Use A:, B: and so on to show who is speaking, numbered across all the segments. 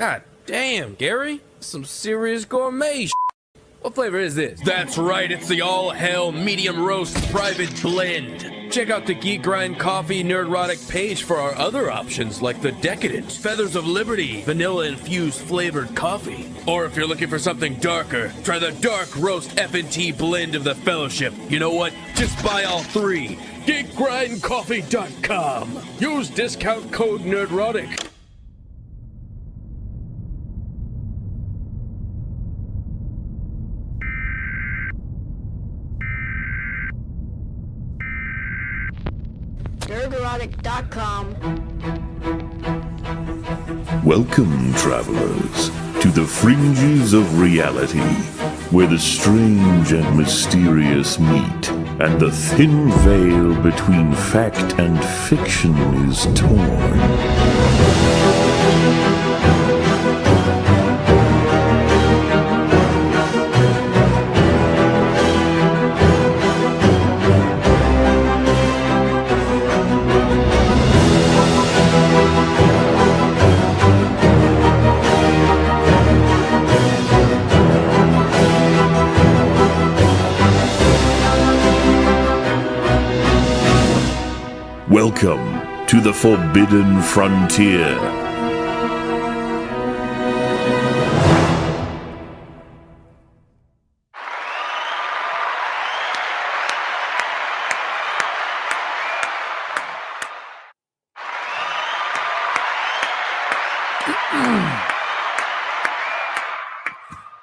A: God damn, Gary. Some serious gourmet shit. What flavor is this? That's right, it's the all-hell medium roast private blend. Check out the Geek Grind Coffee Nerdrotic page for our other options like the Decadent, Feathers of Liberty, vanilla-infused flavored coffee. Or if you're looking for something darker, try the Dark Roast FNT blend of the Fellowship. You know what? Just buy all three. GeekGrindCoffee.com. Use discount code Nerdrotic.
B: Nerdrotic.com.
C: Welcome, travelers, to the fringes of reality, where the strange and mysterious meet, and the thin veil between fact and fiction is torn. Welcome to the Forbidden Frontier.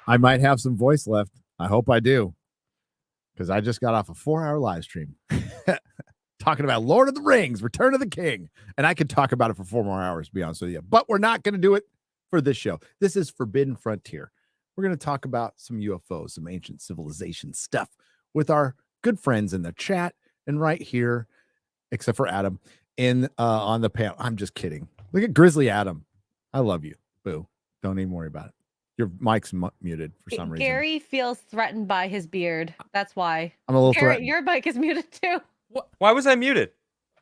D: I might have some voice left. I hope I do, because I just got off a 4-hour live stream talking about Lord of the Rings, Return of the King, and I could talk about it for 4 more hours, to be honest with you. But we're not going to do it for this show. This is Forbidden Frontier. We're going to talk about some UFOs, some ancient civilization stuff with our good friends in the chat and right here, except for Adam, in on the panel. I'm just kidding. Look at Grizzly Adam. I love you. Boo. Don't even worry about it. Your mic's muted for some reason.
E: Gary feels threatened by his beard. That's why.
D: I'm a little
E: Gary,
D: threatened.
E: your mic is muted too.
F: What? Why was I muted?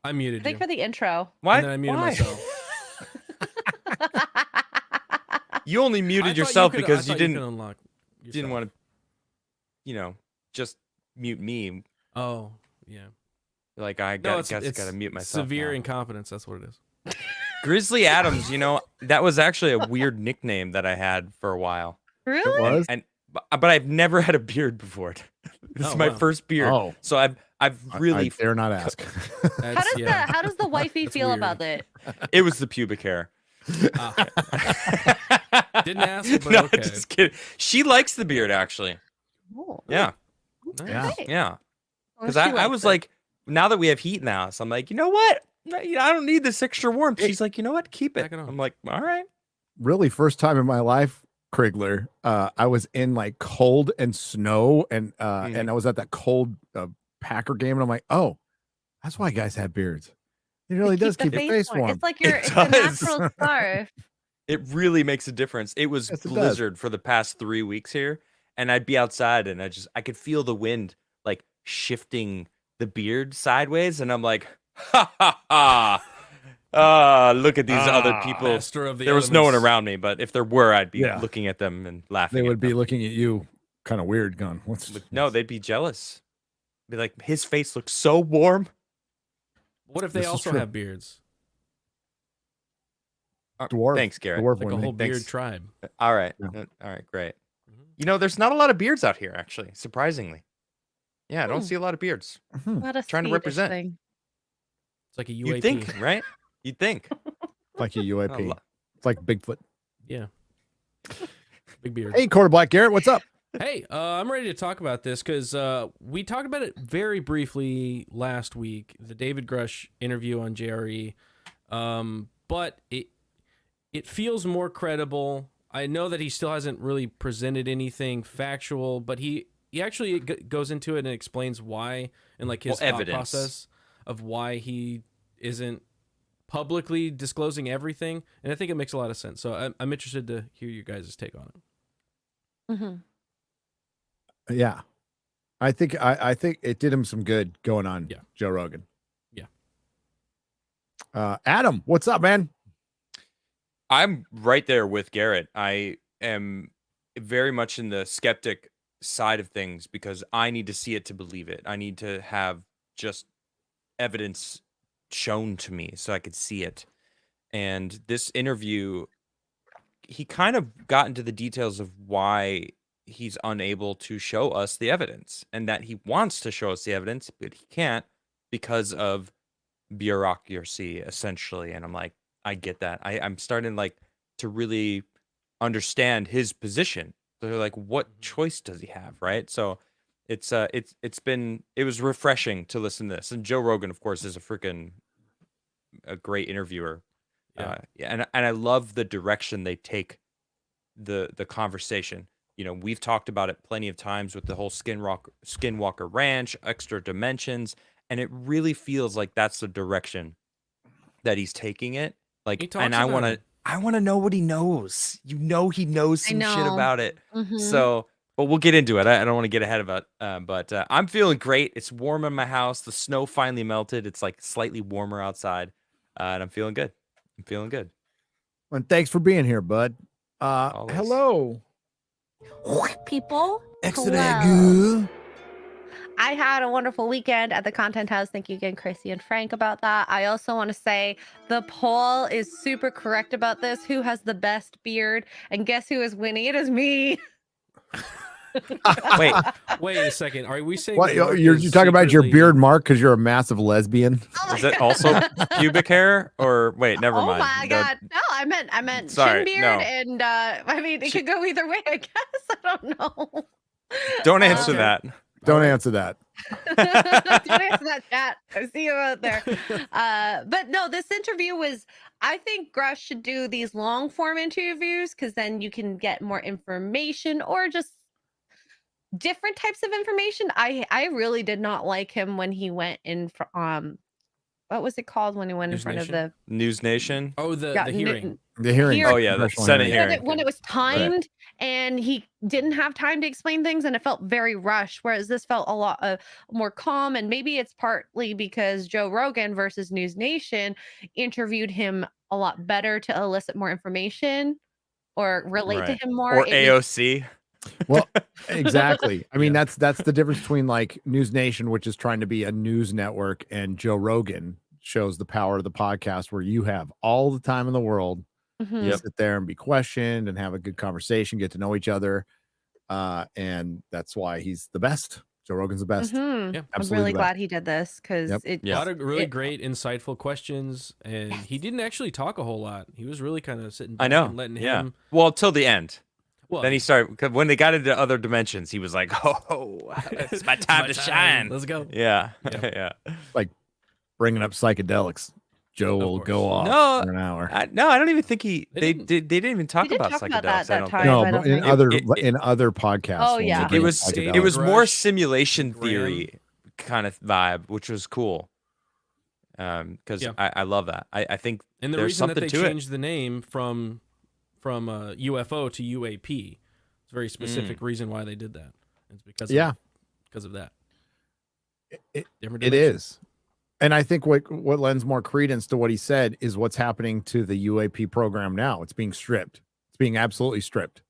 A: I muted
E: I think
A: you.
E: for the intro.
F: Why?
A: And then I muted
F: Why?
A: myself.
F: You only
A: I
F: muted
A: thought
F: yourself
A: could- I
F: because you
A: thought
F: didn't
A: could unlock yourself.
F: want to, just mute me.
A: Oh, yeah.
F: Like I
A: No,
F: guess I gotta mute myself.
A: Severe
F: now.
A: incompetence. That's what it is.
F: Grizzly Adams. That was actually a weird nickname that I had for a while.
E: Really?
D: It was?
F: But I've never had a beard before. This
A: Oh,
F: is my
A: wow.
F: first beard.
D: Oh.
F: So I've really.
D: I dare not ask.
E: How does the wifey
A: That's
E: feel
A: weird.
E: about it?
F: It was the pubic hair.
A: Didn't ask, but
F: No,
A: okay.
F: just kidding. She likes the beard actually.
E: Oh,
F: Yeah,
A: Nice.
D: Yeah.
E: okay.
F: yeah.
E: Well,
F: Because
E: she
F: I
E: likes
F: was
E: it.
F: like, now that we have heat in the house, I'm like, you know what? I don't need this extra warmth. She's like, you know what? Keep it.
A: Back it on.
F: I'm like, all right.
D: Really, first time in my life, Crigler, I was in like cold and snow, and and I was at that cold Packer game, and I'm like, oh, that's why guys have beards. It really does
E: the
D: keep your face warm.
E: It's like
F: It
E: it's a
F: does.
E: natural scarf.
F: It really makes a difference. It was
D: Yes, it does.
F: blizzard for the past 3 weeks here, and I'd be outside, and I could feel the wind like shifting the beard sideways, and I'm like, ha ha ha. Look at these other people.
A: Master of the
F: There was no one
A: elements.
F: around me, but if there were, I'd be
D: Yeah.
F: looking at them and laughing.
D: They
F: at
D: would be
F: them.
D: looking at you kind of weird, going, "What's
F: No, they'd be jealous. Be like, his face looks so warm.
A: What if they
D: This is
A: also
D: true.
A: have beards?
D: dwarf?"
F: Thanks, Garrett.
D: Dwarf
A: Like a
D: women.
A: whole
F: Thanks.
A: beard tribe.
F: All right.
D: Yeah.
F: All right, great.
A: Mhm.
F: There's not a lot of beards out here, actually, surprisingly. Yeah, I don't
E: Hmm.
F: see a lot of beards.
D: Mhm.
E: What a
F: Trying to
E: Swedish
F: represent.
E: thing.
A: It's like a
F: You'd
A: UAP.
F: think, right? You'd think.
D: Like a UAP.
F: lo-
D: It's like Bigfoot.
A: Yeah. Big beard.
D: Hey, Quarter Black Garrett, what's up?
A: Hey, I'm ready to talk about this because we talked about it very briefly last week, the David Grusch interview on JRE, but it feels more credible. I know that he still hasn't really presented anything factual, but he actually goes into it and explains why and like his
F: Well,
A: thought
F: evidence.
A: process of why he isn't publicly disclosing everything, and I think it makes a lot of sense. So I'm interested to hear your guys' take on it.
E: Mm-hmm.
D: Yeah, I think it did him some good going on.
A: Yeah.
D: Joe Rogan.
A: Yeah.
D: Adam, what's up, man?
F: I'm right there with Garrett. I am very much in the skeptic side of things because I need to see it to believe it. I need to have just evidence shown to me so I could see it. And this interview, he kind of got into the details of why he's unable to show us the evidence and that he wants to show us the evidence, but he can't because of bureaucracy, essentially. And I'm like, I get that. I'm starting like to really understand his position. So like, what choice does he have, right? So it was refreshing to listen to this. And Joe Rogan, of course, is a great interviewer.
A: Yeah.
F: And I love the direction they take the conversation. You know, we've talked about it plenty of times with the whole Skinwalker Ranch, extra dimensions, and it really feels like that's the direction that he's taking it. Like, and I want to know what he knows. You know, he knows some shit about it.
E: Mhm.
F: So, but we'll get into it. I don't want to get ahead of it. But I'm feeling great. It's warm in my house. The snow finally melted. It's like slightly warmer outside, and I'm feeling good. I'm feeling good.
D: And thanks for being here, bud.
F: Always.
D: Hello,
E: People.
D: excellent
E: Hello.
D: girl.
E: I had a wonderful weekend at the Content House. Thank you again, Chrissy and Frank, about that. I also want to say the poll is super correct about this. Who has the best beard? And guess who is winning? It is me.
F: Wait
A: a second. Are we saying
D: What,
A: that Mark
D: you're
A: is
D: talking about your
A: secretly-
D: beard, Mark, because you're a massive lesbian?
F: Is it also pubic hair or wait? Never mind.
E: Oh my god! No, I meant
F: Sorry,
E: chin beard,
F: no.
E: and I mean it could go either way. I guess I don't know.
F: Don't answer
A: Okay.
F: that.
D: Don't answer that.
E: Don't answer that chat. I see you out there. But no, this interview was. I think Grusch should do these long form interviews because then you can get more information or just different types of information. I really did not like him when he went in what was it called when he went in
A: News
E: front
A: Nation?
E: of the
F: News Nation.
A: Oh, the
E: Yeah,
A: hearing.
D: The hearing.
E: Hearing.
F: Oh yeah, the
D: Congressional
F: Senate
D: hearing.
F: hearing.
E: when it was timed and he didn't have time to explain things and it felt very rushed, whereas this felt a lot more calm. And maybe it's partly because Joe Rogan versus News Nation interviewed him a lot better to elicit more information or relate to
F: Right.
E: him more.
F: Or
E: It was-
F: AOC.
D: Well, exactly. I mean,
A: Yeah.
D: that's the difference between like News Nation, which is trying to be a news network, and Joe Rogan shows the power of the podcast where you have all the time in the world
E: Mhm.
D: to sit there and be questioned and have a good conversation, get to know each other. And that's why he's the best. Joe Rogan's the best.
E: Mhm.
A: Yeah.
E: I'm
D: Absolutely
E: really
D: the best.
E: glad he did this because
D: Yep.
E: it
A: A lot of really
E: it-
A: great, insightful questions, and he didn't actually talk a whole lot. He was really kind of sitting back
F: I know.
A: and letting
F: Yeah.
A: him.
F: Well, till the end.
A: Well,
F: Then he started, 'cause when they got into other dimensions, he was like, "Oh, it's my time to shine."
A: Let's go.
F: Yeah,
A: Yeah.
F: yeah.
D: Bringing up psychedelics. Joe will
A: course.
D: go off
F: No,
D: for an hour.
F: No, I don't even think they
A: They
F: didn't even talk
E: did
F: about
E: talk
F: psychedelics.
E: about that
F: I don't
E: time.
F: think.
D: No,
E: I don't
D: but in
E: think-
D: other
F: It-
D: in other podcasts.
E: Oh,
D: when they
E: yeah.
D: bring
F: It was
D: psychedelics.
F: it was more
A: Grusch,
F: simulation
A: Graham.
F: theory kind of vibe, which was cool. Because
A: Yeah.
F: I love that. I think
A: And the
F: there's
A: reason that
F: something
A: they
F: to it.
A: changed the name from UFO to UAP, it's a very specific reason why they did that. It's because of that. Different
D: It
A: dimension.
D: is. And I think what lends more credence to what he said is what's happening to the UAP program now. It's being stripped. It's being absolutely stripped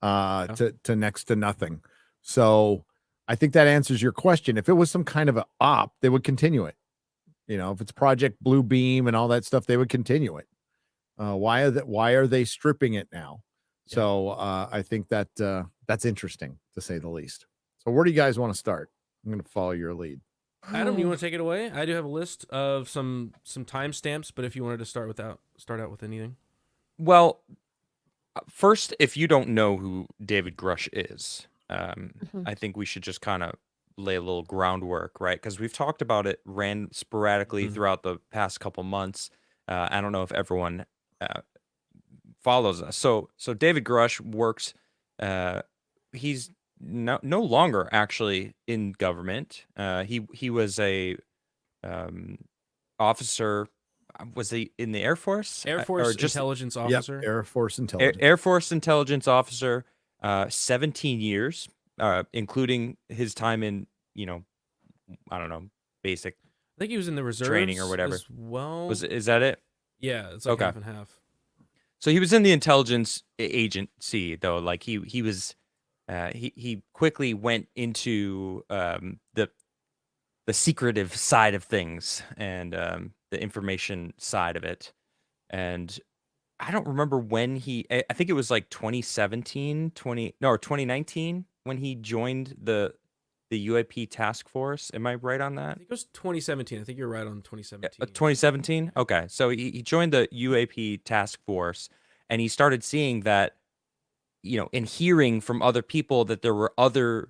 D: to next to nothing. So I think that answers your question. If it was some kind of an op, they would continue it. You know, if it's Project Blue Beam and all that stuff, they would continue it. Why are they stripping it now?
A: Yeah.
D: So I think that that's interesting to say the least. So where do you guys want to start? I'm going to follow your lead.
A: Adam, you want to take it away? I do have a list of some timestamps, but if you wanted to start out with anything.
F: Well, first, if you don't know who David Grusch is, I think we should just kind of lay a little groundwork, right? Because we've talked about it sporadically throughout the past couple months. I don't know if everyone follows us. So David Grusch works. He's no longer actually in government. He was a officer. Was he in the Air Force?
A: Air Force
F: or just
A: intelligence
D: Yep,
A: officer.
D: Air Force Intelligence.
F: Air Force intelligence officer, 17 years, including his time in, I don't know, basic.
A: I think he was in the reserves
F: Training or whatever.
A: as well.
F: Is that it?
A: Yeah, it's like
F: Okay.
A: half and half.
F: So he was in the intelligence agency, though. Like he was, he quickly went into the secretive side of things and the information side of it. And I don't remember when I think it was like 2017, 2019 when he joined the UAP task force. Am I right on
A: I
F: that?
A: think it was 2017. I think you're right on 2017.
F: 2017? Okay. So he joined the UAP task force and he started seeing that, and hearing from other people that there were other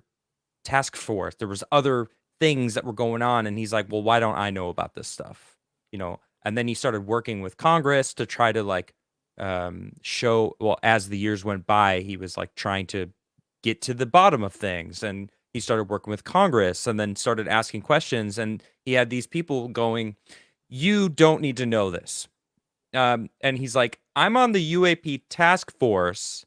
F: task force, there was other things that were going on. And he's like, well, why don't I know about this stuff? And then he started working with Congress to try to like show, well, as the years went by, he was like trying to get to the bottom of things. And he started working with Congress and then started asking questions. And he had these people going, you don't need to know this. And he's like, I'm on the UAP task force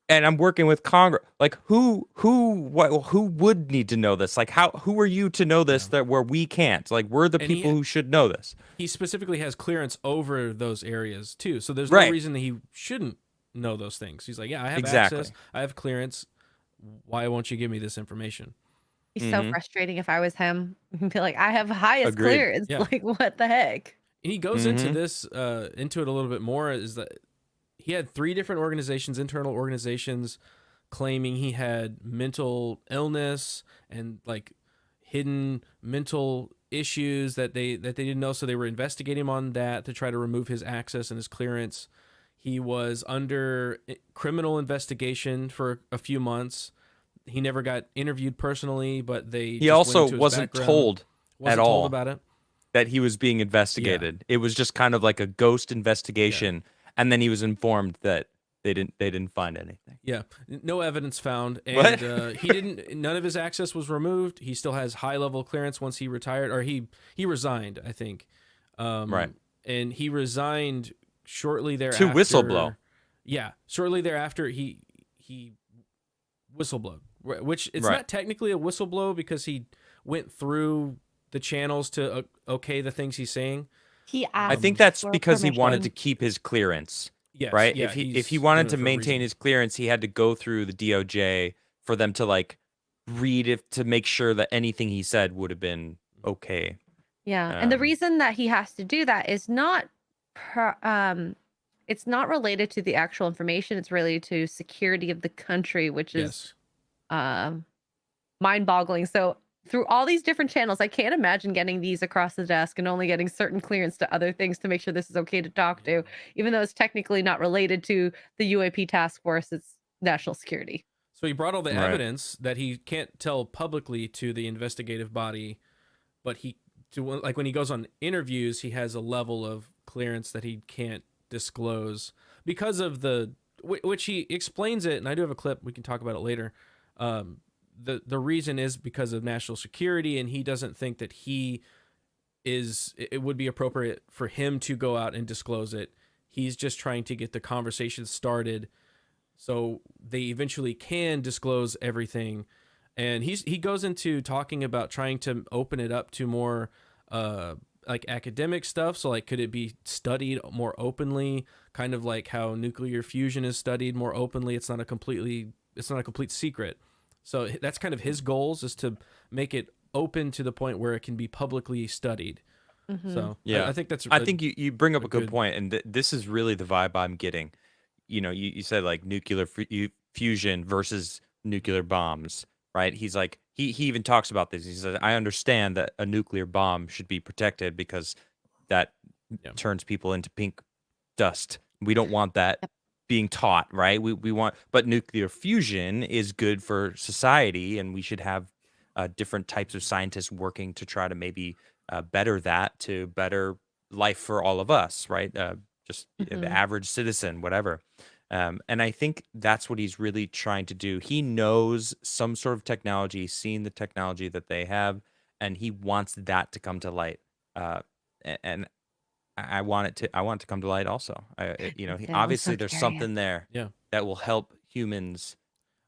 F: and I'm working with Congress. Like who would need to know this? Like who are you to know this that where we can't? Like we're the people who should know this.
A: He specifically has clearance over those areas too. So there's no reason that he shouldn't know those things. He's like, yeah, I have access. I have clearance. Why won't you give me this information?
E: He's so frustrating if I was him. I'd be like, I have highest clearance.
A: Yeah.
E: Like, what the heck?
A: And he goes into this, into it a little bit more, is that he had 3 different organizations, internal organizations, claiming he had mental illness and like hidden mental issues that they didn't know. So they were investigating him on that to try to remove his access and his clearance. He was under criminal investigation for a few months. He never got interviewed personally, but he
F: also wasn't told at all
A: about it,
F: that he was being investigated. Yeah. It was just kind of like a ghost investigation, and then he was informed that they didn't find anything.
A: Yeah, no evidence found, and he didn't. None of his access was removed. He still has high level clearance once he retired, or he resigned, I think.
F: Right,
A: and he resigned shortly thereafter.
F: To whistleblow.
A: Yeah, shortly thereafter he whistleblowed, which it's not technically a whistleblow because he went through the channels to okay the things he's saying.
F: I think that's because he wanted to keep his clearance.
A: Yes,
F: right.
A: Yeah,
F: if he wanted to maintain his clearance, he had to go through the DOJ for them to like read to make sure that anything he said would have been okay.
E: Yeah, and the reason that he has to do that is not it's not related to the actual information. It's related to security of the country, which is mind-boggling. So through all these different channels, I can't imagine getting these across the desk and only getting certain clearance to other things to make sure this is okay to talk to, even though it's technically not related to the UAP task force. It's national security.
A: So he brought all the evidence that he can't tell publicly to the investigative body, but like when he goes on interviews, he has a level of clearance that he can't disclose because of which he explains it. And I do have a clip. We can talk about it later. The reason is because of national security, and he doesn't think that it would be appropriate for him to go out and disclose it. He's just trying to get the conversation started so they eventually can disclose everything. And he goes into talking about trying to open it up to more like academic stuff. So like, could it be studied more openly, kind of like how nuclear fusion is studied more openly? It's not a complete secret. So that's kind of his goals, is to make it open to the point where it can be publicly studied. So yeah, I think I
F: think you bring up a good point, and this is really the vibe I'm getting. You said like nuclear fusion versus nuclear bombs, right? He's like he even talks about this. He says, I understand that a nuclear bomb should be protected because that turns people into pink dust. We don't want that being taught, right? We want, but nuclear fusion is good for society, and we should have different types of scientists working to try to maybe better that, to better life for all of us, right? Just the average citizen, whatever. And I think that's what he's really trying to do. He knows some sort of technology, he's seen the technology that they have, and he wants that to come to light. And I want it to come to light also. Obviously there's something there that will help humans.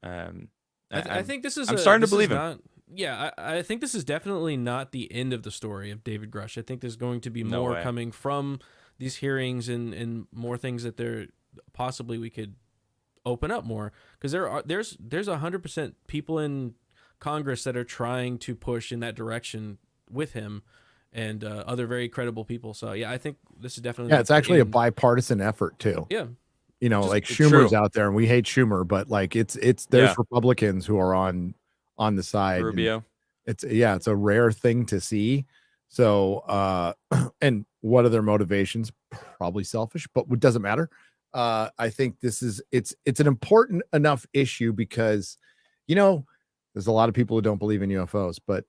A: I think this is.
F: I'm starting to believe him.
A: I think this is definitely not the end of the story of David Grusch. I think there's going to be more coming from these hearings and more things that there possibly we could open up more, because there's 100% people in Congress that are trying to push in that direction with him and other very credible people. So yeah, I think this is definitely
D: it's actually a bipartisan effort too.
A: Yeah.
D: You know,
F: Just-
D: like
F: it's
D: Schumer's
F: true.
D: out there, and we hate Schumer, but like there's
F: Yeah.
D: Republicans who are on the side. and
F: Rubio.
D: it's a rare thing to see. So and what are their motivations? Probably selfish, but it doesn't matter. I think it's an important enough issue because, you know, there's a lot of people who don't believe in UFOs, but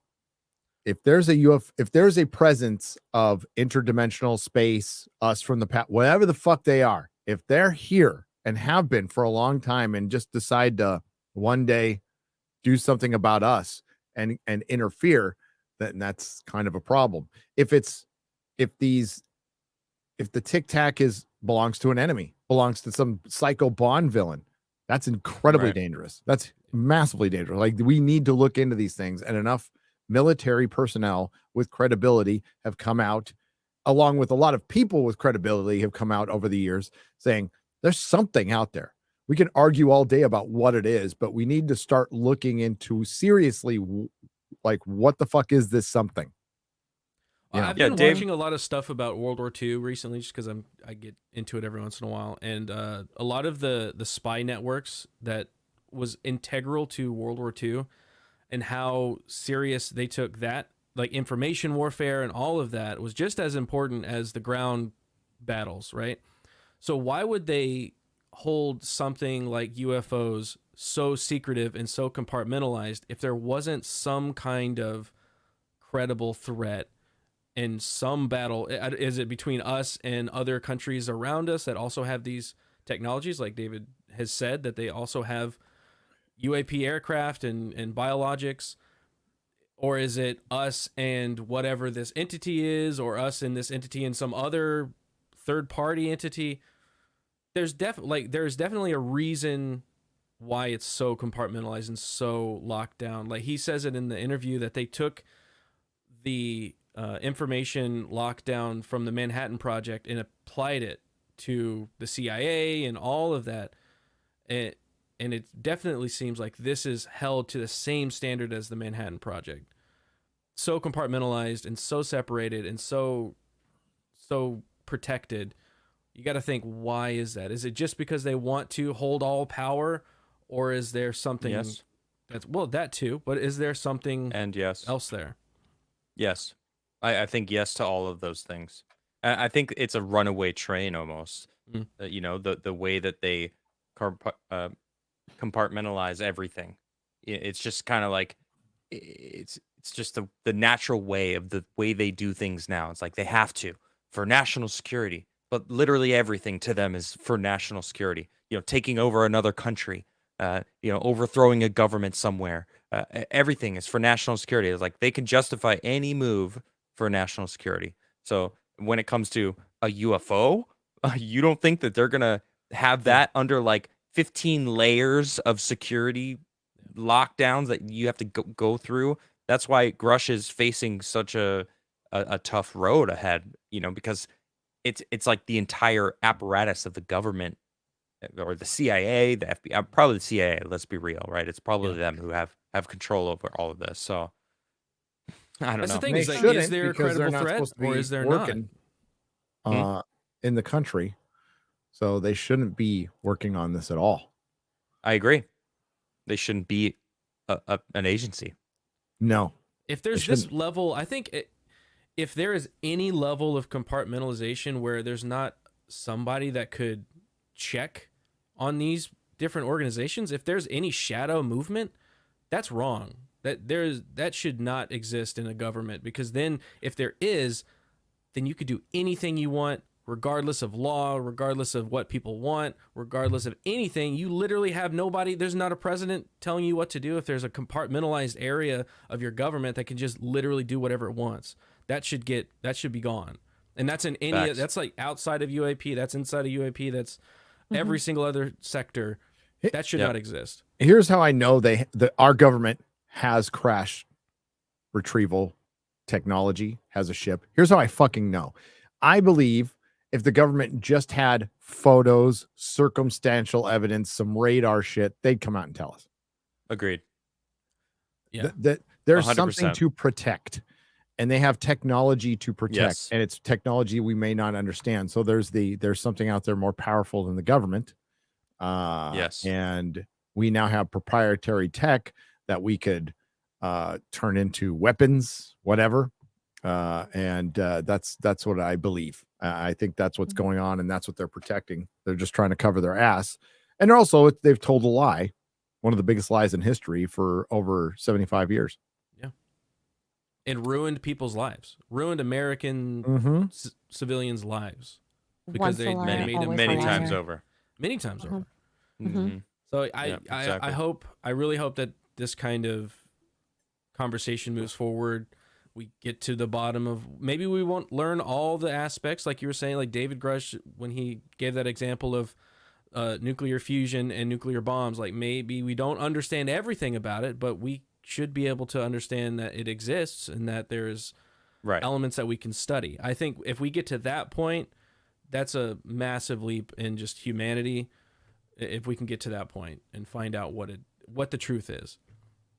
D: if there's a presence of interdimensional space, us from the past, whatever the fuck they are, if they're here and have been for a long time and just decide to one day do something about us and interfere, then that's kind of a problem. If the Tic Tac belongs to an enemy, belongs to some psycho Bond villain, that's incredibly
F: Right.
D: dangerous. That's massively dangerous. Like, we need to look into these things, and enough military personnel with credibility have come out, along with a lot of people with credibility have come out over the years saying there's something out there. We can argue all day about what it is, but we need to start looking into seriously, like, what the fuck is this something?
A: I've
F: Yeah,
A: been
F: Dave-
A: watching a lot of stuff about World War II recently, just because I get into it every once in a while, and a lot of the spy networks that was integral to World War II, and how serious they took that, like information warfare and all of that, was just as important as the ground battles, right? So why would they hold something like UFOs so secretive and so compartmentalized if there wasn't some kind of credible threat in some battle? Is it between us and other countries around us that also have these technologies, like David has said, that they also have UAP aircraft and biologics? Or is it us and whatever this entity is, or us and this entity and some other third-party entity? There's definitely a reason why it's so compartmentalized and so locked down. Like, he says it in the interview that they took the information lockdown from the Manhattan Project and applied it to the CIA and all of that. And it definitely seems like this is held to the same standard as the Manhattan Project. So compartmentalized and so separated and so protected. You got to think, why is that? Is it just because they want to hold all power, or is there something?
F: Yes.
A: That too. But is there something
F: And yes.
A: else there?
F: Yes. I think yes to all of those things. I think it's a runaway train almost.
A: Mm.
F: You know, the way that they compartmentalize everything. It's just kind of like it's just the natural way of the way they do things now. It's like they have to for national security, but literally everything to them is for national security. You know, taking over another country, overthrowing a government somewhere. Everything is for national security. It's like they can justify any move for national security. So when it comes to a UFO, you don't think that they're gonna have that under like 15 layers of security lockdowns that you have to go through? That's why Grusch is facing such a tough road ahead, because it's like the entire apparatus of the government, or the CIA, the FBI, probably the CIA, let's be real, right? It's probably them who have control over all of this. So I don't
A: That's
F: know.
A: the thing.
D: They
A: Is, like, is
D: shouldn't,
A: there a
D: because they're
A: credible
D: not
A: threat,
D: supposed to
A: or
D: be
A: is there
D: working in the country, so they shouldn't be working on this at all.
F: I agree. They shouldn't be an agency.
D: No,
A: if there's this level, I think if there is any level of compartmentalization where there's not somebody that could check on these different organizations, if there's any shadow movement, that's wrong. That should not exist in a government, because then if there is, then you could do anything you want, regardless of law, regardless of what people want, regardless of anything. You literally have nobody. There's not a president telling you what to do. If there's a compartmentalized area of your government that can just literally do whatever it wants, that should be gone. And that's in any.
F: Facts.
A: That's like outside of UAP. That's inside of UAP. That's every single other sector. That should not exist.
D: Here's how I know our government has crash retrieval technology, has a ship. Here's how I fucking know. I believe if the government just had photos, circumstantial evidence, some radar shit, they'd come out and tell us.
F: Agreed.
A: Yeah.
D: That there's
F: 100%.
D: something to protect, and they have technology to protect,
F: Yes.
D: and it's technology we may not understand. So there's something out there more powerful than the government.
F: Yes.
D: And we now have proprietary tech that we could turn into weapons, whatever. And that's what I believe. I think that's what's going on, and that's what they're protecting. They're just trying to cover their ass, and also they've told a lie, one of the biggest lies in history for over 75 years.
A: Yeah, and ruined people's lives, ruined American civilians' lives because they made them
F: many times over.
A: Many times over.
F: Mhm.
A: So
F: Exactly.
A: I really hope that this kind of conversation moves forward. We get to the bottom of, maybe we won't learn all the aspects, like you were saying, like David Grusch, when he gave that example of nuclear fusion and nuclear bombs, like maybe we don't understand everything about it, but we should be able to understand that it exists and that there's elements that we can study. I think if we get to that point, that's a massive leap in just humanity. If we can get to that point and find out what the truth is.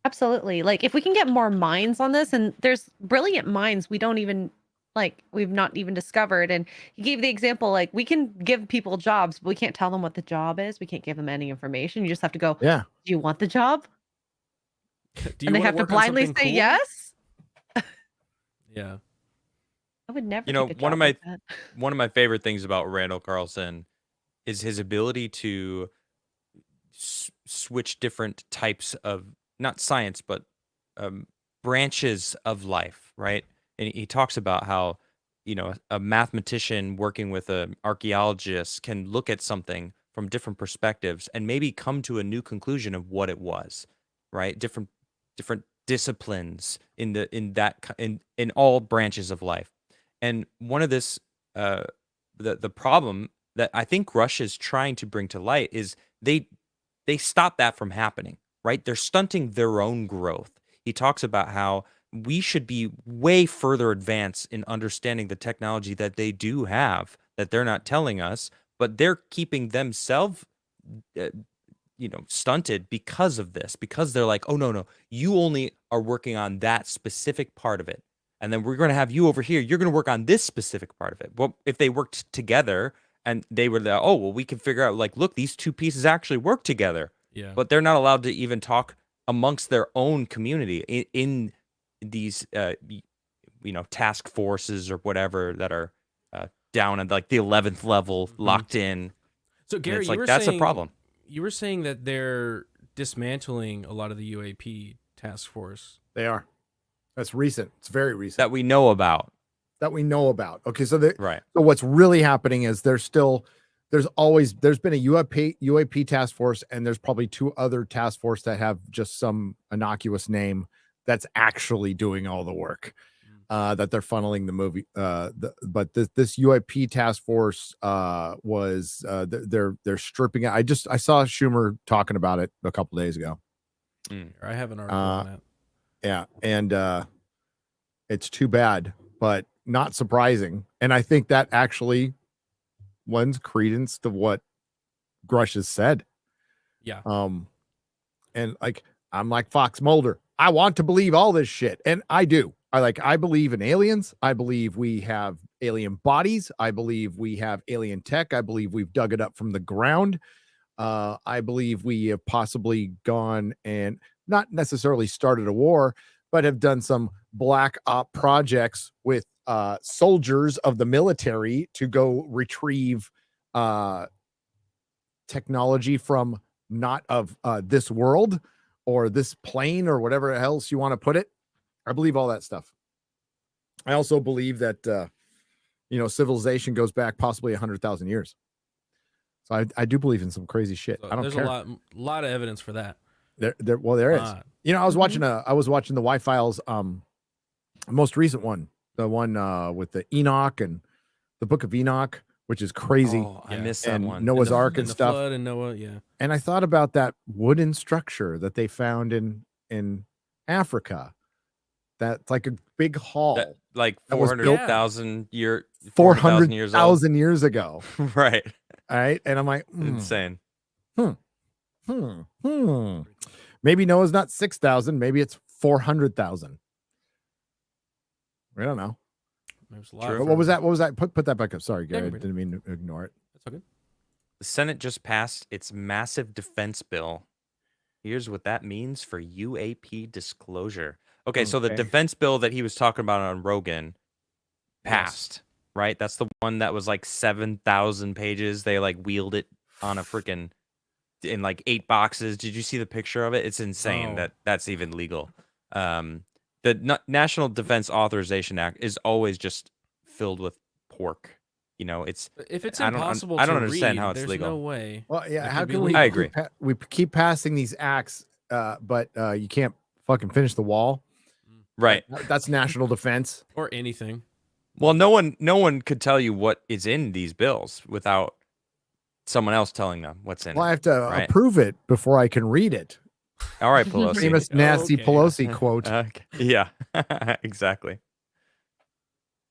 E: Absolutely. Like if we can get more minds on this, and there's brilliant minds we've not even discovered. And you gave the example, like we can give people jobs, but we can't tell them what the job is. We can't give them any information. You just have to go,
D: yeah,
E: do you want the job?
A: Do
E: And they have to blindly say yes.
A: Yeah.
E: I would never.
F: You know,
E: take a
F: one of
E: job like that.
F: one of my favorite things about Randall Carlson is his ability to switch different types of, not science, but branches of life, right? And he talks about how, you know, a mathematician working with an archaeologist can look at something from different perspectives and maybe come to a new conclusion of what it was, right? Different disciplines in all branches of life. And one of this the problem that I think Grusch is trying to bring to light is they stop that from happening, right? They're stunting their own growth. He talks about how we should be way further advanced in understanding the technology that they do have that they're not telling us, but they're keeping themselves stunted because of this, because they're like, oh no, you only are working on that specific part of it, and then we're going to have you over here, you're going to work on this specific part of it. Well, if they worked together and they were like, oh well, we can figure out, like, look, these two pieces actually work together.
A: Yeah.
F: But they're not allowed to even talk amongst their own community in these task forces or whatever that are down at like the 11th level, locked in.
A: So
F: And
A: Gary,
F: it's
A: you
F: like,
A: were
F: that's
A: saying,
F: a problem.
A: You were saying that they're dismantling a lot of the UAP task force.
D: They are. That's recent. It's very recent.
F: That we know about.
D: Okay, so
F: Right.
D: So what's really happening is there's been a UAP task force, and there's probably two other task force that have just some innocuous name that's actually doing all the work, that they're funneling the movie. But this UAP task force was they're stripping it. I saw Schumer talking about it a couple days ago.
A: I have an article on that.
D: Yeah, and it's too bad, but not surprising. And I think that actually lends credence to what Grusch has said.
A: Yeah.
D: And like, I'm like Fox Mulder. I want to believe all this shit, and I do. I believe in aliens. I believe we have alien bodies. I believe we have alien tech. I believe we've dug it up from the ground. I believe we have possibly gone and not necessarily started a war, but have done some black op projects with soldiers of the military to go retrieve technology from not of this world or this plane or whatever else you want to put it. I believe all that stuff. I also believe that civilization goes back possibly 100,000 years. So I do believe in some crazy shit.
A: So
D: I don't
A: there's
D: care.
A: a lot of evidence for that.
D: There is. I was watching the Y-Files most recent one, the one with the Enoch and the Book of Enoch, which is crazy.
F: Oh, I missed that one.
D: Noah's Ark and
A: the
D: stuff.
A: Flood and Noah, yeah.
D: And I thought about that wooden structure that they found in Africa That's like a big hall.
F: That, like
D: That was built
F: 400,000 years
D: 400,000 years ago.
F: Right.
D: All right. And I'm like,
F: Insane.
D: Maybe Noah's not 6,000. Maybe it's 400,000. We don't know.
A: There's a lot.
F: True.
D: What was that? What was that? Put that back up. Sorry, Gary.
A: Yeah,
D: Didn't mean to ignore it.
A: That's okay.
F: The Senate just passed its massive defense bill. Here's what that means for UAP disclosure. Okay, so the
D: Okay.
F: defense bill that he was talking about on Rogan passed, right? That's the one that was like 7,000 pages. They like wheeled it on a freaking in like 8 boxes. Did you see the picture of it? It's insane
A: No.
F: that's even legal. The National Defense Authorization Act is always just filled with pork. You know, it's
A: If it's
F: I don't
A: impossible
F: I don't
A: to
F: understand
A: read,
F: how it's
A: there's
F: legal.
A: no way.
D: Well, yeah.
A: That
D: How
A: could be
D: can we?
A: legal.
F: I agree.
D: We keep passing these acts, but you can't fucking finish the wall.
F: Right.
D: That's national defense.
A: Or anything.
F: Well, no one could tell you what is in these bills without someone else telling them what's in
D: Well, I
F: it.
D: have to
F: Right.
D: approve it before I can read it.
F: All right, Pelosi.
D: Famous nasty
A: Okay.
D: Pelosi quote.
F: Okay. Yeah, exactly.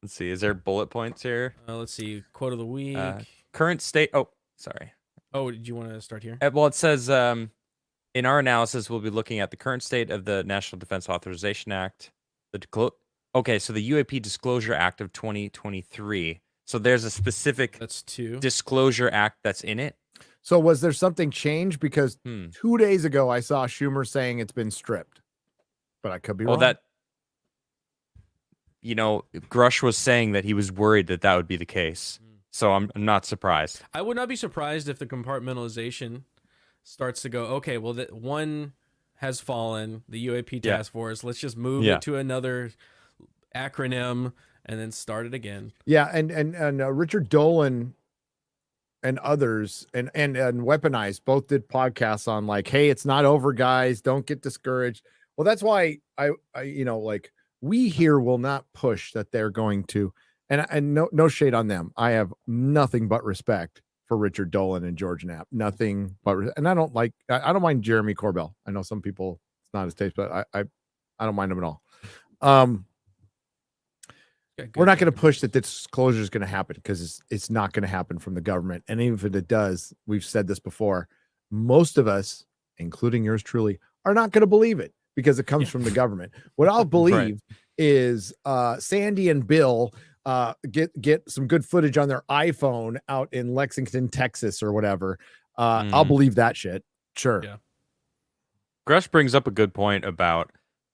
F: Let's see. Is there bullet points here?
A: Let's see. Quote of the week.
F: Current state. Oh, sorry.
A: Oh, did you want to start here?
F: Well, it says in our analysis, we'll be looking at the current state of the National Defense Authorization Act. Okay, so the UAP Disclosure Act of 2023. So there's a specific
A: That's 2.
F: disclosure act that's in it.
D: So was there something changed? Because
F: Hmm.
D: 2 days ago I saw Schumer saying it's been stripped, but I could be
F: Well,
D: wrong.
F: Grusch was saying that he was worried that that would be the case. So I'm not surprised.
A: I would not be surprised if the compartmentalization starts to go, okay, well, that one has fallen, the UAP
F: Yeah.
A: task force. Let's just move
F: Yeah.
A: it to another acronym and then start it again.
D: Yeah, and Richard Dolan and others and Weaponized both did podcasts on like, hey, it's not over, guys. Don't get discouraged. Well, that's why I like we here will not push that they're going to, and no shade on them. I have nothing but respect for Richard Dolan and George Knapp. Nothing but, and I don't mind Jeremy Corbell. I know some people it's not his taste, but I don't mind him at all. We're not going to push that disclosure is going to happen because it's not going to happen from the government. And even if it does, we've said this before, most of us, including yours truly, are not going to believe it because it comes from the government. What I'll believe is Sandy and Bill get some good footage on their iPhone out in Lexington, Texas or whatever. I'll believe that shit. Sure.
A: Yeah.
F: Grusch brings up a good point about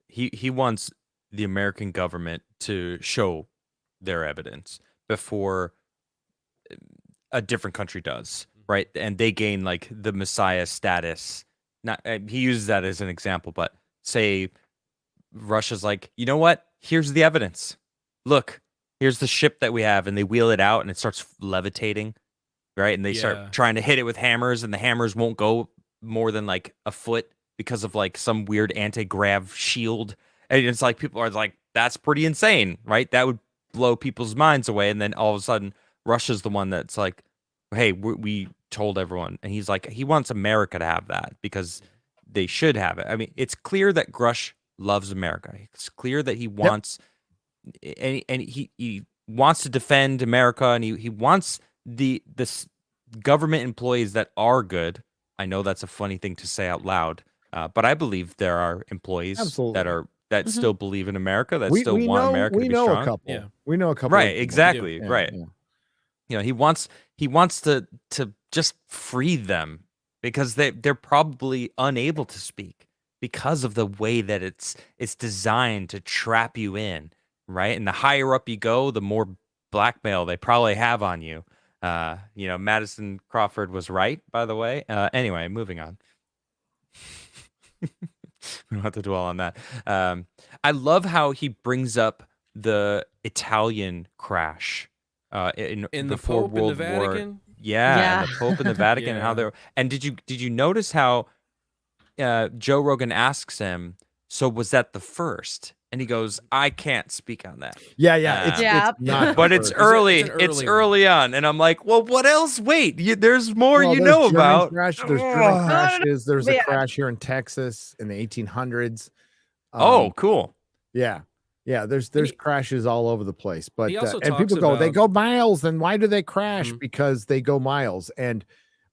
F: he wants the American government to show their evidence before a different country does, right? And they gain like the Messiah status. Not he uses that as an example, but say Russia's like, you know what? Here's the evidence. Look, here's the ship that we have, and they wheel it out, and it starts levitating, right? And they start trying to hit it with hammers, and the hammers won't go more than like a foot because of like some weird anti-grav shield. And it's like people are like, that's pretty insane, right? That would blow people's minds away. And then all of a sudden, Russia's the one that's like, hey, we told everyone. And he's like, he wants America to have that because they should have it. I mean, it's clear that Grusch loves America. It's clear that he wants, and he wants to defend America, and he wants this government employees that are good. I know that's a funny thing to say out loud, but I believe there are employees that still believe in America, that still want America to be strong.
D: A couple.
A: Yeah.
D: We know a couple.
F: Right, exactly,
D: Yeah,
F: right.
D: yeah.
F: You know, he wants to just free them because they're probably unable to speak because of the way that it's designed to trap you in, right? And the higher up you go, the more blackmail they probably have on you. Madison Crawford was right, by the way. Anyway, moving on. We don't have to dwell on that. I love how he brings up the Italian crash in
A: the
F: before
A: Pope
F: World
A: in the
F: War.
A: Vatican?
F: Yeah, and the Pope in the Vatican and how
A: Yeah.
F: they're. And did you notice how Joe Rogan asks him, so was that the first? And he goes, I can't speak on that.
D: Yeah.
F: Yeah.
D: It's not,
F: But it's
A: It's
F: early.
A: an
F: It's
A: early
F: early on. And I'm like, well, what else? Wait, there's more
D: Well,
F: you
D: there's
F: know
D: German
F: about.
D: There's German
F: Ugh.
D: crashes. There's a
E: Yeah.
D: crash here in Texas in the 1800s.
F: Oh, cool.
D: Yeah. Yeah, there's
A: And he-
D: crashes all over the place, but
A: He also
D: and people
A: talks
D: go, they
A: about-
D: go miles, and why do they crash?
A: Mhm.
D: Because they go miles. And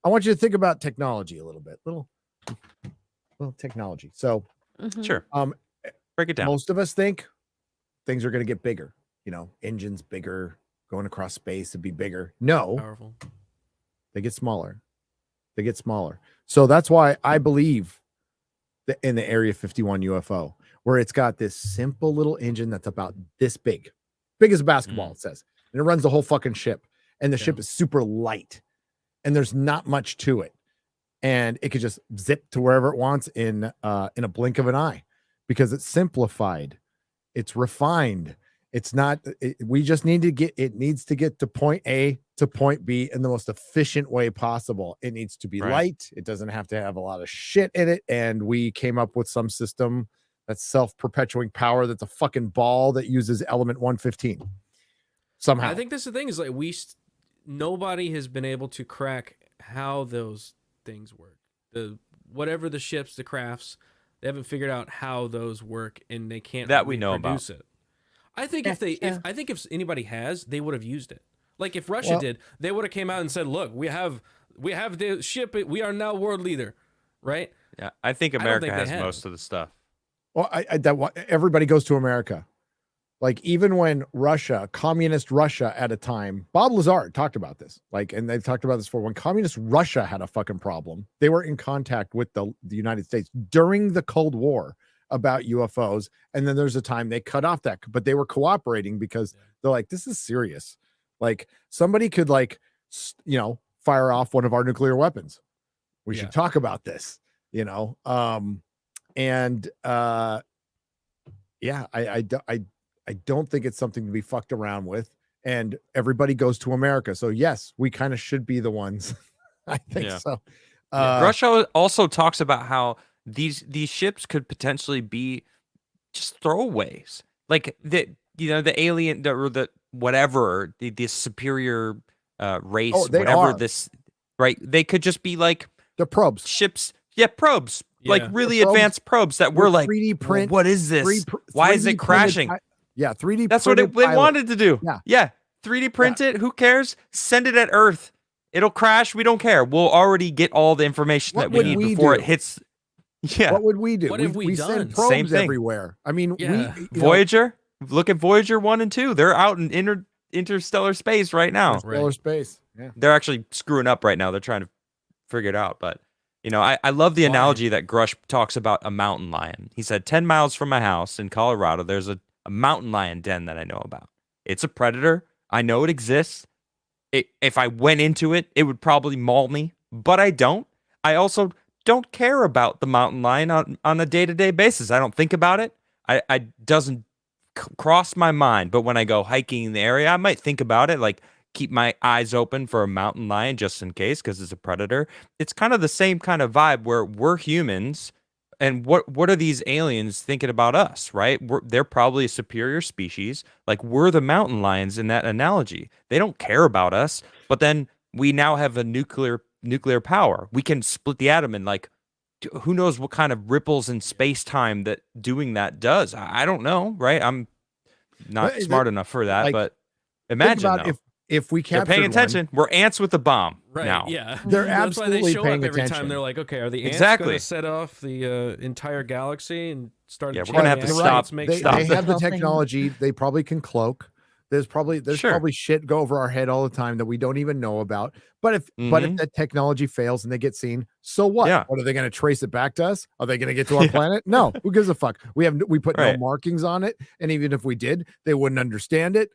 D: I want you to think about technology a little bit, little technology. So,
E: Mhm.
F: Sure.
D: um,
F: Break it down.
D: most of us think things are going to get bigger. Engines bigger, going across space to be bigger. No,
A: Powerful.
D: they get smaller. They get smaller. So that's why I believe that in the Area 51 UFO, where it's got this simple little engine that's about this big as a basketball, it says, and it runs the whole fucking ship. And the ship is super light, and there's not much to it, and it could just zip to wherever it wants in a blink of an eye, because it's simplified, it's refined. It's not. We just need to get. It needs to get to point A to point B in the most efficient way possible. It needs to be light. It doesn't have to have a lot of shit in it. And we came up with some system that's self-perpetuating power. That's a fucking ball that uses element 115. Somehow,
A: I think that's the thing is like nobody has been able to crack how those things work. Whatever the ships, the crafts, they haven't figured out how those work, and they can't
F: That we know about.
A: reproduce it. I think if anybody has, they would have used it. Like if Russia did, they would have came out and said, "Look, we have the ship. We are now world leader," right?
F: Yeah, I think America has most of the stuff.
D: well, everybody goes to America. Like even when Russia, communist Russia at a time, Bob Lazar talked about this. And they've talked about this before. When communist Russia had a fucking problem, they were in contact with the United States during the Cold War about UFOs, and then there's a time they cut off that, but they were cooperating because they're like, this is serious. Like somebody could fire off one of our nuclear weapons. We should talk about this, I don't think it's something to be fucked around with, and everybody goes to America. So yes, we kind of should be the ones. I think so.
F: Russia also talks about how these ships could potentially be just throwaways, like the alien or the whatever the superior race, this right? They could just be like
D: the probes
F: ships, probes, like really
D: probes,
F: advanced probes that were like
D: 3D print.
F: What is this? Why is it crashing?
D: 3D.
F: That's what they wanted to do. Yeah, 3D print it. Who cares? Send it at Earth. It'll crash. We don't care. We'll already get all the information that we need before it hits. Yeah.
D: What would we do?
A: What have we done?
D: Send probes
F: Same thing.
D: everywhere. I mean,
F: Voyager. Look at Voyager 1 and 2. They're out in interstellar space right now.
D: Interstellar space. Yeah.
F: They're actually screwing up right now. They're trying to figure it out. But I love the analogy that Grusch talks about a mountain lion. He said 10 miles from my house in Colorado, there's a mountain lion den that I know about. It's a predator. I know it exists. If I went into it, it would probably maul me, but I don't. I also don't care about the mountain lion on a day-to-day basis. I don't think about it. I doesn't cross my mind, but when I go hiking in the area, I might think about it, like keep my eyes open for a mountain lion just in case, because it's a predator. It's kind of the same kind of vibe where we're humans, and what are these aliens thinking about us, right? They're probably a superior species. Like we're the mountain lions in that analogy. They don't care about us, but then we now have a nuclear power. We can split the atom, and like who knows what kind of ripples in space-time that doing that does. I don't know, right? I'm not smart enough for that, but imagine
D: if we captured
F: they're paying attention. We're ants with a bomb now.
A: Yeah,
D: they're
A: that's why they
D: absolutely
A: show
D: paying
A: up every
D: attention.
A: time. They're like, okay, are the ants going to set off the entire galaxy and start?
F: Yeah, we're gonna have to stop.
D: They have the technology. They probably can cloak. There's probably shit go over our head all the time that we don't even know about. But if that technology fails and they get seen, so what?
F: Yeah.
D: What, are they going to trace it back to us? Are they going to get to our planet? No. Who gives a fuck? We put no markings on it, and even if we did, they wouldn't understand it.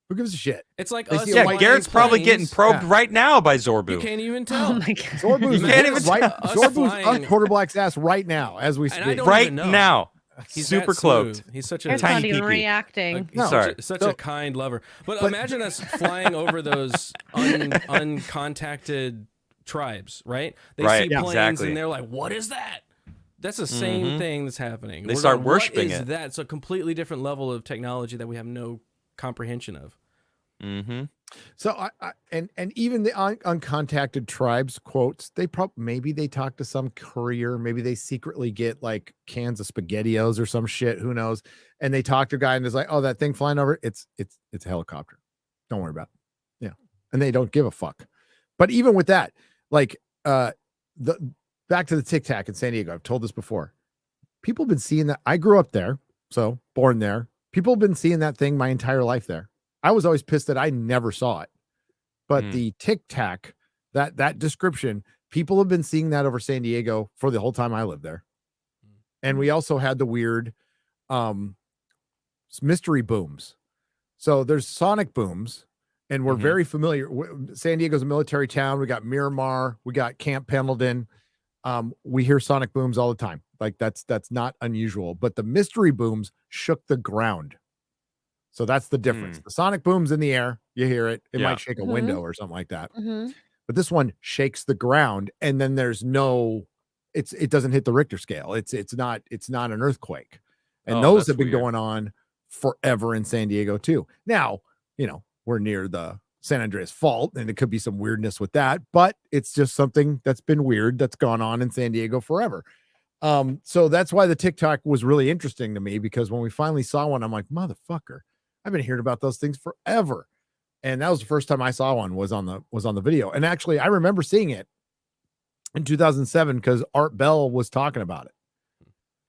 D: Who gives a shit?
A: It's like
D: They
A: us.
D: see
F: Yeah, Garrett's probably getting probed right now by Zorbu.
A: You can't even tell.
E: Oh my god.
D: Zorbu's
F: You can't even
D: Zorbu's on Quarterblack's ass right now as we
A: And I
D: speak.
A: don't
F: Right
A: even know.
F: now.
A: He's
F: Super
A: that
F: cloaked.
A: smooth. He's such a
E: It's not
F: tiny
E: even
F: pee-pee.
E: reacting.
A: He's
F: Sorry.
A: such a kind lover. But imagine us flying over those uncontacted tribes, right? They see planes and they're like, "What is that?" That's the same thing that's happening.
F: They start worshiping
A: what is
F: it.
A: that? It's a completely different level of technology that we have no comprehension of.
F: Mm-hmm.
D: So and even the uncontacted tribes quotes, maybe they talk to some courier, maybe they secretly get like cans of SpaghettiOs or some shit, who knows, and they talk to a guy and it's like, oh, that thing flying over, it's a helicopter, don't worry about it. Yeah, and they don't give a fuck. But even with that, like the back to the Tic Tac in San Diego, I've told this before, people have been seeing that. I grew up there, so born there. People have been seeing that thing my entire life there. I was always pissed that I never saw it. But the Tic Tac, that description, people have been seeing that over San Diego for the whole time I lived there. And we also had the weird mystery booms. So there's sonic booms, and we're very familiar. San Diego's a military town. We got Miramar, we got Camp Pendleton. We hear sonic booms all the time. Like that's not unusual. But the mystery booms shook the ground. So that's the difference. The sonic boom's in the air. You hear it. It might shake a window or something like that. But this one shakes the ground, and then there's no, it doesn't hit the Richter scale. It's not an earthquake. And those have been going on forever in San Diego too. Now, we're near the San Andreas Fault, and it could be some weirdness with that, but it's just something that's been weird that's gone on in San Diego forever. So that's why the TikTok was really interesting to me, because when we finally saw one, I'm like, motherfucker, I've been hearing about those things forever. And that was the first time I saw one, was on the video. And actually I remember seeing it in 2007 because Art Bell was talking about it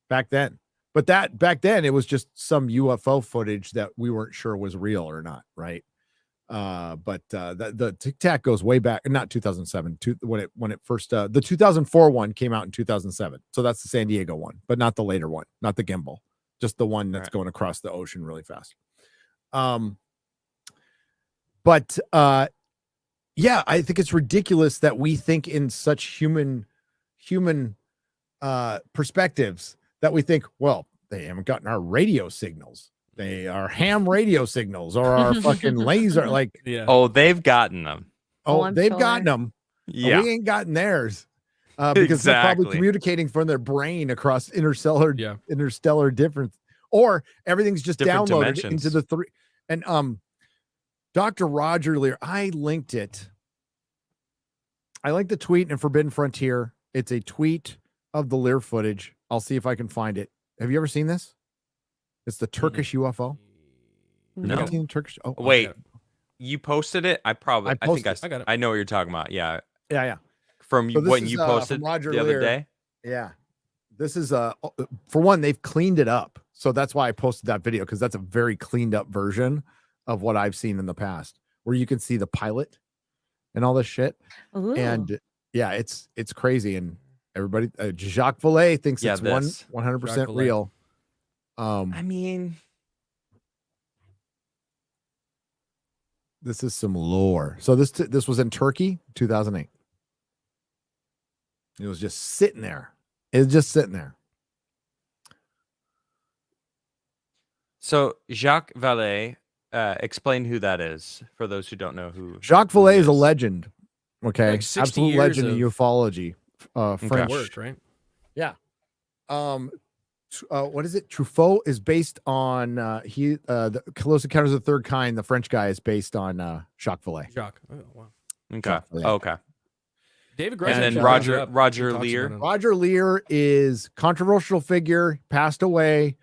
D: back then. But back then it was just some UFO footage that we weren't sure was real or not. Right. But the Tic Tac goes way back, not 2007, when it first, the 2004 one came out in 2007. So that's the San Diego one, but not the later one, not the gimbal, just the one that's going across the ocean really fast. But yeah, I think it's ridiculous that we think in such human perspectives, that we think, well, they haven't gotten our radio signals. They are ham radio signals or our fucking laser. Like,
F: oh, they've gotten them.
D: Oh, they've gotten them.
F: Yeah.
D: We ain't gotten theirs. Because they're probably communicating from their brain across interstellar difference, or everything's just
F: Different
D: downloaded
F: dimensions.
D: into the three. And Dr. Roger Lear, I linked it. I linked the tweet in Forbidden Frontier. It's a tweet of the Lear footage. I'll see if I can find it. Have you ever seen this? It's the Turkish UFO.
F: No.
D: Have you seen Turkish? Oh,
F: wait, you posted it? I got it. I know what you're talking about. Yeah.
D: Yeah.
F: From
D: So
F: what you posted
D: Roger
F: the
D: Lear.
F: other day?
D: Yeah. This is for one, they've cleaned it up. So that's why I posted that video, because that's a very cleaned up version of what I've seen in the past, where you can see the pilot and all this shit.
E: Ooh.
D: And yeah, it's crazy. And everybody, Jacques Vallée thinks it's 100% real.
F: I mean,
D: this is some lore. So this was in Turkey, 2008. It was just sitting there.
F: So Jacques Vallée, explain who that is for those who don't know who.
D: Jacques Vallée is a legend. Okay,
A: Like 60
D: absolute
A: years
D: legend in
A: of
D: ufology. French,
A: worked, right?
D: yeah. What is it? Truffaut is based on the Close Encounters of the Third Kind. The French guy is based on Jacques Vallée.
A: Jacques. Oh, wow.
F: Okay.
D: Jacques Vallée.
F: Okay.
A: David Grusch.
F: And then
A: actually
F: Roger
A: talks
F: Lear.
A: about him.
D: Roger Lear is controversial figure, passed away,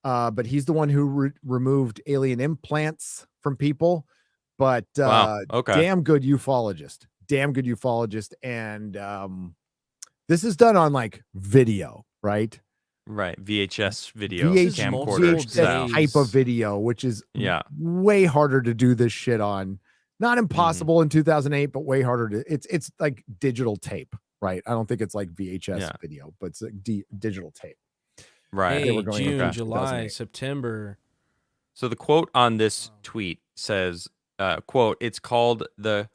D: but he's the one who removed alien implants from people. But
F: Wow. Okay.
D: damn good ufologist, and this is done on like video, right?
F: Right. VHS video.
A: multiple
F: Camcorder style.
A: days.
D: type of video, which is
F: Yeah.
D: way harder to do this shit on. Not impossible in 2008, but way harder to. It's like digital tape, right? I don't think it's like VHS video, but it's like digital tape.
F: Right.
A: May,
D: They were going
A: June,
D: okay.
A: July,
D: 2008.
A: September.
F: So the quote on this tweet says, quote, "It's called the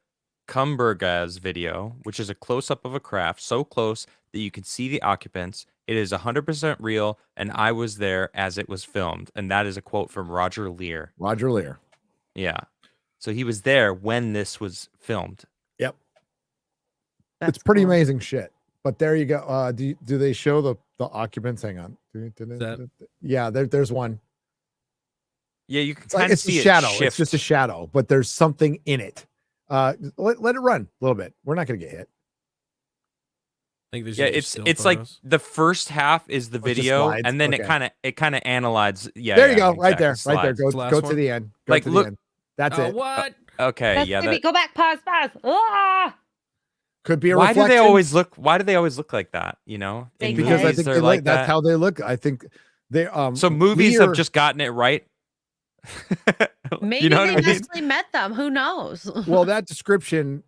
F: Kumburgaz video, which is a close-up of a craft so close that you can see the occupants. It is 100% real, and I was there as it was filmed." And that is a quote from Roger Lear.
D: Roger Lear.
F: Yeah. So he was there when this was filmed.
D: Yep.
E: That's
D: It's pretty
E: cool.
D: amazing shit. But there you go. Do they show the occupants? Hang on.
A: That-
D: Yeah, there's one.
F: Yeah, you can
D: It's like
F: kind of
D: it's a
F: see
D: shadow.
F: it
D: It's
F: shift.
D: just a shadow, but there's something in it. Let it run a little bit. We're not gonna get hit.
A: I think these
F: Yeah,
A: are just still
F: it's like
A: photos.
F: the first half is the
D: Oh, it's just
F: video,
D: slides?
F: and then
D: Okay.
F: it kind of analyzes. Yeah,
D: There you
F: yeah,
D: go, right there,
F: exactly,
D: right there.
F: slides.
D: Go
A: It's the last
D: go to
A: one?
D: the end. Go
F: Like,
D: to
F: look-
D: the end. That's
A: Oh,
D: it.
A: what?
F: Okay,
E: That's
F: yeah.
E: creepy. Go back. Pause. Ah!
D: Could be a
F: Why do
D: reflection.
F: they always look? Why do they always look like that? You know, in
E: Big
D: Because I
E: heads.
F: movies
D: think
F: they're
D: they
F: like
D: look, that's
F: that.
D: how they look. I think they
F: So movies have
D: Lear-
F: just gotten it right.
E: Maybe
F: you know what I
E: they've
F: mean?
E: actually met them. Who knows?
D: well, that description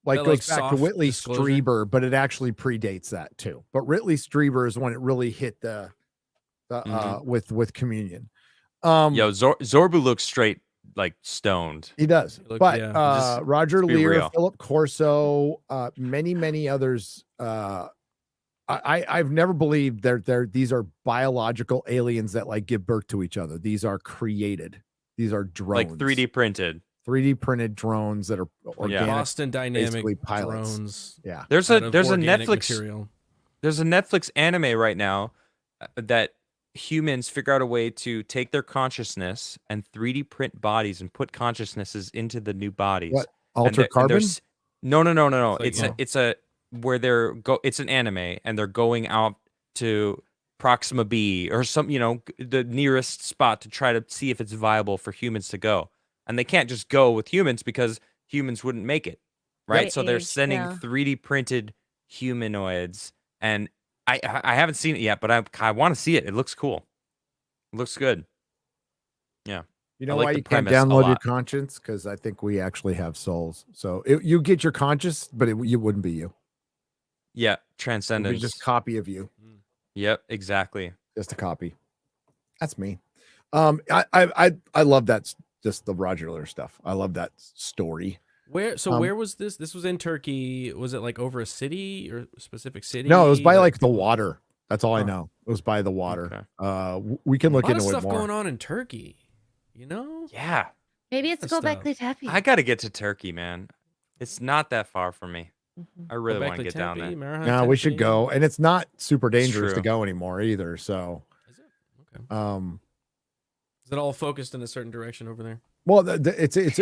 D: like
A: That,
D: goes
A: like,
D: back to
A: soft
D: Whitley
A: disclosure?
D: Strieber, but it actually predates that too. But Whitley Strieber is when it really hit the with communion.
F: Yo, Zorbu looks straight like stoned.
D: He does.
A: Look,
D: But
A: yeah,
F: just-
D: Roger
F: let's be
D: Lear,
F: real.
D: Philip Corso, many others. I've never believed these are biological aliens that like give birth to each other. These are created. These are drones.
F: Like 3D printed.
D: 3D printed drones that are organic.
A: Boston Dynamic
D: basically pilots.
A: drones.
D: Yeah.
F: There's
A: out
F: a
A: of
F: there's a
A: organic
F: Netflix
A: material.
F: there's a Netflix anime right now that humans figure out a way to take their consciousness and 3D print bodies and put consciousnesses into the new bodies.
D: What?
F: And
D: Alter
F: and
D: carbon?
F: there's- No.
A: It's like-
F: It's a where it's an anime and they're going out to Proxima B or some, the nearest spot to try to see if it's viable for humans to go. And they can't just go with humans because humans wouldn't make it. Right? So they're
E: Right,
F: sending
E: yeah.
F: 3D printed humanoids, and I haven't seen it yet, but I want to see it. It looks cool. It looks good.
D: You know
F: like
D: why
F: the
D: you can't
F: premise a
D: download your
F: lot.
D: conscience? Because I think we actually have souls. So you get your conscious, but it wouldn't be you.
F: Yeah,
D: It would
F: transcendence.
D: be just a copy of you.
F: Yep, exactly.
D: Just a copy. That's me. I love that. Just the Roger Lear stuff. I love that story.
A: Where
D: Um,
A: where was this? This was in Turkey. Was it like over a city or a specific city?
D: No, it was by
A: that
D: like the
A: people-
D: water. That's all I
A: Huh.
D: know. It was by the water.
F: Okay.
D: We can
A: A
D: look
A: lot of
D: into it
A: stuff
D: more.
A: going on in Turkey. You know?
F: Yeah,
E: Maybe it's
A: Good
E: Göbekli Tepe.
F: I got to get to Turkey, man. It's not that far from me.
E: Mhm.
F: I really want to
A: Göbekli
F: get down
A: Tepe,
F: there.
A: Marhan
D: No, we should
A: Tepe.
D: go, and it's not super dangerous to
F: true.
D: go anymore either. So,
A: Is it? Okay. Is it all focused in a certain direction over there?
D: well, it's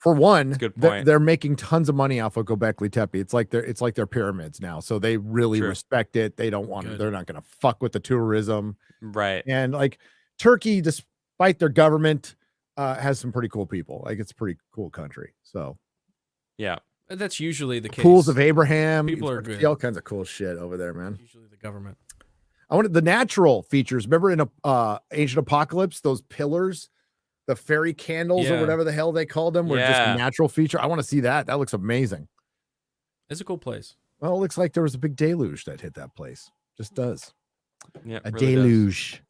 D: for one,
F: That's a good
D: they're-
F: point.
D: They're making tons of money off of Göbekli Tepe. It's like their pyramids now, so they really
F: True.
D: respect it. They don't want to.
A: Good.
D: They're not going to fuck with the tourism.
F: Right.
D: And like Turkey, despite their government, has some pretty cool people. Like it's a pretty cool country. So
F: Yeah.
A: That's usually the case.
D: pools of Abraham,
A: People are
D: you
A: good.
D: see all kinds of cool shit over there, man.
A: Usually the government.
D: I wanted the natural features. Remember in Ancient Apocalypse, those pillars, the fairy candles or
A: Yeah.
D: whatever the hell they called them, were just
F: Yeah.
D: a natural feature. I want to see that. That looks amazing.
A: It's a cool place.
D: Well, it looks like there was a big deluge that hit that place. Just does.
F: Yeah.
D: A
F: really does.
D: deluge.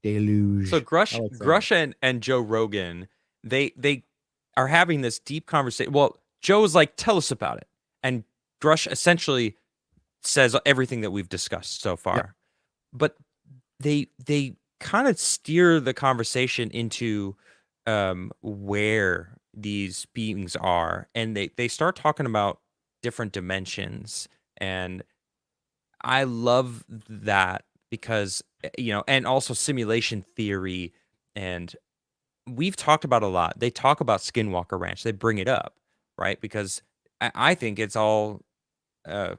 D: Deluge.
F: So Grusch,
D: I like that.
F: Grusch and Joe Rogan, they are having this deep conversation. Well, Joe's like, tell us about it. And Grusch essentially says everything that we've discussed so far. But they kind of steer the conversation into where these beings are. And they start talking about different dimensions. And I love that because, and also simulation theory. And we've talked about a lot. They talk about Skinwalker Ranch. They bring it up, right? Because I think it's all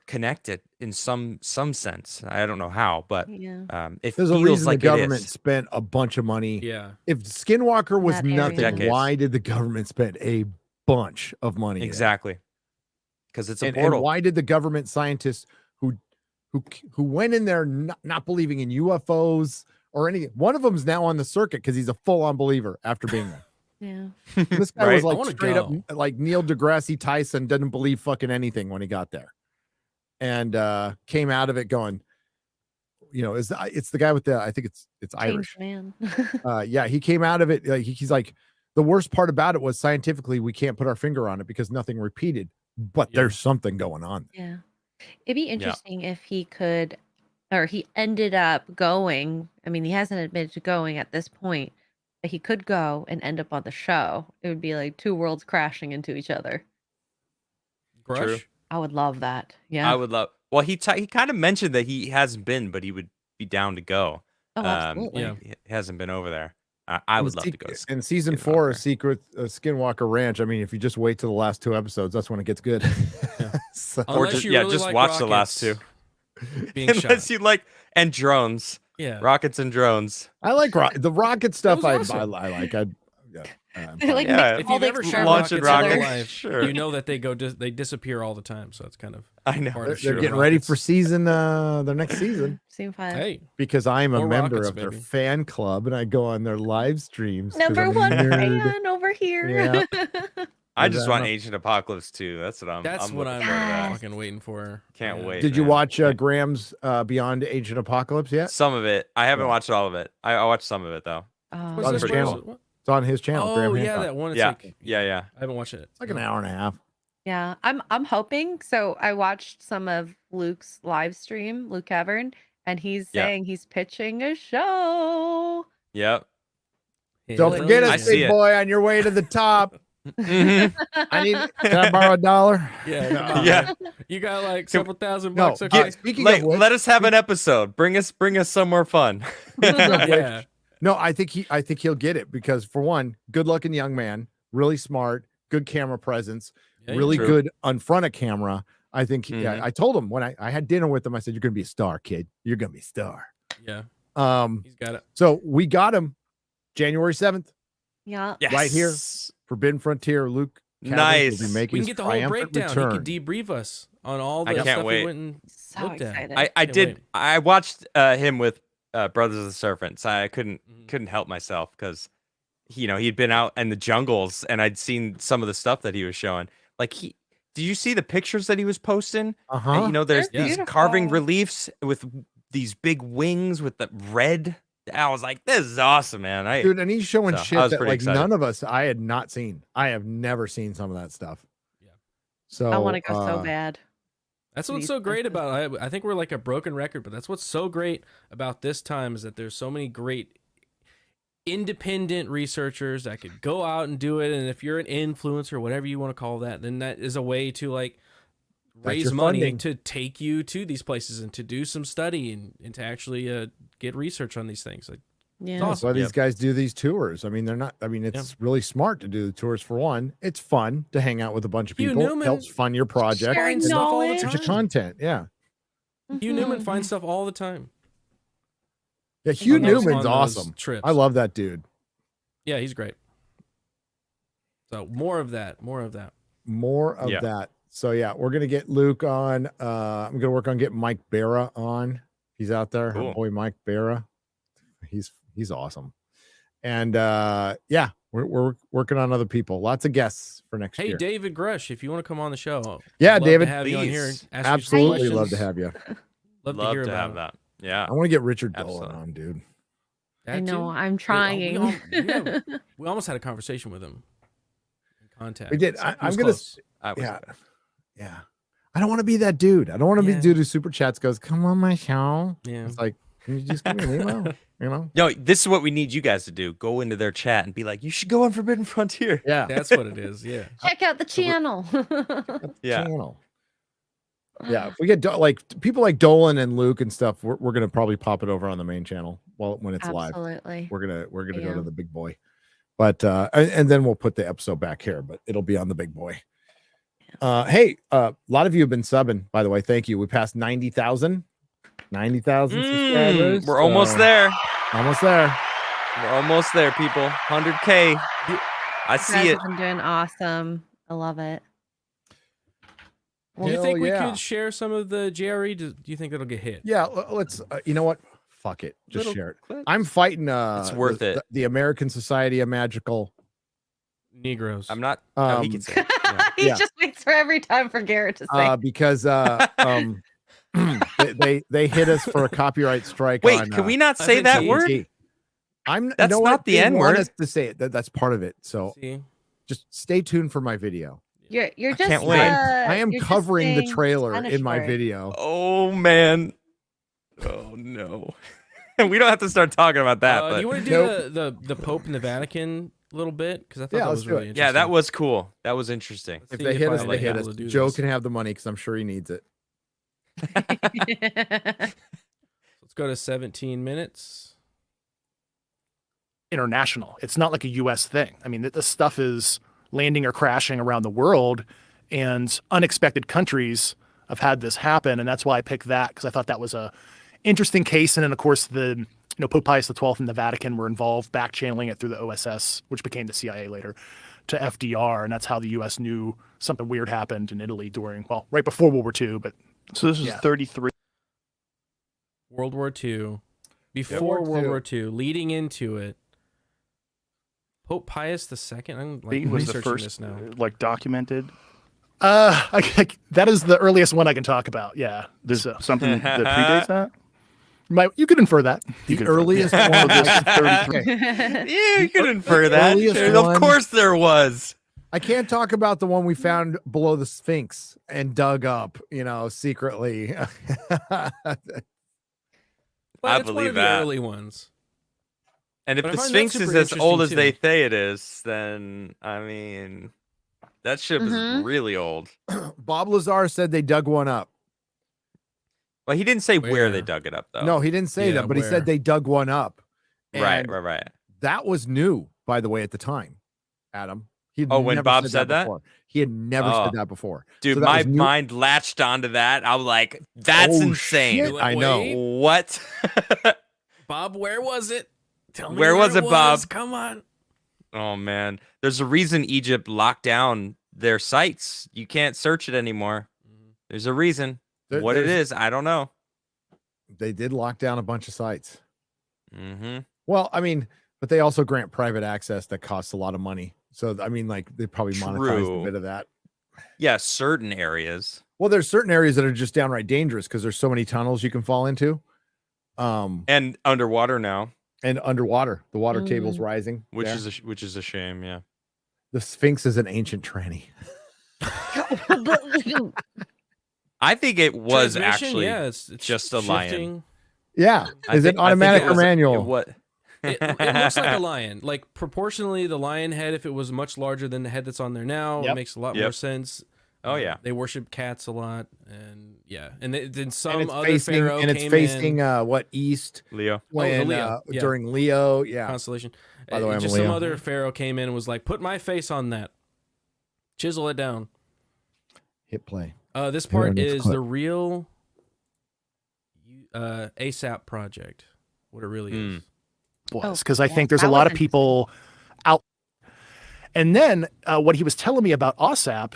F: connected in some sense. I don't know how, but
E: Yeah.
F: it
D: There's a
F: feels
D: reason
F: like
D: the government
F: it is.
D: spent a bunch of money.
A: Yeah.
D: If Skinwalker was
E: That area.
D: nothing,
F: Decades.
D: why did the government spend a bunch of money? there?
F: Exactly. Because it's a
D: And
F: portal.
D: why did the government scientists who went in there not believing in UFOs or anything? One of them's now on the circuit because he's a full-on believer after being there.
E: Yeah.
D: This guy
F: Right.
D: was
A: I
D: like
A: wanna
D: straight up
A: go.
D: like Neil deGrasse Tyson, didn't believe fucking anything when he got there, and came out of it going, it's the guy with the, I think it's Irish.
E: Changed man.
D: Yeah, he came out of it like he's like, the worst part about it was scientifically we can't put our finger on it because nothing repeated, but
A: Yeah.
D: there's something going on.
E: Yeah. It'd be interesting if he could, or he ended up going. I mean, he hasn't admitted to going at this point, but he could go and end up on the show. It would be like two worlds crashing into each other.
A: Grush?
F: True.
E: I would love that. Yeah.
F: I would love. Well, he kind of mentioned that he hasn't been, but he would be down to go.
E: Oh, absolutely.
A: yeah.
F: He hasn't been over there. I would love to go.
D: In season 4 of Skinwalker Ranch. I mean, if you just wait to the last 2 episodes, that's when it gets good. So,
F: Or
A: Unless
F: just,
A: you
F: yeah,
A: really
F: just
A: like
F: watch the last
A: rockets
F: 2.
A: being
F: Unless
A: shot.
F: you like and drones,
A: Yeah.
F: rockets and drones.
D: I like the rocket stuff.
A: That was
D: I
A: awesome.
D: like.
E: They're like
F: Yeah,
E: mix
A: If
E: all
A: you've
E: the
A: ever shot
F: launching
A: rockets in real
F: rockets,
A: life,
F: sure.
A: you know that they disappear all the time. So it's kind of
F: I know.
A: part
D: They're
A: of shooting
D: getting ready
A: rockets.
D: for season their next season
E: Season 5.
A: Hey,
D: because I'm a
A: More
D: member
A: rockets,
D: of their
A: baby.
D: fan club and I go on their live streams. 'cause
E: Number
D: I'm a
E: 1
D: nerd.
E: fan over here.
D: Yeah.
F: I just want
D: know.
F: Ancient Apocalypse 2. That's what I'm.
A: that's what
F: looking
A: I'm
F: forward to that.
A: fucking waiting for.
F: Can't
A: Yeah.
F: wait.
D: Did you
F: man.
D: watch Graham's Beyond Ancient Apocalypse yet?
F: Some of it? I haven't
D: Yeah.
F: watched all of it. I watched some of it though.
E: Oh,
A: What's
D: on
A: this
D: his
A: one?
D: channel.
A: What?
D: It's on his channel.
A: Oh
D: Graham
A: yeah,
D: Hancock.
A: that one. It's
F: Yeah,
A: like,
F: yeah.
A: I haven't watched it.
D: It's like an hour and a half.
E: yeah. I'm hoping. So I watched some of Luke's live stream, Luke Cavern, and he's
F: Yeah.
E: saying he's pitching a show.
F: Yep.
D: Don't forget
F: I
D: us,
F: see
D: big
F: it.
D: boy, on your way to the top.
F: Mhm.
D: I need. Can I borrow $1?
A: Yeah,
D: No.
A: come on,
F: Yeah.
A: man. You got like
F: Can-
A: several thousand
D: No,
A: bucks. Okay.
D: speaking
F: Let,
D: of which,
F: let us have an episode. Bring us some more fun.
A: Yeah.
D: no, I think he'll get it because for one, good looking young man, really smart, good camera presence,
A: Yeah,
D: really
F: True.
D: good on front of camera. I think yeah,
F: Mhm.
D: I told him when I had dinner with him, I said, "You're gonna be a star, kid. You're gonna be a star."
A: Yeah.
D: Um,
A: He's got it.
D: so we got him January 7th,
E: Yeah.
F: Yes.
D: Right here. Forbidden Frontier. Luke Cavins
F: Nice.
D: will be making
A: We can
D: his
A: get the whole
D: triumphant
A: breakdown.
D: return.
A: He could debrief us on all
F: I
A: the
F: can't
A: stuff
F: wait.
A: we went and
E: So
A: looked at.
E: excited.
F: I
A: Can't
F: did.
A: wait.
F: I watched him with Brothers of the Serpents. I
A: Mhm.
F: couldn't help myself because he'd been out in the jungles and I'd seen some of the stuff that he was showing. Like did you see the pictures that he was posting?
D: Uh-huh.
F: And, there's
E: They're
F: these carving
E: beautiful.
F: reliefs with these big wings with the red. I was like, this is awesome, man.
D: Dude, and he's showing
F: So, I
D: shit
F: was
D: that
F: pretty
D: like
F: excited.
D: none of us I had not seen. I have never seen some of that stuff.
A: Yeah.
D: So
E: I want to go so bad.
A: That's
E: to
A: what's
E: these
A: so great
E: places.
A: about I think we're like a broken record, but that's what's so great about this time is that there's so many great independent researchers that could go out and do it. And if you're an influencer, whatever you want to call that, then that is a way to like raise
D: your
A: money
D: funding.
A: to take you to these places and to do some study and to actually get research on these things. Like,
E: Yeah.
D: That's why these
F: Yep.
D: guys do these tours. I mean, they're not. I mean, it's really smart to do the tours for one. It's fun to hang out with a bunch of
A: Hugh
D: people.
A: Newman
D: Helps fund your project.
E: Sharing
A: finds stuff all the
E: knowledge.
D: Bunch of
A: time.
D: content. Yeah.
A: Hugh Newman
E: Mhm.
A: finds stuff all the time.
D: Yeah. Hugh
A: on those-
D: Newman's
A: on those
D: awesome.
A: Trips.
D: I love that dude.
A: Yeah, he's great. So more of that. More of that.
D: More of
F: Yeah.
D: that. So yeah, we're gonna get Luke on. I'm gonna work on getting Mike Barra on. He's out there. Our
F: Cool.
D: boy Mike Barra. He's awesome. And yeah, we're working on other people. Lots of guests for next
A: Hey,
D: year.
A: David Grusch, if you want to come on the show,
D: Yeah,
A: love
D: David,
A: to have you on here.
F: please.
A: And ask you some
D: Absolutely love to
A: questions.
D: have you.
A: Love to
F: Love
A: hear
F: to
A: about
F: have
A: it.
F: that. Yeah.
D: I want to get Richard Dolan
F: Absolutely.
D: on, dude.
E: I
A: That
E: know.
A: too?
E: I'm
A: We
E: trying.
A: almost had a conversation with him. In contact.
D: We did.
A: He
D: I'm
A: was
D: gonna.
A: close.
F: I was,
D: Yeah. I don't want to be that dude. I don't want to be
A: Yeah.
D: the dude who super chats goes, "Come on my show."
A: Yeah.
D: It's like, can you just give me an email? You know?
F: No, this is what we need you guys to do. Go into their chat and be like, you should go on Forbidden Frontier.
D: Yeah.
A: That's what it is. Yeah.
E: Check out the channel.
F: Yeah.
D: Channel. Yeah. If we get like people like Dolan and Luke and stuff, we're gonna probably pop it over on the main channel when it's live.
E: Absolutely.
D: We're gonna go
E: Yeah.
D: to the big boy, but and then we'll put the episode back here, but it'll be on the big boy. Hey, a lot of you have been subbing, by the way. Thank you. We passed 90,000 subscribers.
F: We're almost there.
D: Almost there.
F: We're almost there, people. 100K. I
E: You
F: see
E: guys
F: it.
E: have been doing awesome. I love it.
A: Do you
D: Hell
A: think we
D: yeah.
A: could share some of the JRE? Do you think that'll get hit?
D: Yeah, let's. You know what? Fuck it. Just
F: Little
D: share it.
F: clips.
D: I'm fighting.
F: It's worth it.
D: The American Society of Magical.
A: Negroes.
F: I'm not. No, he
D: Um,
F: can say it. Yeah.
E: He
D: Yeah.
E: just waits for every time for Garrett to say.
D: Because they hit us for a copyright strike.
F: Wait,
D: on,
F: can we not say that
A: FNT.
F: word?
D: AT&T.
F: That's
D: you know
F: not
D: what?
F: the
D: They want
F: N-word.
D: us to say it. That's part of it. So
A: See?
D: just stay tuned for my video.
E: You're just.
F: can't wait.
D: I am
E: you're just
D: covering the
E: saying
D: trailer
E: Spanish
D: in my
E: word.
D: video.
F: Oh, man. Oh, no. we don't have to start talking about that.
A: Do
F: but
A: you want to do the Pope and the Vatican a little bit? Because I thought
D: Yeah,
A: that
D: let's
A: was
D: do
A: really
D: it.
A: interesting.
F: yeah, that was cool. That was interesting.
A: Let's
D: If
A: see
D: they hit
A: I
D: us,
A: am
D: they hit
A: able
D: us.
A: to do
D: Joe
A: this.
D: can have the money because I'm sure he needs it.
A: Let's go to 17 minutes.
B: international. It's not like a U.S. thing. I mean, this stuff is landing or crashing around the world, and unexpected countries have had this happen. And that's why I picked that, because I thought that was a interesting case. And then, of course, Pope Pius XII and the Vatican were involved, back channeling it through the OSS, which became the CIA later, to FDR. And that's how the U.S. knew something weird happened in Italy right before World War II. But
G: so this is 33.
A: World War II. Before World War II, leading into it. Pope Pius II. I'm
G: Was the
A: researching
G: first
A: this now.
G: documented.
B: That is the earliest one I can talk about. Yeah,
G: There's something that predates that.
B: You could infer that.
D: The earliest one.
F: Yeah, you could infer that.
D: earliest
F: Of
D: one-
F: course there was.
D: I can't talk about the one we found below the Sphinx and dug up, secretly.
A: But
F: I
A: it's one
F: believe
A: of the
F: that.
A: early ones.
F: And if
A: But I
F: the
A: find that
F: Sphinx
A: super
F: is as old as
A: interesting,
F: they
A: too.
F: say it is, then I mean, that ship
E: Mhm.
F: is really old.
D: Bob Lazar said they dug one up.
F: Well, he didn't say where they
A: Where?
F: dug it up, though.
D: No, he didn't say
A: Yeah,
D: that, but he
A: where?
D: said they dug one up.
F: right.
D: And that was new, by the way, at the time, Adam. He
F: Oh, when Bob said that?
D: before. He had never
F: Oh.
D: said that before.
F: Dude,
D: So that
F: my
D: was new-
F: mind latched onto that. I'm like, that's
D: Oh,
F: insane.
D: shit. I know.
A: Wait.
F: What?
A: Bob, where was it? Tell me
F: Where was it, Bob?
A: Come on.
F: Oh man, there's a reason Egypt locked down their sites. You can't search it anymore. There's a reason. What it
D: there's-
F: is, I don't know.
D: They did lock down a bunch of sites.
F: Mm-hmm.
D: Well, I mean, but they also grant private access that costs a lot of money. So, I mean, like they probably monetize
F: True.
D: a bit of that.
F: Yeah, certain areas.
D: Well, there's certain areas that are just downright dangerous because there's so many tunnels you can fall into.
F: And underwater now,
D: And underwater, the water table's rising.
F: which
D: there.
F: is a shame. Yeah.
D: The Sphinx is an ancient tranny.
F: I think it was
A: Transmission?
F: actually
A: it's
F: just a lion.
A: shifting.
D: Yeah. Is it automatic or manual?
F: What?
A: It looks like a lion. Like proportionally, the lion head, if it was much larger than the head that's on there now,
B: Yep.
A: it makes a lot
F: Yep.
A: more sense.
F: Oh yeah.
A: They worship cats a lot, and yeah, and then
D: And
A: some
D: it's
A: other
D: facing,
A: pharaoh
D: and it's
A: came
D: facing
A: in,
D: what, east
F: Leo.
D: when
A: Leo, yeah.
D: during Leo. Yeah.
A: constellation.
D: By the way, I'm a
A: just some
D: Leo.
A: other pharaoh came in and was like, "Put my face on that, chisel it down."
D: Hit play.
A: This
D: Here,
A: part
D: next
A: is
D: clip.
A: the real ASAP project. What it really is.
B: was, because I
E: yeah,
B: think there's a
E: that
B: lot
E: was
B: of people out. And then what he was telling me about OSAP,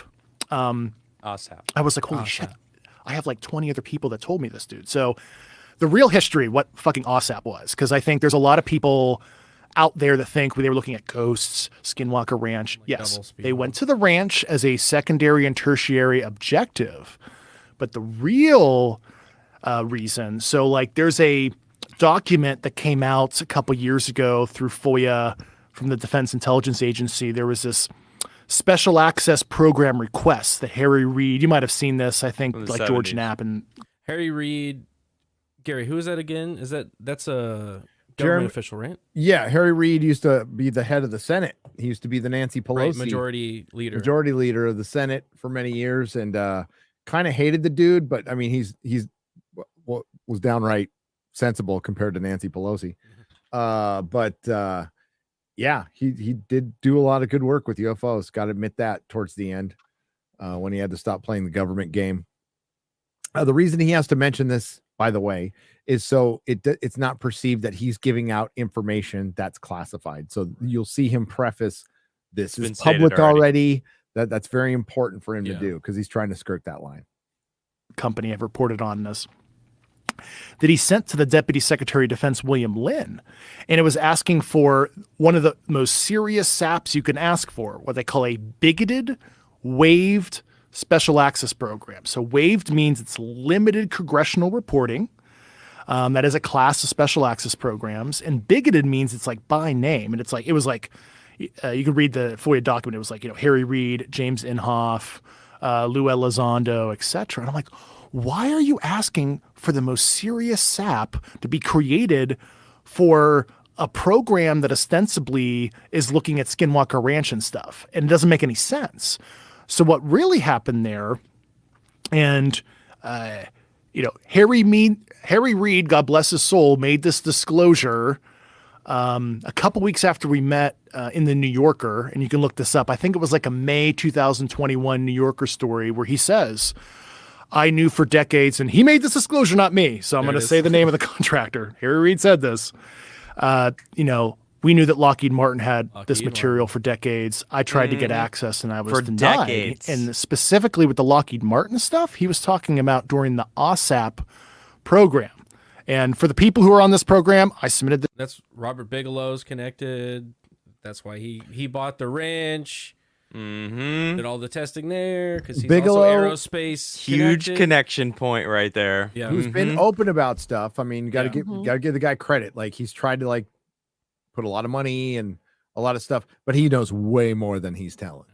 F: ASAP.
B: I was like, holy
A: OSAP.
B: shit, I have like 20 other people that told me this, dude. So the real history, what fucking OSAP was, because I think there's a lot of people out there that think they were looking at ghosts, Skinwalker Ranch. Yes,
A: double speed
B: they
A: bump.
B: went to the ranch as a secondary and tertiary objective. But the real reason, so like there's a document that came out a couple years ago through FOIA from the Defense Intelligence Agency. There was this special access program request that Harry Reid, you might have seen this, I think,
F: From the
B: like George
F: 70s.
B: Knapp and
A: Harry Reid, Gary, who is that again? That's a government
D: Jeremy-
A: official, right?
D: Yeah. Harry Reid used to be the head of the Senate. He used to be the Nancy Pelosi
A: Right, majority leader.
D: majority leader of the Senate for many years, and kind of hated the dude. But I mean, he's was downright sensible compared to Nancy Pelosi. Yeah, he did do a lot of good work with UFOs. Got to admit that towards the end, when he had to stop playing the government game. The reason he has to mention this, by the way, is so it's not perceived that he's giving out information that's classified. So you'll see him preface, "This
F: been
D: is
F: stated
D: public
F: already."
D: already." That's very important for him to
A: Yeah.
D: do because he's trying to skirt that line.
B: company have reported on this, that he sent to the Deputy Secretary of Defense, William Lynn. And it was asking for one of the most serious SAPs you can ask for, what they call a bigoted, waived special access program. So waived means it's limited congressional reporting. That is a class of special access programs. And bigoted means it's like by name. And it was like, you could read the FOIA document. It was like, Harry Reid, James Inhofe, Lou Elizondo, etc. And I'm like, why are you asking for the most serious SAP to be created for a program that ostensibly is looking at Skinwalker Ranch and stuff? And it doesn't make any sense. So what really happened there, and Harry Reid, God bless his soul, made this disclosure a couple weeks after we met in the New Yorker, and you can look this up. I think it was like a May 2021 New Yorker story where he says, I knew for decades, and he made this disclosure, not me. So I'm going to say the name of the contractor. Harry Reid said this. We knew that Lockheed Martin had this material for decades. I tried to get access and I was denied.
F: Decades.
B: And specifically with the Lockheed Martin stuff, he was talking about during the AATIP program. And for the people who are on this program, I submitted the
A: That's Robert Bigelow's connected. That's why he bought the wrench. Did all the testing there because he's
D: Bigelow,
A: also aerospace
F: Huge
A: connected.
F: connection point right there.
A: Yeah.
D: Who's been open about stuff. I mean, got to give the guy credit. Like he's tried to put a lot of money and a lot of stuff, but he knows way more than he's telling.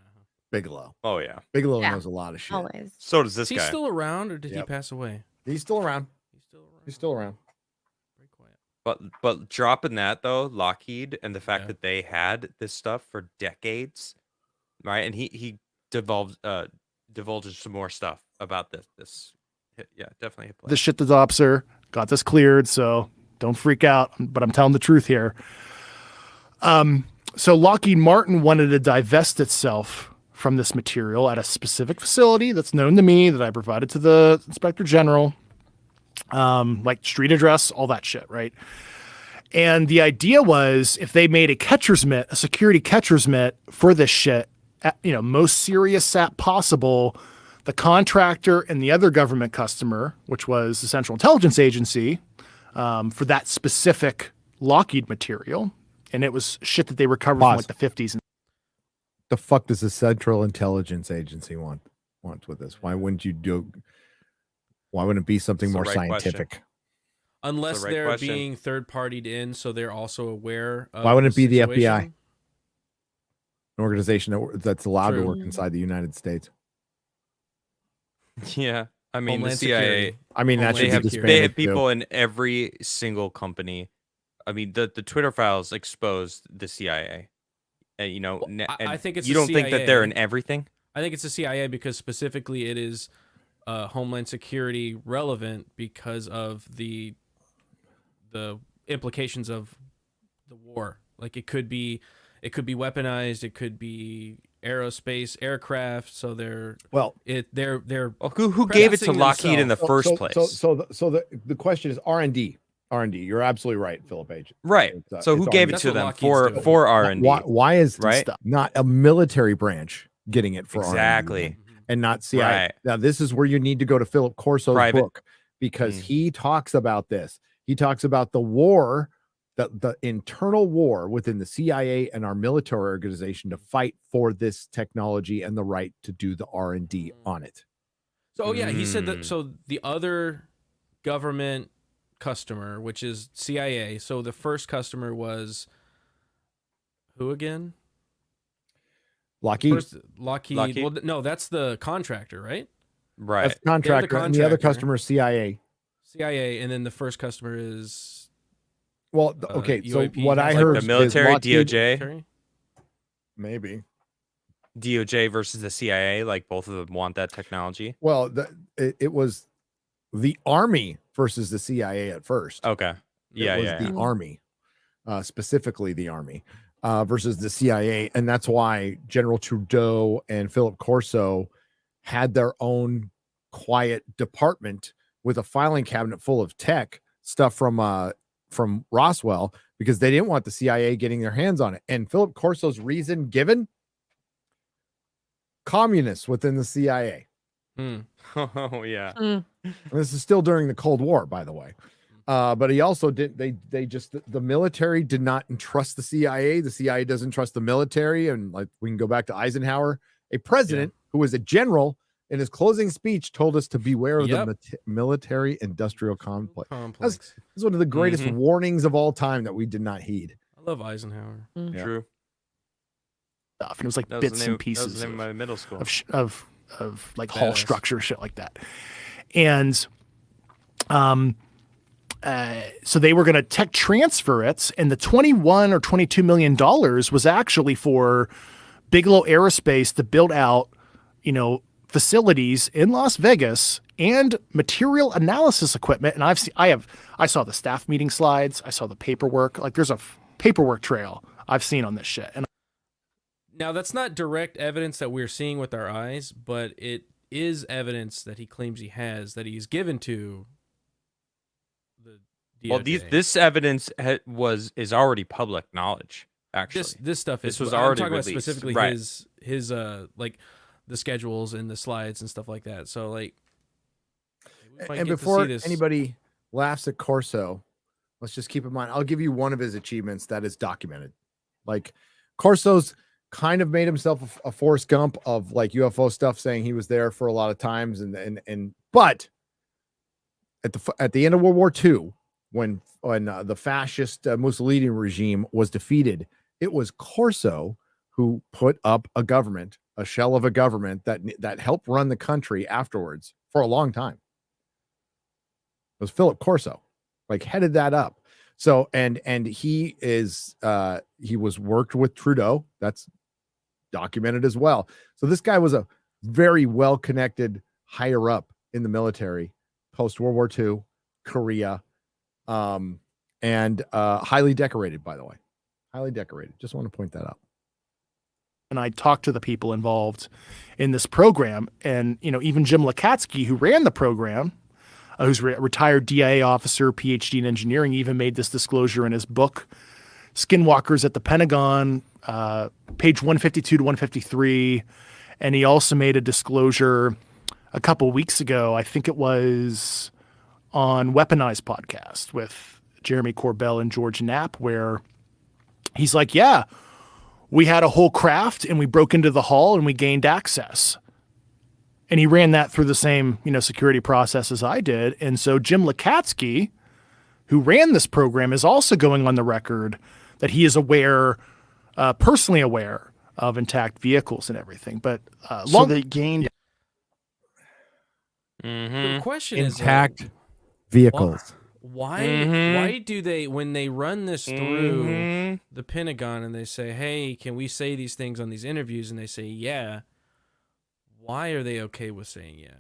D: Bigelow.
F: Oh yeah.
D: Bigelow knows a lot of shit.
E: Always.
F: So does this
A: Is he
F: guy.
A: still around or did he
D: Yep.
A: pass away?
D: He's still around.
A: He's still around.
D: He's still around.
A: Very quiet.
F: But dropping that though, Lockheed and the fact
A: Yeah.
F: that they had this stuff for decades, right? And he divulges some more stuff about this. Yeah, definitely. Hit play.
B: this shit to the officer, got this cleared, so don't freak out, but I'm telling the truth here. So Lockheed Martin wanted to divest itself from this material at a specific facility that's known to me that I provided to the Inspector General, like street address, all that shit, right? And the idea was if they made a catcher's mitt, a security catcher's mitt for this shit, at, most serious SAP possible, the contractor and the other government customer, which was the Central Intelligence Agency, for that specific Lockheed material, and it was shit that they recovered from like the 50s.
D: The fuck does the Central Intelligence Agency want with this? Why wouldn't it be something
F: That's the
D: more
F: right question.
D: scientific?
A: Unless
F: the right
A: they're
F: question.
A: being third partied in, so they're also aware of
D: Why wouldn't it be the
A: situation.
D: FBI? An organization that's allowed to
A: True.
D: work inside the United States.
F: Yeah, I mean
A: Homeland
F: the CIA.
A: Security.
D: I mean, that
A: Homeland
D: should be
F: They have
D: disbanded, too.
F: people in every single company. I mean, the Twitter files exposed the CIA. And,
A: I think it's
F: you
A: the
F: don't think that they're
A: CIA.
F: in everything.
A: I think it's the CIA because specifically it is Homeland Security relevant because of the implications of the war. Like it could be weaponized, it could be aerospace, aircraft. So they're
D: Well,
A: they're
F: Well, who gave it to
A: pressing
F: Lockheed in the
A: themselves.
F: first place?
D: So the question is R&D. R&D. You're absolutely right, Philip H.
F: Right. So who
D: it's
F: gave
D: R&D.
F: it to
A: That's
F: them
A: what Lockheed's
F: for
A: doing.
F: R&D?
D: Why is
F: Right?
D: not a military branch getting it for
F: Exactly.
D: R&D and not CIA?
F: Right.
D: Now, this is where you need to go to Philip Corso's
F: Private.
D: book because he talks about this. He talks about the war, the internal war within the CIA and our military organization to fight for this technology and the right to do the R&D on it.
A: So yeah, he said that.
F: Mm.
A: So the other government customer, which is CIA. So the first customer was who again?
D: Lockheed.
A: First, Lockheed.
F: Lockheed.
A: Well, no, that's the contractor, right?
F: Right.
D: That's the contractor, and the other
A: contractor.
D: customer is CIA.
A: CIA, and then the first customer is
D: Well, okay. So
A: UAP,
D: what I
A: like
D: heard
F: the
D: is
F: military,
D: Lockheed-
F: DOJ,
A: Sorry?
D: maybe.
F: DOJ versus the CIA. Like both of them want that technology.
D: Well, it was the Army versus the CIA at first.
F: Okay. Yeah,
D: it was
F: yeah.
D: the Army, specifically the Army, versus the CIA, and that's why General Trudeau and Philip Corso had their own quiet department with a filing cabinet full of tech stuff from Roswell because they didn't want the CIA getting their hands on it. And Philip Corso's reason given: communists within the CIA.
A: Hmm.
F: Oh yeah.
D: And this is still during the Cold War, by the way. But he also did. They just the military did not entrust the CIA. The CIA doesn't trust the military, and like we can go back to Eisenhower, a president who was a general. In his closing speech, told us to beware of the military-industrial complex. That's one of the greatest warnings of all time that we did not heed.
A: I love Eisenhower.
D: Yeah.
F: True.
B: Stuff. And it was like
F: That was
B: bits
F: the name,
B: and
F: That was
B: pieces
F: the name of my middle school.
B: of like hall
A: Badass.
B: structure, shit like that. And so they were going to tech transfer it, and the $21 or $22 million was actually for Bigelow Aerospace to build out, facilities in Las Vegas and material analysis equipment. And I saw the staff meeting slides. I saw the paperwork. Like there's a paperwork trail I've seen on this shit. And
A: Now, that's not direct evidence that we're seeing with our eyes, but it is evidence that he claims he has, that he's given to the DOJ.
F: Well, this evidence is already public knowledge. Actually,
A: this stuff is.
F: This was
A: I'm
F: already
A: talking about
F: released.
A: specifically
F: Right.
A: his like the schedules and the slides and stuff like that. So like, we might
D: And
A: get to
D: before
A: see this.
D: anybody laughs at Corso, let's just keep in mind, I'll give you one of his achievements that is documented. Like Corso's kind of made himself a Forrest Gump of like UFO stuff, saying he was there for a lot of times. But at the end of World War II, when the fascist Mussolini regime was defeated, it was Corso who put up a government, a shell of a government that helped run the country afterwards for a long time. It was Philip Corso, like headed that up. So and he was worked with Trudeau. That's documented as well. So this guy was a very well connected higher up in the military post World War II, Korea, and highly decorated, by the way. Highly decorated. Just want to point that out.
B: And I talked to the people involved in this program, and even Jim Lakatsky, who ran the program, who's a retired DIA officer, PhD in engineering, even made this disclosure in his book, Skinwalkers at the Pentagon, page 152 to 153. And he also made a disclosure a couple weeks ago, I think it was on Weaponized podcast with Jeremy Corbell and George Knapp, where he's like, yeah, we had a whole craft and we broke into the hull and we gained access. And he ran that through the same, security process as I did. And so Jim Lakatsky, who ran this program, is also going on the record that he is aware, personally aware of intact vehicles and everything. But
G: So they gained.
A: The question
D: Intact
A: is
D: vehicles.
A: why do they, when they run this through the Pentagon and they say, hey, can we say these things on these interviews? And they say, yeah. Why are they okay with saying yeah?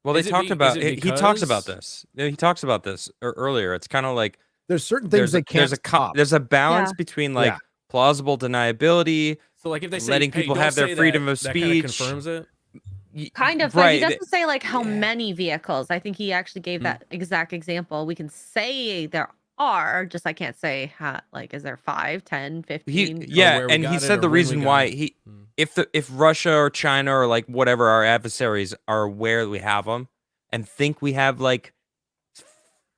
F: Well,
A: Is
F: they
A: it
F: talked
A: be-
F: about
A: is it
F: he talks about
A: because-
F: this. He talks about this earlier. It's kind of like
D: There's certain things they can't stop.
F: there's a balance
E: Yeah.
F: between like
D: Yeah.
F: plausible deniability.
A: So like if they say,
F: letting
A: hey,
F: people
A: don't
F: have their
A: say
F: freedom
A: that,
F: of
A: that kinda
F: speech.
A: confirms it.
E: Kind of, but
F: right.
E: he doesn't say like how many vehicles. I think he actually gave that exact example. We can say there are, just I can't say how, like, is there 5, 10, 15?
A: where we
F: And
A: got
F: he
A: it
F: said
A: or
F: the
A: when we
F: reason
A: got
F: why
A: it.
F: if Russia or China or like whatever our adversaries are aware we have them and think we have like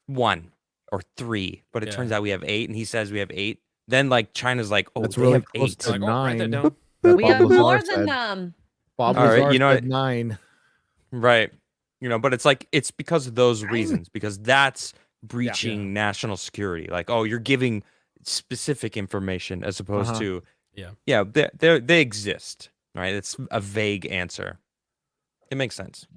F: 1 or 3, but it
A: Yeah.
F: turns out we have 8, and he says we have 8. Then like China's like, oh,
D: That's
F: they
D: really
F: have
D: close
F: 8.
D: to
A: Like, oh, write that
D: 9.
A: down.
D: that
E: We
D: Bob
E: have
D: Lazar
E: more
D: said.
E: than them.
D: Bob
F: All right,
D: Lazar
F: you know
D: said
F: what?
D: 9.
F: Right. But it's like it's because of those reasons, because that's breaching national security. Like, oh, you're giving specific information as opposed to they exist, right? It's a vague answer. It makes sense.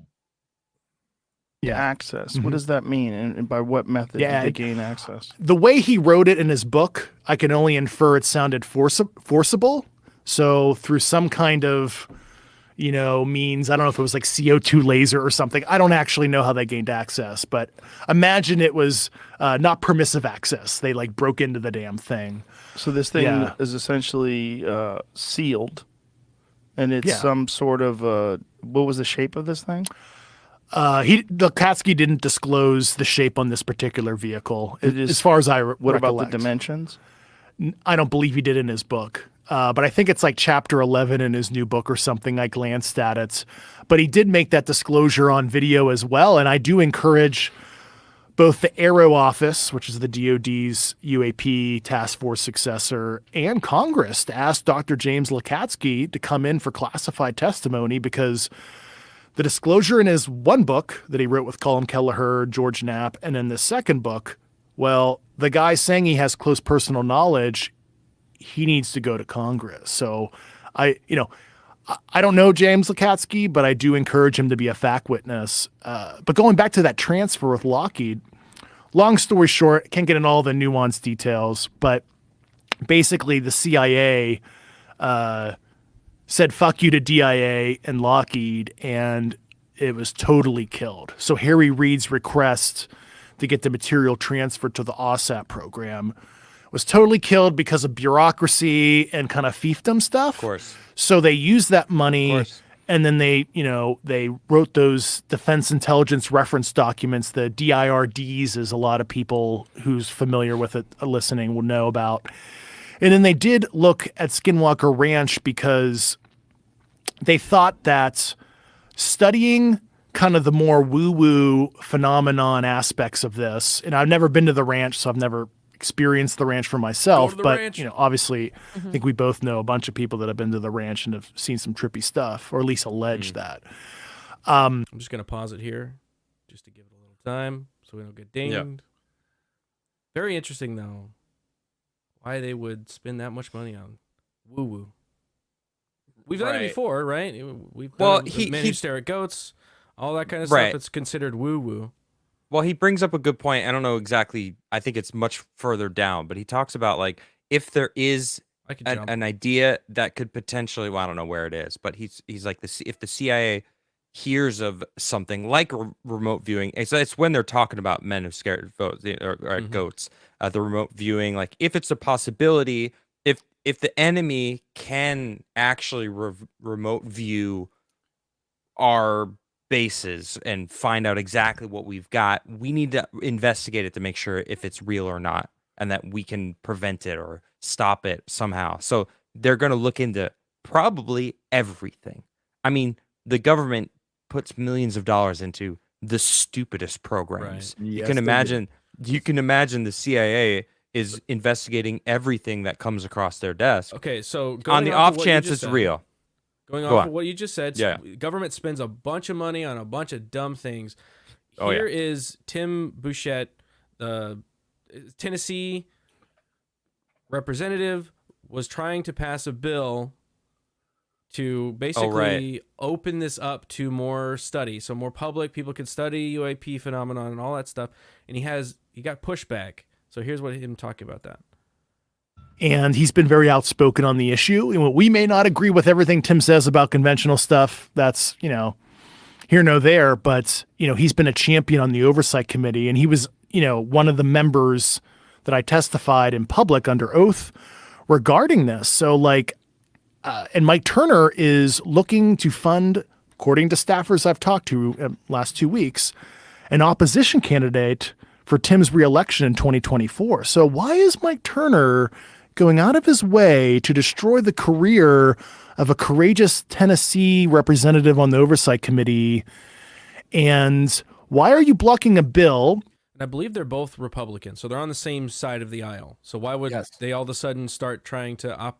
G: Access.
B: Mhm.
G: What does that mean? And by what method
B: Yeah,
G: did they gain access?
B: the way he wrote it in his book, I can only infer it sounded forcible. So through some kind of, means, I don't know if it was like CO2 laser or something. I don't actually know how they gained access, but imagine it was not permissive access. They like broke into the damn thing.
G: So this thing
B: Yeah.
G: is essentially sealed, and it's
B: Yeah.
G: some sort of what was the shape of this thing?
B: Lakatsky didn't disclose the shape on this particular vehicle,
G: It is-
B: as far as I
G: What about the
B: recollect.
G: dimensions?
B: I don't believe he did in his book. But I think it's like chapter 11 in his new book or something. I glanced at it. But he did make that disclosure on video as well. And I do encourage both the Aero Office, which is the DOD's UAP task force successor, and Congress to ask Dr. James Lakatsky to come in for classified testimony, because the disclosure in his one book that he wrote with Colin Kelleher, George Knapp, and in the second book, well, the guy saying he has close personal knowledge, he needs to go to Congress. So I don't know James Lakatsky, but I do encourage him to be a fact witness. But going back to that transfer with Lockheed, long story short, can't get into all the nuanced details, but basically the CIA said fuck you to DIA and Lockheed, and it was totally killed. So Harry Reid's request to get the material transferred to the OSAP program was totally killed because of bureaucracy and kind of fiefdom stuff.
F: Of course.
B: So they used that
F: Of
B: money,
F: course.
B: and then they wrote those defense intelligence reference documents. The DIRDs, is a lot of people who's familiar with it listening will know about. And then they did look at Skinwalker Ranch because they thought that studying kind of the more woo-woo phenomenon aspects of this, and I've never been to the ranch, so I've never experienced the ranch for myself,
A: Go to the
B: but
A: ranch.
B: obviously I think we both know a bunch of people that have been to the ranch and have seen some trippy stuff, or at least allege that.
A: I'm just gonna pause it here, just to give it a little time so we don't get dinged.
F: Yep.
A: Very interesting though, why they would spend that much money on woo woo. We've done it
F: Right.
A: before, right? We've
F: Well,
A: done
F: he-
A: managed stereo goats, all that kind of
F: Right.
A: stuff. It's considered woo woo.
F: Well, he brings up a good point. I don't know exactly. I think it's much further down, but he talks about like if there is
A: I could jump.
F: an idea that could potentially, well, I don't know where it is, but he's like if the CIA hears of something like remote viewing, it's when they're talking about men who scared votes or goats, the remote viewing, like if it's a possibility, if the enemy can actually remote view our bases and find out exactly what we've got, we need to investigate it to make sure if it's real or not, and that we can prevent it or stop it somehow. So they're going to look into probably everything. I mean, the government puts millions of dollars into the stupidest programs.
A: Right.
F: You
D: Yes,
F: can
D: they do.
F: imagine. You can imagine the CIA is investigating everything that comes across their desk
A: Okay, so
F: on
A: going
F: the
A: off
F: off
A: of what you
F: chance
A: just
F: it's
A: said-
F: real.
A: Going
F: Go
A: off
F: on.
A: of what you just said,
F: Yeah.
A: government spends a bunch of money on a bunch of dumb things.
F: Oh,
A: Here
F: yeah.
A: is Tim Bouchette, the Tennessee representative, was trying to pass a bill to basically open this up to more study, so more public people could study UAP phenomenon and all that stuff. And he got pushback. So here's what him talking about that.
B: And he's been very outspoken on the issue. And we may not agree with everything Tim says about conventional stuff. That's, here nor there. But, he's been a champion on the oversight committee. And he was, one of the members that I testified in public under oath regarding this. So and Mike Turner is looking to fund, according to staffers I've talked to last 2 weeks, an opposition candidate for Tim's reelection in 2024. So why is Mike Turner going out of his way to destroy the career of a courageous Tennessee representative on the oversight committee? And why are you blocking a bill?
A: And I believe they're both Republicans, so they're on the same side of the aisle. So why would
D: Yes.
A: they all of a sudden start trying to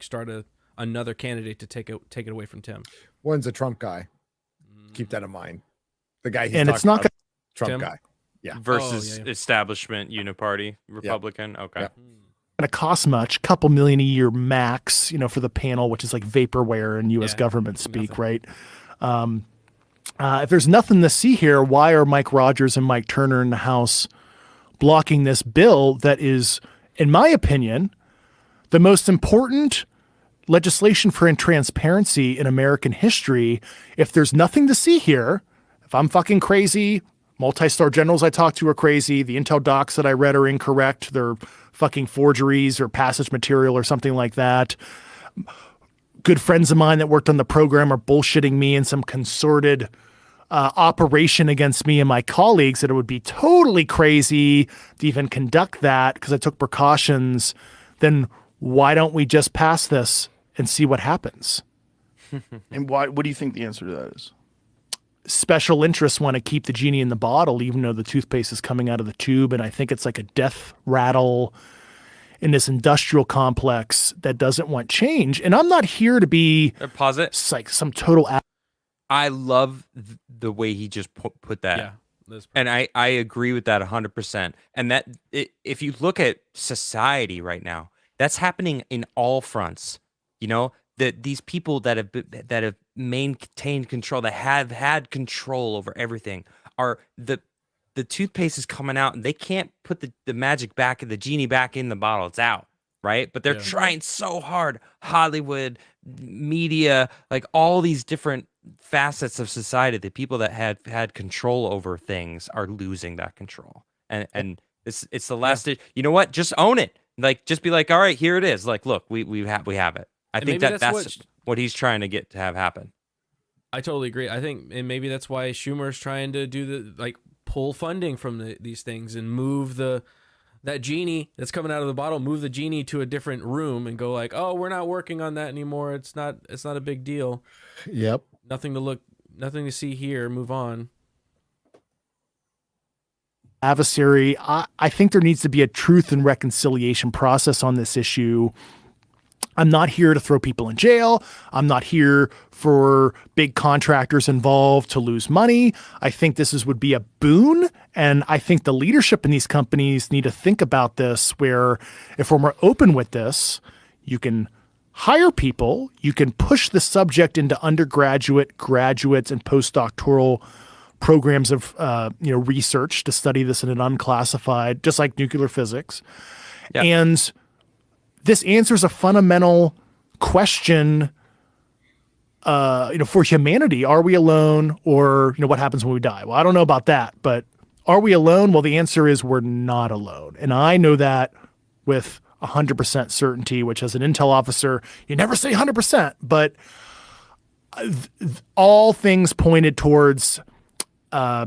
A: start another candidate to take it away from Tim?
D: One's a Trump guy. Keep that in mind. The guy he's
B: And it's
D: talking
B: not
D: about, Trump
A: Tim?
D: guy. Yeah.
F: Versus
A: yeah.
F: establishment uniparty Republican. Okay.
D: Yep.
B: Going to cost much, couple million a year max, for the panel, which is like vaporware in U.S.
A: Yeah,
B: government speak,
A: nothing.
B: right? If there's nothing to see here, why are Mike Rogers and Mike Turner in the House blocking this bill that is, in my opinion, the most important legislation for transparency in American history? If there's nothing to see here, if I'm fucking crazy, multi-star generals I talked to are crazy, the intel docs that I read are incorrect, they're fucking forgeries or passage material or something like that. Good friends of mine that worked on the program are bullshitting me in some concerted operation against me and my colleagues, that it would be totally crazy to even conduct that because I took precautions. Then why don't we just pass this and see what happens?
G: And what do you think the answer to that is?
B: Special interests want to keep the genie in the bottle, even though the toothpaste is coming out of the tube. And I think it's like a death rattle in this industrial complex that doesn't want change. And I'm not here to be
F: Pause it.
B: like some total.
F: I love the way he just put that.
A: Yeah. That's
F: And I agree with that 100%. And that if you look at society right now, that's happening in all fronts. That these people that have maintained control, that have had control over everything, are the toothpaste is coming out and they can't put the magic back, the genie back in the bottle. It's out, right? But they're
A: Yeah.
F: trying so hard. Hollywood, media, like all these different facets of society, the people that had control over things are losing that control. And It's the last. You know what? Just own it. Like, just be like, all right, here it is. Like, look, we have it. I think that's what he's trying to get to have happen.
A: I totally agree. I think, and maybe that's why Schumer's trying to do pull funding from these things and move that genie that's coming out of the bottle, move the genie to a different room and go like, oh, we're not working on that anymore. It's not a big deal.
D: Yep.
A: Nothing to see here. Move on.
B: Adversary, I think there needs to be a truth and reconciliation process on this issue. I'm not here to throw people in jail. I'm not here for big contractors involved to lose money. I think this would be a boon. And I think the leadership in these companies need to think about this, where if we're more open with this, you can hire people, you can push the subject into undergraduate, graduates, and postdoctoral programs of research to study this in an unclassified, just like nuclear physics.
F: Yep.
B: And this answers a fundamental question, for humanity. Are we alone, or what happens when we die? Well, I don't know about that, but are we alone? Well, the answer is we're not alone. And I know that with 100% certainty, which as an intel officer, you never say 100%, but all things pointed towards,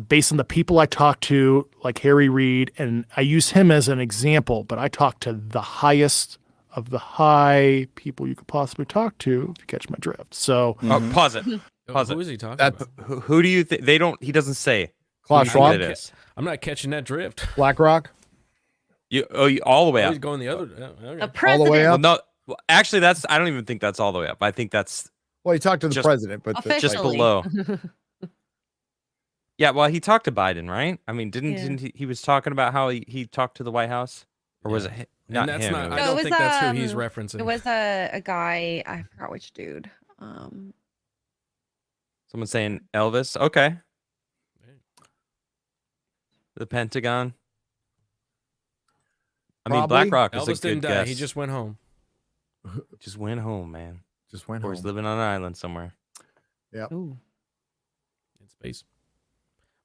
B: based on the people I talked to, like Harry Reid, and I use him as an example, but I talked to the highest of the high people you could possibly talk to, if you catch my drift. So
F: Pause it. Pause it.
A: Who is he talking about?
F: Who do you think? He doesn't say.
D: Klaus
F: Who do you think
D: Schwab?
F: it is?
A: I'm not catching that drift.
D: BlackRock?
F: You all the way
A: Oh,
F: up.
A: he's going the other. Okay.
E: The president.
D: All the way
F: Well,
D: up?
F: no, actually, I don't even think that's all the way up. I think that's
D: Well, he talked to the
F: Just
D: president, but
E: Officially.
F: just below. Yeah, well, he talked to Biden, right? I mean, didn't he was talking about how he talked to the White House, or was it not
A: And that's
F: him?
A: not.
F: It
A: I
F: was-
A: don't
E: it
A: think
E: was,
A: that's who he's referencing.
E: It was a guy, I forgot which dude.
F: Someone saying Elvis. Okay. The Pentagon. I mean,
D: Probably.
F: BlackRock is a
A: Elvis didn't
F: good
A: die.
F: guess.
A: He just went home.
F: Just went home, man.
D: just went
F: Or he's
D: home.
F: living on an island somewhere.
E: Ooh.
A: In space.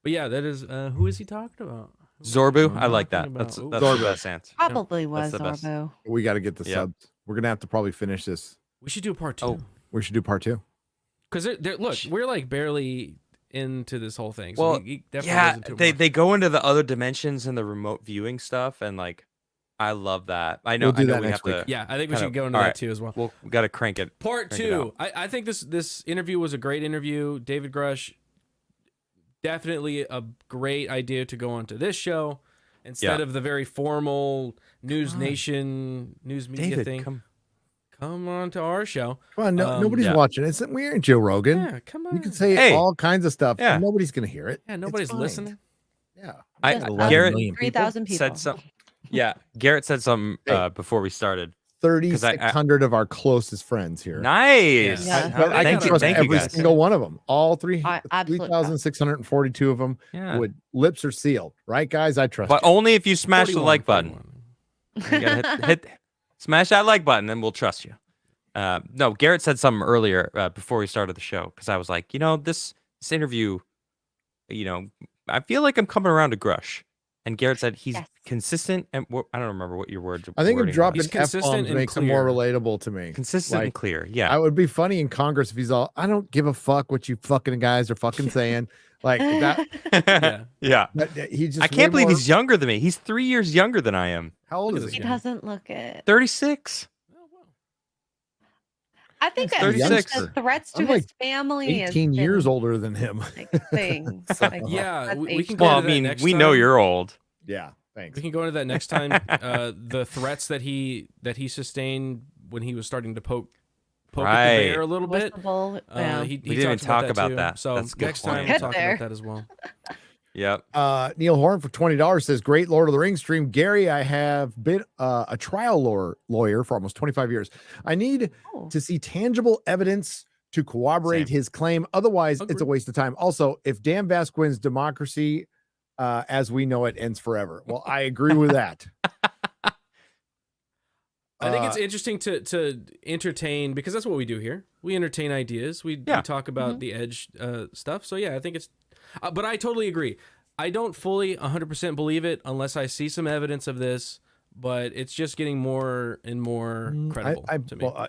A: But yeah, that is. Who is he talking about?
F: Zorbu. I
A: I'm
F: like that.
A: talking
F: That's
A: about-
F: the best answer.
E: Probably was
F: the best.
E: Zorbo.
D: We got to get the
F: Yeah.
D: subs. We're going to have to probably finish this.
A: We should do a part two.
F: Oh.
D: We should do part 2.
A: Because look, we're like barely into this whole thing. So
F: Well,
A: he definitely
F: yeah,
A: goes into it
F: they
A: more.
F: they go into the other dimensions and the remote viewing stuff, and like, I love that. I know.
D: We'll do
F: I know
D: that
F: we
D: next
F: have to.
D: week.
A: Yeah, I think we
F: kind
A: should
F: of-
A: go into
F: all
A: that
F: right.
A: too as well.
F: We got to crank it.
A: Part
F: crank it
A: two.
F: out.
A: I think this interview was a great interview. David Grusch, definitely a great idea to go onto this show instead
F: Yeah.
A: of the very formal News Nation news media
F: David,
A: thing. Come on to our show.
D: Come on, nobody's
F: yeah.
D: watching. We aren't Joe Rogan.
A: Yeah, come on.
D: You can say
F: Hey.
D: all kinds of stuff,
F: Yeah.
D: and nobody's going to hear it.
A: Yeah,
D: It's
A: nobody's
D: fine.
A: listening.
D: Yeah.
E: Just us,
F: Garrett
E: 3,000 people.
F: said something. Yeah, Garrett said something
D: Hey.
F: Before we started.
D: 3,600 of our closest friends here.
F: Nice.
E: Yeah.
D: But I can
F: Thank you,
D: trust
F: thank you
D: every
F: guys.
D: single one of them. All
E: Absolute
D: 3,642 of them
F: Yeah.
D: would lips are sealed. Right, guys? I trust
F: But
D: you.
F: only if you smash the
A: 41,
F: like button.
A: 41.
F: You gotta hit smash that like button, and we'll trust you. No, Garrett said something earlier before we started the show, because I was like, this interview, I feel like I'm coming around to Grusch, and Garrett said he's
E: Yes.
F: consistent, and I don't remember what your words.
D: I think him
F: wording
D: dropping
F: was.
A: He's consistent
D: F-bombs
A: and
D: makes him more
A: clear.
D: relatable to me.
F: Consistent and
D: Like,
F: clear. Yeah.
D: I would be funny in Congress if he's all, I don't give a fuck what you fucking guys are fucking saying. Like that.
A: Yeah.
F: Yeah.
D: But he just
F: I can't
D: way
F: believe
D: more-
F: he's younger than me. He's 3 years younger than I am.
D: How old
A: Look
D: is
A: at
E: He
D: he?
A: this
E: doesn't look it.
F: 36.
E: I think
D: He's
E: that
F: 36.
E: the threats to
D: I'm
E: his
D: like
E: family is
D: 18 years older than him.
E: like things. Like,
A: Yeah,
E: that's
A: we can
E: age
A: go
F: Well, I
A: into that
F: mean,
A: next
F: we know
A: time.
F: you're old.
D: Yeah. Thanks.
A: We can go into that next time. The threats that he sustained when he was starting to poke at the
F: Right.
A: bear a little bit.
E: Whistleblower, yeah.
A: He
F: We didn't even
A: talks
F: talk about
A: too.
F: that.
A: So
F: That's a good
A: next time
F: point.
A: we'll
E: Get
A: talk
E: there.
A: about that as well.
F: Yep.
D: Neil Horn for $20 says, great Lord of the Rings stream. Gary, I have been a trial lawyer for almost 25 years. I need
E: Oh.
D: to see tangible evidence to corroborate
F: Same.
D: his claim. Otherwise, it's a
A: Agreed.
D: waste of time. Also, if Dan Vasquez democracy as we know it ends forever. Well, I agree with that.
A: I think it's interesting to entertain, because that's what we do here. We entertain ideas. We
F: Yeah.
A: talk about the edge stuff. So yeah, I think it's. But I totally agree. I don't fully 100% believe it unless I see some evidence of this, but it's just getting more and more credible to me.
D: Well,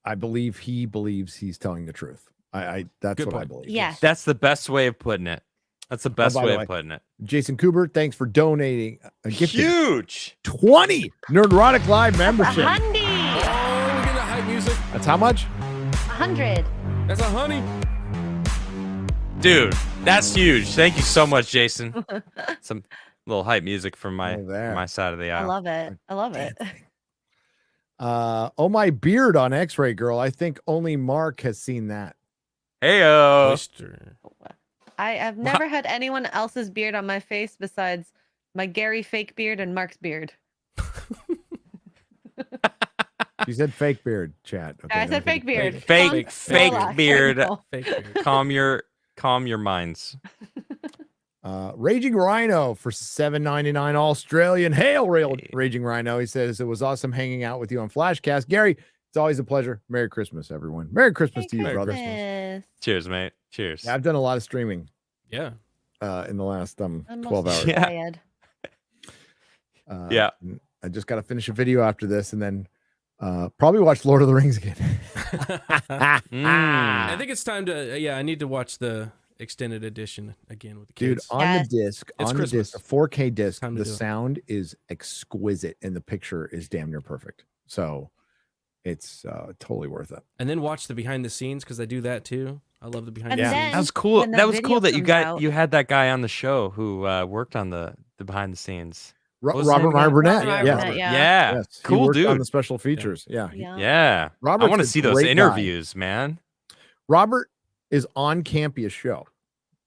D: I believe he believes he's telling the truth. That's
A: Good
D: what I
A: point.
D: believe.
E: Yes.
F: That's the best way of putting it. That's the best
D: by the
F: way
D: way,
F: of putting it.
D: Jason Kubert, thanks for donating a gift.
F: Huge.
D: 20 Nerdrotic Live
E: A
D: membership.
E: hundy.
A: Oh, we get the hype music.
D: That's how much?
E: 100.
A: That's a honey.
F: Dude, that's huge. Thank you so much, Jason. Some little hype music from my side of the
E: I
F: aisle.
E: love it. I love it.
D: Oh, my beard on X-Ray Girl. I think only Mark has seen that.
F: Heyo.
A: Oyster.
E: I've never had anyone else's beard on my face besides my Gary fake beard and Mark's beard.
D: You said fake beard, chat. Okay,
E: I said fake beard.
F: Fake
E: Relax.
F: beard.
A: Fake beard.
F: Calm your minds.
D: Raging Rhino for $7.99 Australian. Hail, Raging Rhino. He says it was awesome hanging out with you on Flashcast. Gary, it's always a pleasure. Merry Christmas, everyone. Merry Christmas to you,
A: Merry
D: brother.
E: Yes.
F: Cheers, mate. Cheers.
D: Yeah, I've done a lot of streaming
A: Yeah.
D: in the last
E: I'm
D: 12 hours.
E: almost tired.
F: Yeah.
D: I just got to finish a video after this and then probably watch Lord of the Rings again.
A: I think it's time to. I need to watch the extended edition again with the
D: Dude,
A: kids.
D: on
E: Yes.
D: the disc,
A: It's
D: on
A: Christmas.
D: the disc, a 4K disc,
A: Time to
D: the
A: do it.
D: sound is exquisite and the picture is damn near perfect. So it's totally worth it.
A: And then watch the behind the scenes because I do that too. I love the behind
E: And
A: the
E: then-
A: scenes.
F: That was cool.
E: when the
F: That was
E: video
F: cool that you
E: comes out-
F: had that guy on the show who worked on the behind the scenes. What was his
D: Robert
F: name
D: Meyer
F: again?
D: Burnett.
E: Robert
D: Yeah.
E: Burnett, yeah.
F: Yeah.
D: Yes. He
F: Cool
D: worked on
F: dude.
D: the special features. Yeah.
E: Yeah.
F: Yeah. I
D: Robert's
F: want
D: a
F: to see those
D: great guy.
F: interviews, man.
D: Robert is on Campia's show.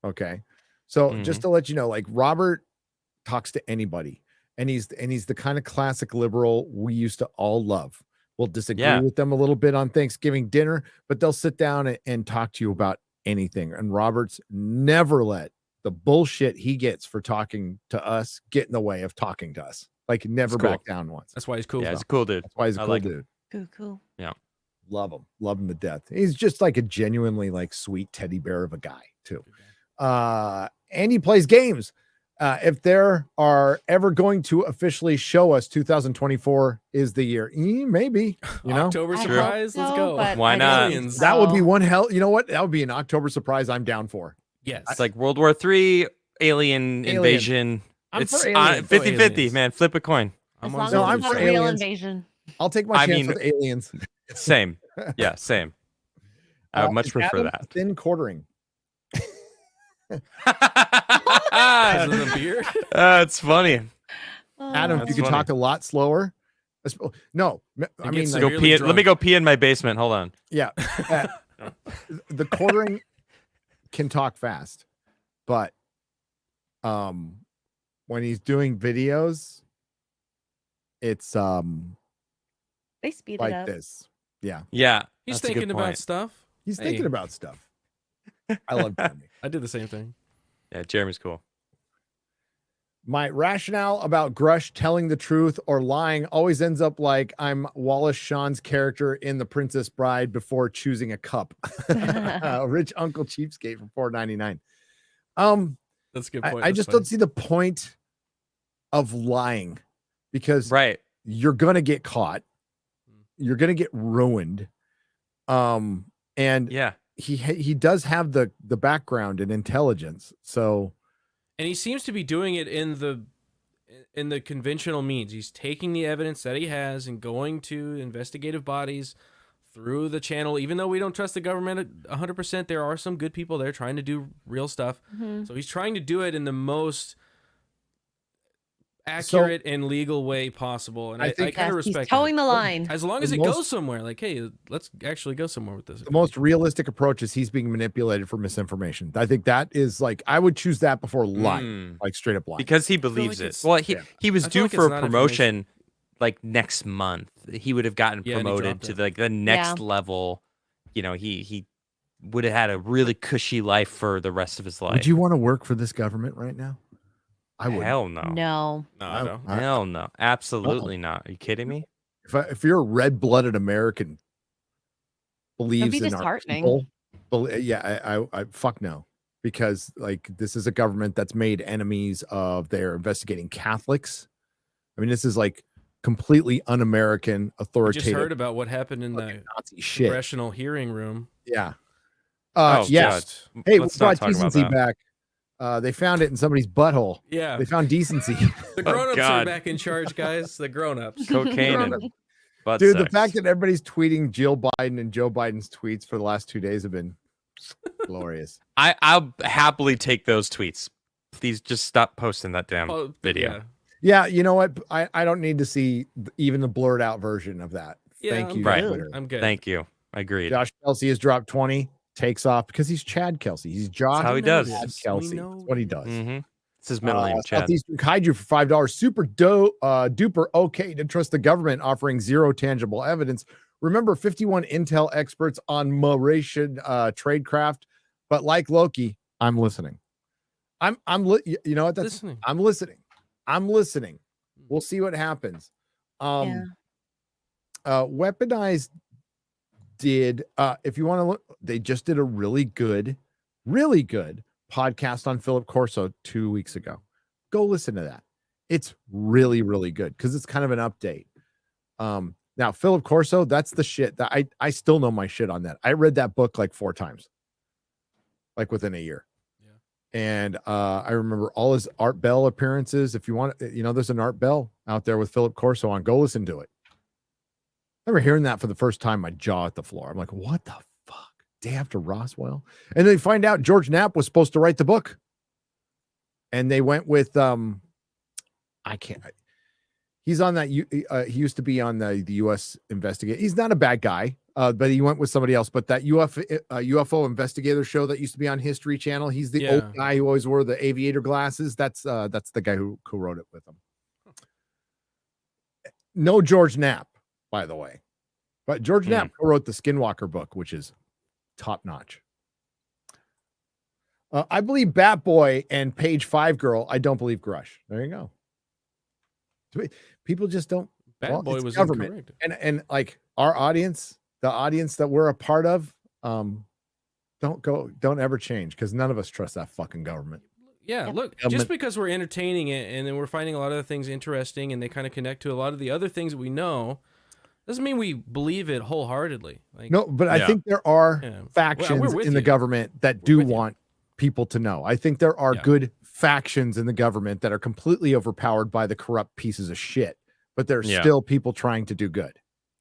D: Okay. So
F: Mhm.
D: just to let you know, like Robert talks to anybody and he's the kind of classic liberal we used to all love. We'll disagree
F: Yeah.
D: with them a little bit on Thanksgiving dinner, but they'll sit down and talk to you about anything. And Robert's never let the bullshit he gets for talking to us get in the way of talking to us. Like never
F: That's cool.
D: back down once.
A: That's why he's cool.
F: Yeah,
A: though.
F: it's a cool dude.
D: That's why he's a
F: I
D: cool
F: like him.
D: dude.
E: Cool.
D: Love him to death. He's just like a genuinely like sweet teddy bear of a guy too. And he plays games. If there are ever going to officially show us 2024 is the year, maybe, you know,
A: October
E: I hope
A: surprise. Let's
E: so,
A: go.
E: but
F: Why
E: I
F: not?
E: don't
A: Aliens.
D: that would be
E: so.
D: one hell. You know what? That would be an October surprise. I'm down for.
A: Yes.
F: It's like World War III, alien invasion.
D: I'm
F: It's
D: for aliens.
F: 50-50,
A: aliens.
F: man. Flip a coin.
E: As
A: I'm
E: long
A: on
E: as
D: No,
A: Zoom.
D: I'm
E: it's not
D: for
E: a real
D: aliens.
E: invasion.
D: I'll take my
F: I
D: chance
F: mean-
D: with aliens.
F: Same. Yeah, same. I would much
D: Is
F: prefer
D: Adam
F: that.
D: Thin quartering.
A: Because of the beard.
F: It's funny.
D: Adam, if
F: That's
D: you could
F: funny.
D: talk a lot slower. No, I mean,
A: gets
D: like,
F: Go
A: severely
F: pee. Let me
A: drunk.
F: go pee in my basement. Hold on.
D: yeah. The quartering can talk fast, but when he's doing videos, it's
E: They speed it
D: like
E: up.
D: this. Yeah,
F: Yeah,
A: He's
F: that's a good
A: thinking about
F: point.
A: stuff.
D: he's
A: Hey.
D: thinking about stuff. I love Jeremy.
A: I did the same thing.
F: Yeah, Jeremy's cool.
D: My rationale about Grusch telling the truth or lying always ends up like I'm Wallace Shawn's character in The Princess Bride before choosing a cup. Rich Uncle Cheapskate for $4.99.
A: That's a good point.
D: I
A: That's
D: just
A: funny.
D: don't see the point of lying because
F: Right.
D: you're gonna get caught, you're gonna get ruined. And
F: Yeah.
D: he does have the background and intelligence, so
A: And he seems to be doing it in the conventional means. He's taking the evidence that he has and going to investigative bodies through the channel. Even though we don't trust the government 100%, there are some good people there trying to do real stuff.
E: Mhm.
A: So he's trying to do it in the most accurate and legal way possible. And
D: I
A: I
D: think-
A: kind of
E: Yes, he's
A: respect
E: towing
A: it.
E: the line.
A: As long as
D: The
A: it
D: most-
A: goes somewhere. Like, hey, let's actually go somewhere with this.
D: the most realistic approach is he's being manipulated for misinformation. I think that is like I would choose that before lying,
F: Mm.
D: like straight up lying.
F: Because he believes
A: like
F: it.
A: it's-
F: Well,
D: yeah.
F: he was
A: I feel
F: due
A: like
F: for
A: it's
F: a
A: not
F: promotion like next month. He would have gotten
A: Yeah, and he
F: promoted
A: dropped
F: to
A: it.
F: like the next
E: Yeah.
F: level. You know, he would have had a really cushy life for the rest of his life.
D: Would you want to work for this government right now? I would.
F: Hell no.
E: No.
A: No, I don't.
F: Hell no. Absolutely not. Are you kidding me?
D: If you're a red-blooded American, believes
E: be
D: in our
E: disheartening.
D: people, yeah, I fuck no. because like this is a government that's made enemies of their investigating Catholics. I mean, this is like completely un-American,
A: I
D: authoritative.
A: just heard about what happened in the
D: Nazi shit.
A: congressional hearing room.
D: Yeah.
F: Oh,
D: Yes.
F: God.
D: Hey, we
F: Let's not
D: brought
F: talk about
D: decency
F: that.
D: back. They found it in somebody's butthole.
A: Yeah,
D: They found decency.
A: the grown-ups are
F: God.
A: back in charge, guys. The grown-ups.
F: Cocaine and butt
D: Dude, the
F: sex.
D: fact that everybody's tweeting Jill Biden and Joe Biden's tweets for the last 2 days have been glorious.
F: I'll happily take those tweets. Please just stop posting that damn
A: Oh,
F: video.
A: Yeah.
D: Yeah, you know what? I don't need to see even the blurred out version of that.
A: Yeah,
D: Thank
A: I'm
D: you,
F: Right.
D: Twitter.
A: I'm good.
F: Thank you. Agreed.
D: Josh Kelsey has dropped 20, takes off because he's Chad Kelsey. He's Josh.
F: That's how he
A: know
F: does.
A: this.
D: Chad
A: We
D: Kelsey.
A: know
D: That's what he does.
F: Mm-hmm. It's his middle name, Chad.
D: Southeastern Kaiju for $5. Super duper okay to trust the government offering zero tangible evidence. Remember 51 intel experts on Mauritian tradecraft, but like Loki, I'm listening. You know what?
A: Listening.
D: I'm listening. We'll see what happens. Weaponized did if you want to look, they just did a really good podcast on Philip Corso 2 weeks ago. Go listen to that. It's really, really good because it's kind of an update. Now Philip Corso, that's the shit that I still know my shit on that. I read that book like 4 times, like within a year. And I remember all his Art Bell appearances. If you want, there's an Art Bell out there with Philip Corso on. Go listen to it. I remember hearing that for the first time, my jaw at the floor. I'm like, what the fuck? Day after Roswell? And they find out George Knapp was supposed to write the book. And they went with, he's on that. He used to be on the U.S. Investigator. He's not a bad guy. But he went with somebody else. But that UFO investigator show that used to be on History Channel, he's the old guy who always wore the aviator glasses. That's the guy who wrote it with him. No George Knapp, by the way. But George Knapp wrote the Skinwalker book, which is top notch. I believe Bat Boy and Page 5 Girl. I don't believe Grusch. There you go. People just don't.
A: Bad Boy
D: it's
A: was
D: government.
A: incorrect.
D: And like our audience, the audience that we're a part of, don't ever change because none of us trust that fucking government.
A: Yeah, look, just because we're entertaining it and then we're finding a lot of the things interesting and they kind of connect to a lot of the other things that we know, doesn't mean we believe it wholeheartedly. Like,
D: No, but I think there are factions
A: we're with
D: in the
A: you.
D: government that do want people to know. I think there are good factions in the government that are completely overpowered by the corrupt pieces of shit, but there's still people trying to do good.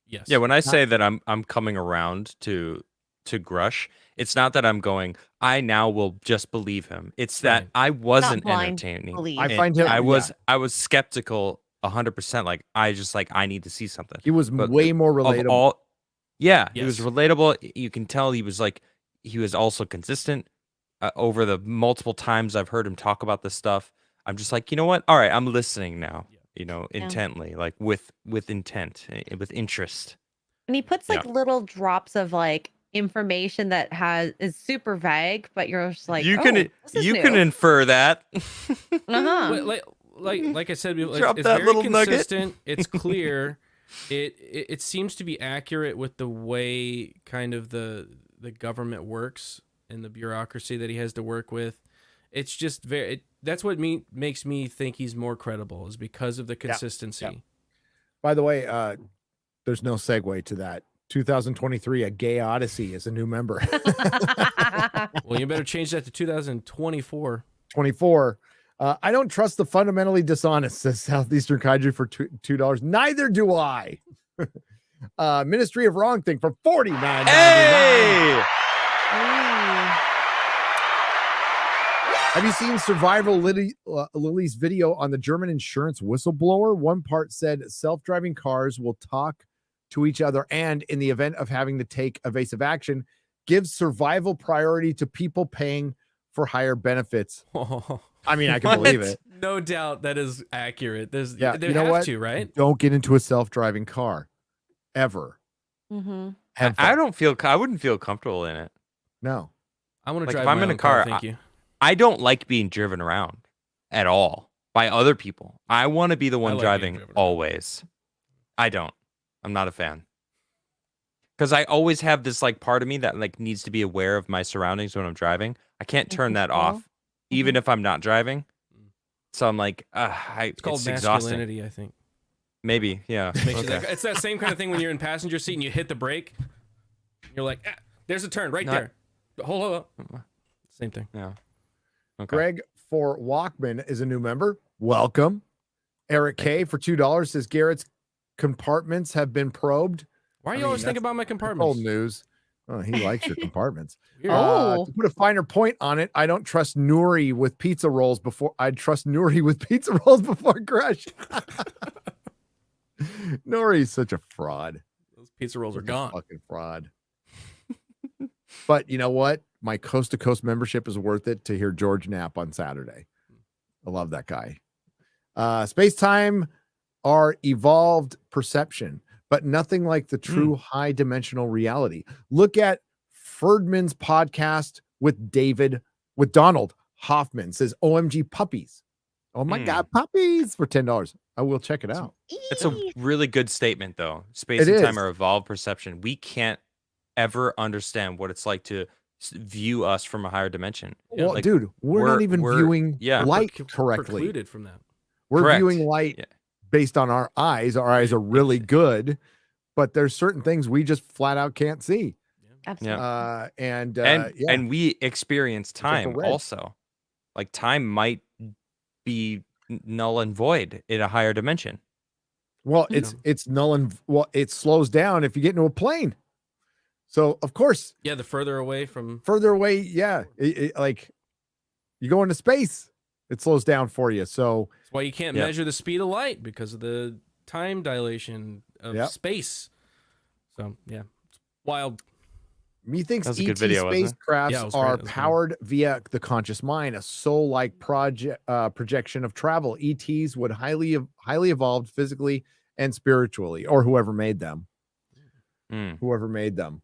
A: Yes.
F: Yeah, when I say that I'm coming around to Grusch, it's not that I'm going, I now will just believe him. It's that I wasn't entertaining.
D: I find him.
F: I was skeptical 100%. Like I need to see something.
D: He was way more relatable.
F: He was relatable. You can tell he was also consistent over the multiple times I've heard him talk about this stuff. I'm just like, you know what? All right, I'm listening now. Intently, like with intent, with interest.
E: And he puts like little drops of like information that is super vague, but you're just like,
F: you can infer that.
A: Like I said, it's
F: Drop that
A: very
F: little
A: consistent.
F: nugget.
A: It's clear. It seems to be accurate with the way kind of the government works and the bureaucracy that he has to work with. It's just that's what makes me think he's more credible, is because of the consistency.
D: Yeah. By the way, there's no segue to that. 2023, a gay odyssey is a new member.
A: Well, you better change that to 2024.
D: 24. I don't trust the fundamentally dishonest, says Southeastern Kaiju for $2. Neither do I. Ministry of Wrong Thing for $49.99.
F: Hey!
D: Have you seen Survival Lily's video on the German insurance whistleblower? One part said self-driving cars will talk to each other and, in the event of having to take evasive action, give survival priority to people paying for higher benefits. I mean, I can believe it.
A: No doubt that is accurate. They
D: you know
A: have
D: what?
A: to, right?
D: Don't get into a self-driving car, ever.
E: Mm-hmm.
F: I wouldn't feel comfortable in it.
D: No.
A: I want to
F: Like,
A: drive
F: if I'm
A: my
F: in a
A: own
F: car,
A: thank you.
F: I don't like being driven around at all by other people. I want to be the one
A: like being
F: driving
A: driven around.
F: always. I don't. I'm not a fan. Because I always have this like part of me that like needs to be aware of my surroundings when I'm driving. I can't turn that
E: control.
F: off, even if I'm not driving. So I'm like,
A: It's called
F: it's exhausting.
A: masculinity, I think.
F: Maybe, yeah.
A: Makes you
F: Okay.
A: it's that same kind of thing when you're in passenger seat and you hit the brake. You're like, there's a turn right there. Hold up. Same thing.
F: Yeah. Okay.
D: Greg for Walkman is a new member. Welcome. Eric K for $2 says Garrett's compartments have been probed.
A: Why are
D: I
A: you
D: mean,
A: always thinking
D: that's
A: about my
D: Old
A: compartments?
D: news. Oh, he likes your compartments.
E: Oh.
D: To put a finer point on it, I don't trust Nuri with pizza rolls before I'd trust Nuri with pizza rolls before Grusch. Nuri's such a fraud.
A: Those pizza rolls are
D: Such a
A: gone.
D: fucking fraud. But you know what? My coast to coast membership is worth it to hear George Knapp on Saturday. I love that guy. SpaceTime are evolved perception, but nothing like the true high dimensional reality. Look at Ferdman's podcast with Donald Hoffman. Says OMG puppies. Oh my God, puppies for $10. I will check it out.
F: It's a really good statement, though. Space
D: It
F: and
D: is.
F: time are evolved perception. We can't ever understand what it's like to view us from a higher dimension.
A: Yeah,
D: Well,
F: like,
D: dude, we're not even viewing
F: yeah.
D: light
A: We're
D: correctly.
A: precluded from that.
D: We're
F: Correct.
D: viewing light
F: Yeah.
D: based on our eyes. Our eyes are really good, but there's certain things we just flat out can't see.
E: Absolutely.
F: And we experience
D: for
F: time
D: red.
F: also. Like time might be null and void in a higher dimension.
D: Well, it's null and it slows down if you get into a plane. So of course,
A: Yeah, the further away from.
D: further away, yeah, like you go into space, it slows down for you. So
A: That's why you can't
F: Yep.
A: measure the speed of light because of the time dilation of
D: Yep.
A: space. So yeah, it's wild.
D: methinks
F: That was a
D: ET
F: good video, wasn't it?
D: spacecrafts
A: Yeah, it was great.
D: are
A: It was great.
D: powered via the conscious mind, a soul-like projection of travel. ETs would highly evolved physically and spiritually, or whoever made them.
F: Mm.
D: Whoever made them.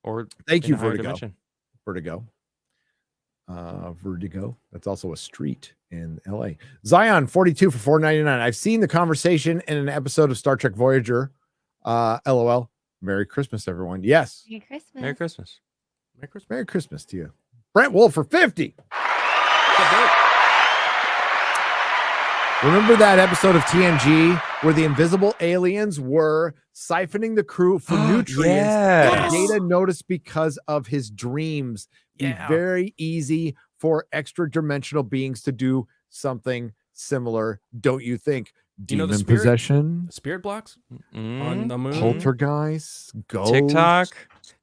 F: Or
D: Thank
F: in
D: you,
F: a higher
D: Vertigo.
F: dimension.
D: Vertigo. Vertigo. That's also a street in LA. Zion 42 for $4.99. I've seen the conversation in an episode of Star Trek Voyager. LOL. Merry Christmas, everyone. Yes.
E: Merry Christmas.
F: Merry Christmas.
A: Merry Christmas.
D: Merry Christmas to you. Brent Wolf for 50. Remember that episode of TNG where the invisible aliens were siphoning the crew for nutrients?
F: Yes.
D: And Data noticed because of his dreams.
A: Yeah.
D: Be very easy for extra dimensional beings to do something similar, don't you think?
A: You know the
D: Demon
A: spirit-
D: possession,
A: Spirit blocks on
F: Mm.
A: the moon.
D: poltergeist, ghost,
F: TikTok.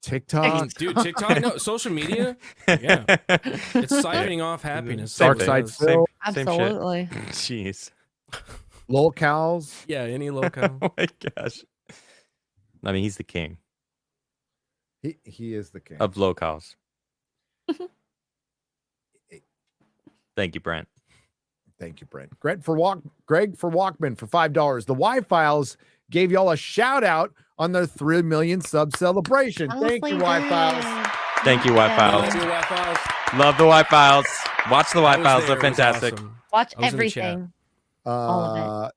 D: TikTok.
A: Dude, TikTok, no, social media. Yeah. It's siphoning off happiness.
D: Dark
A: It
D: side
A: does.
D: Phil,
F: Same shit.
E: Absolutely.
F: Jeez.
D: lolcows.
A: Yeah, any loco.
F: Oh my gosh. I mean, he's the king
D: He is the king.
F: of locals. Thank you, Brent.
D: Thank you, Brent. Greg for Walkman for $5. The Y-Files gave y'all a shout out on their 3 million sub celebration. Thank you, Y-Files.
F: Thank you, Y-Files.
A: Love your Wi-Fi's.
F: Love the Y-Files. Watch the
A: I was
F: Y-Files.
A: there,
F: They're
A: it was
F: fantastic.
A: awesome.
E: Watch
A: I was in the chat.
E: everything. All of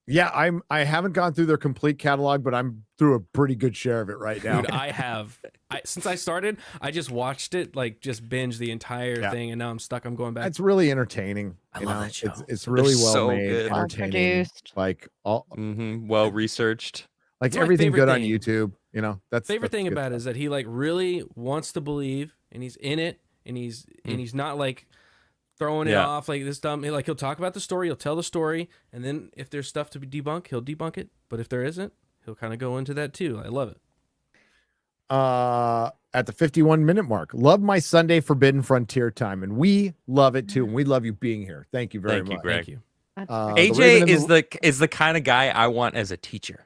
D: Yeah, I haven't gone through their complete catalog, but I'm through a pretty good share of it right now.
A: Dude, I have. Since I started, I just watched it, like just binge the entire
D: Yeah.
A: thing, and now I'm stuck. I'm going back.
D: It's really entertaining.
A: I
D: you
A: love
D: know?
A: that show.
D: It's really
F: They're
D: well
F: so
D: made,
F: good.
E: Well
D: entertaining.
E: produced.
D: Like all
F: Well researched.
D: like
A: That's my
D: everything
A: favorite
D: good on
A: thing.
D: YouTube. You know, that's
A: Favorite thing
D: good
A: about it
D: stuff.
A: is that he like really wants to believe, and he's in it, and he's not like throwing it
F: Yeah.
A: off like this dumb. Like he'll talk about the story, he'll tell the story, and then if there's stuff to debunk, he'll debunk it. But if there isn't, he'll kind of go into that too. I love it.
D: At the 51-minute mark. Love my Sunday Forbidden Frontier time, and we love it too. And we love you being here. Thank you very
F: Thank you,
D: much.
F: Greg.
A: Thank you.
E: That's
D: The
E: great.
D: Raven
F: AJ
D: and
F: is the kind of guy I want as a teacher.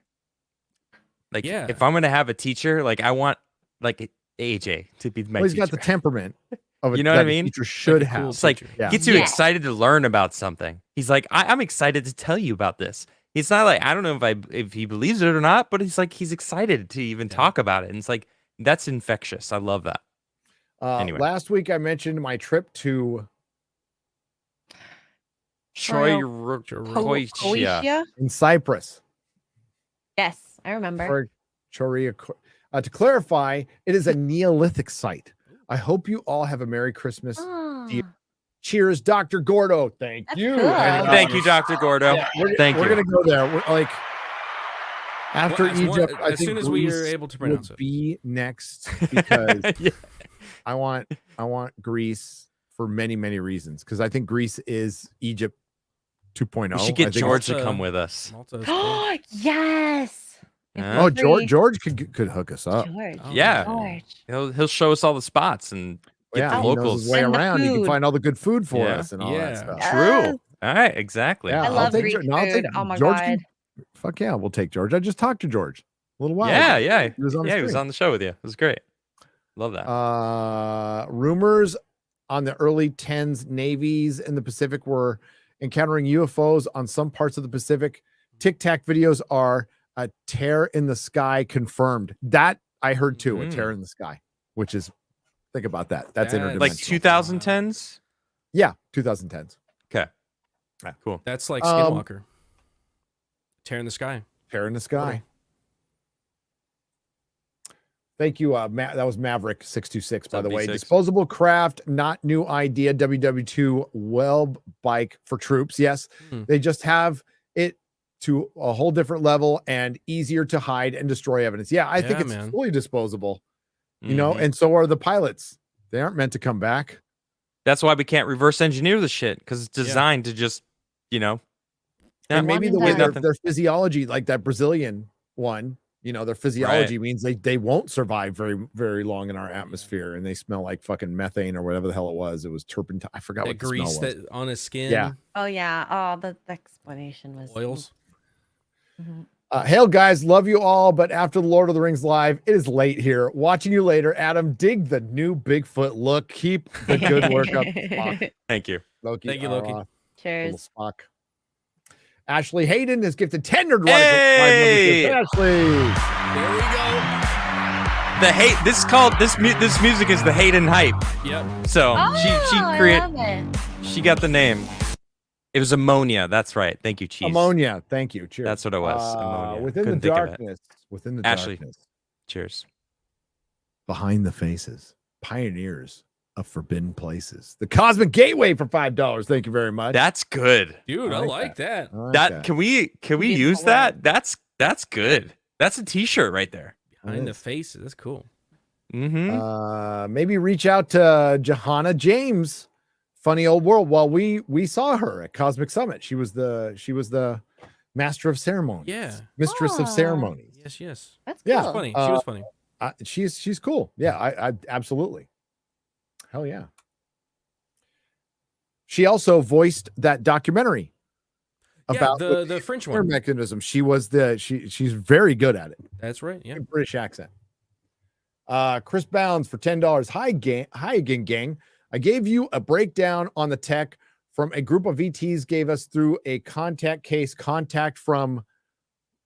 F: Like,
A: Yeah.
F: if I'm gonna have a teacher, like I want like AJ to be my
D: Well, he's
F: teacher.
D: got the temperament of a,
F: You know what I
D: that a
F: mean?
D: teacher should
A: Like a cool
D: have.
F: It's like
A: teacher.
D: Yeah.
F: gets you
E: Yeah.
F: excited to learn about something. He's like, I'm excited to tell you about this. It's not like I don't know if he believes it or not, but he's like he's excited to even talk about it. And it's like that's infectious. I love that. Anyway.
D: Last week I mentioned my trip to
F: Croatia.
E: Croatia?
D: in Cyprus
E: Yes, I remember.
D: for Choria. To clarify, it is a Neolithic site. I hope you all have a Merry Christmas.
E: Oh,
D: Cheers, Dr. Gordo. Thank
E: That's
D: you.
E: cool.
F: Thank you, Dr. Gordo.
D: Yeah,
F: Thank
D: we're
F: you.
D: gonna go there. We're like after
A: Well,
D: Egypt, I
A: as
D: think
A: soon as we are
D: Greece
A: able to pronounce
D: would
A: it.
D: be next because
F: Yeah.
D: I want Greece for many reasons because I think Greece is Egypt 2.0.
F: We should
D: I
F: get
D: think-
F: George to
A: Malta-
F: come with us.
A: Malta is cool.
E: yes. If
F: Oh,
E: we're
D: George
E: free-
D: could hook us up.
E: George.
A: Oh,
F: Yeah.
E: George.
F: He'll show us all the spots and get
D: Yeah,
F: the
D: he knows
F: locals.
D: his way
E: And the
D: around. He can
E: food.
D: find all the good food for
F: Yeah.
D: us and all that
A: Yeah.
D: stuff.
E: Yes.
F: True. All right. Exactly.
D: Yeah,
E: I
D: I'll
E: love
D: take
E: Greek
D: George. No, I'll
E: food.
D: take
E: Oh my
D: George
E: god.
D: can- Fuck yeah, we'll take George. I just talked to George a little while
F: Yeah.
D: ago.
F: Yeah.
D: He was on the
F: Yeah. He was
D: stream.
F: on the show with you. It was great. Love that.
D: Rumors on the early 10s navies in the Pacific were encountering UFOs on some parts of the Pacific. Tic Tac videos are a tear in the sky confirmed. That I heard too, a tear in the sky, which is think about that. That's
A: That's
D: interdimensional.
F: Like 2010s.
D: Yeah, 2010s.
F: Okay. Cool.
A: That's like
D: Um,
A: Skinwalker. Tear in the sky.
D: Tear in the sky. Thank you. That was Maverick 626, by the way.
F: 626.
D: Disposable craft, not new idea. WW2 web bike for troops. Yes,
A: Hmm.
D: they just have it to a whole different level and easier to hide and destroy evidence. Yeah, I think
A: Yeah,
D: it's
A: man.
D: fully disposable, you know,
F: Mhm.
D: and so are the pilots. They aren't meant to come back.
F: That's why we can't reverse engineer the shit because it's designed to just, Yeah.
D: And maybe
E: One
D: the
E: and
D: way
E: done.
F: Nothing.
D: their physiology, like that Brazilian one, their physiology means they won't survive very long in our atmosphere, and they smell like fucking methane or whatever the hell it was. It was turpentine. I forgot
A: That
D: what the
A: grease
D: smell was.
A: that on his skin.
D: Yeah.
E: Oh yeah. Oh, the explanation was
A: Oils.
E: Mhm.
D: Hail guys, love you all, but after the Lord of the Rings live, it is late here. Watching you later, Adam. Dig the new Bigfoot look. Keep the good work up, Spock.
F: Thank you.
D: Loki.
A: Thank you, Loki.
D: Little
E: Cheers.
D: Spock. Ashley Hayden is gifted 10 Nerdrotic
F: Hey!
D: Ashley.
A: There we go.
F: The hate. This is called this music is the Hayden hype.
A: Yep.
F: So
E: Oh,
F: she
E: I love it.
F: she got the name. It was ammonia. That's right. Thank you, Cheese.
D: Ammonia. Thank you. Cheers.
F: That's what it was. Ammonia.
D: Within
F: Couldn't
D: the
F: think of it.
D: darkness. Within the
F: Ashley.
D: darkness.
F: Cheers.
D: Behind the faces. Pioneers of forbidden places. The Cosmic Gateway for $5. Thank you very much.
F: That's good.
A: Dude,
D: I
A: I
D: like
A: like that.
D: I like
F: That can we
E: Be
F: use
E: forward.
F: that? That's good. That's a T-shirt right there.
A: Behind the faces. That's cool.
F: Mm-hmm.
D: Maybe reach out to Johanna James, Funny Old World. Well, we saw her at Cosmic Summit. She was the master of ceremonies.
A: Yeah.
D: Mistress of
E: Oh.
D: ceremonies.
A: Yes, yes.
E: That's
D: Yeah.
E: cool.
A: Funny. She was funny.
D: She's cool. Yeah, I absolutely. Hell yeah. She also voiced that documentary about
A: Yeah, the French
D: her
A: one.
D: mechanism. She's very good at it.
A: That's right. Yeah.
D: British accent. Chris Bounds for $10. Hi again, gang. I gave you a breakdown on the tech from a group of VTs gave us through a contact from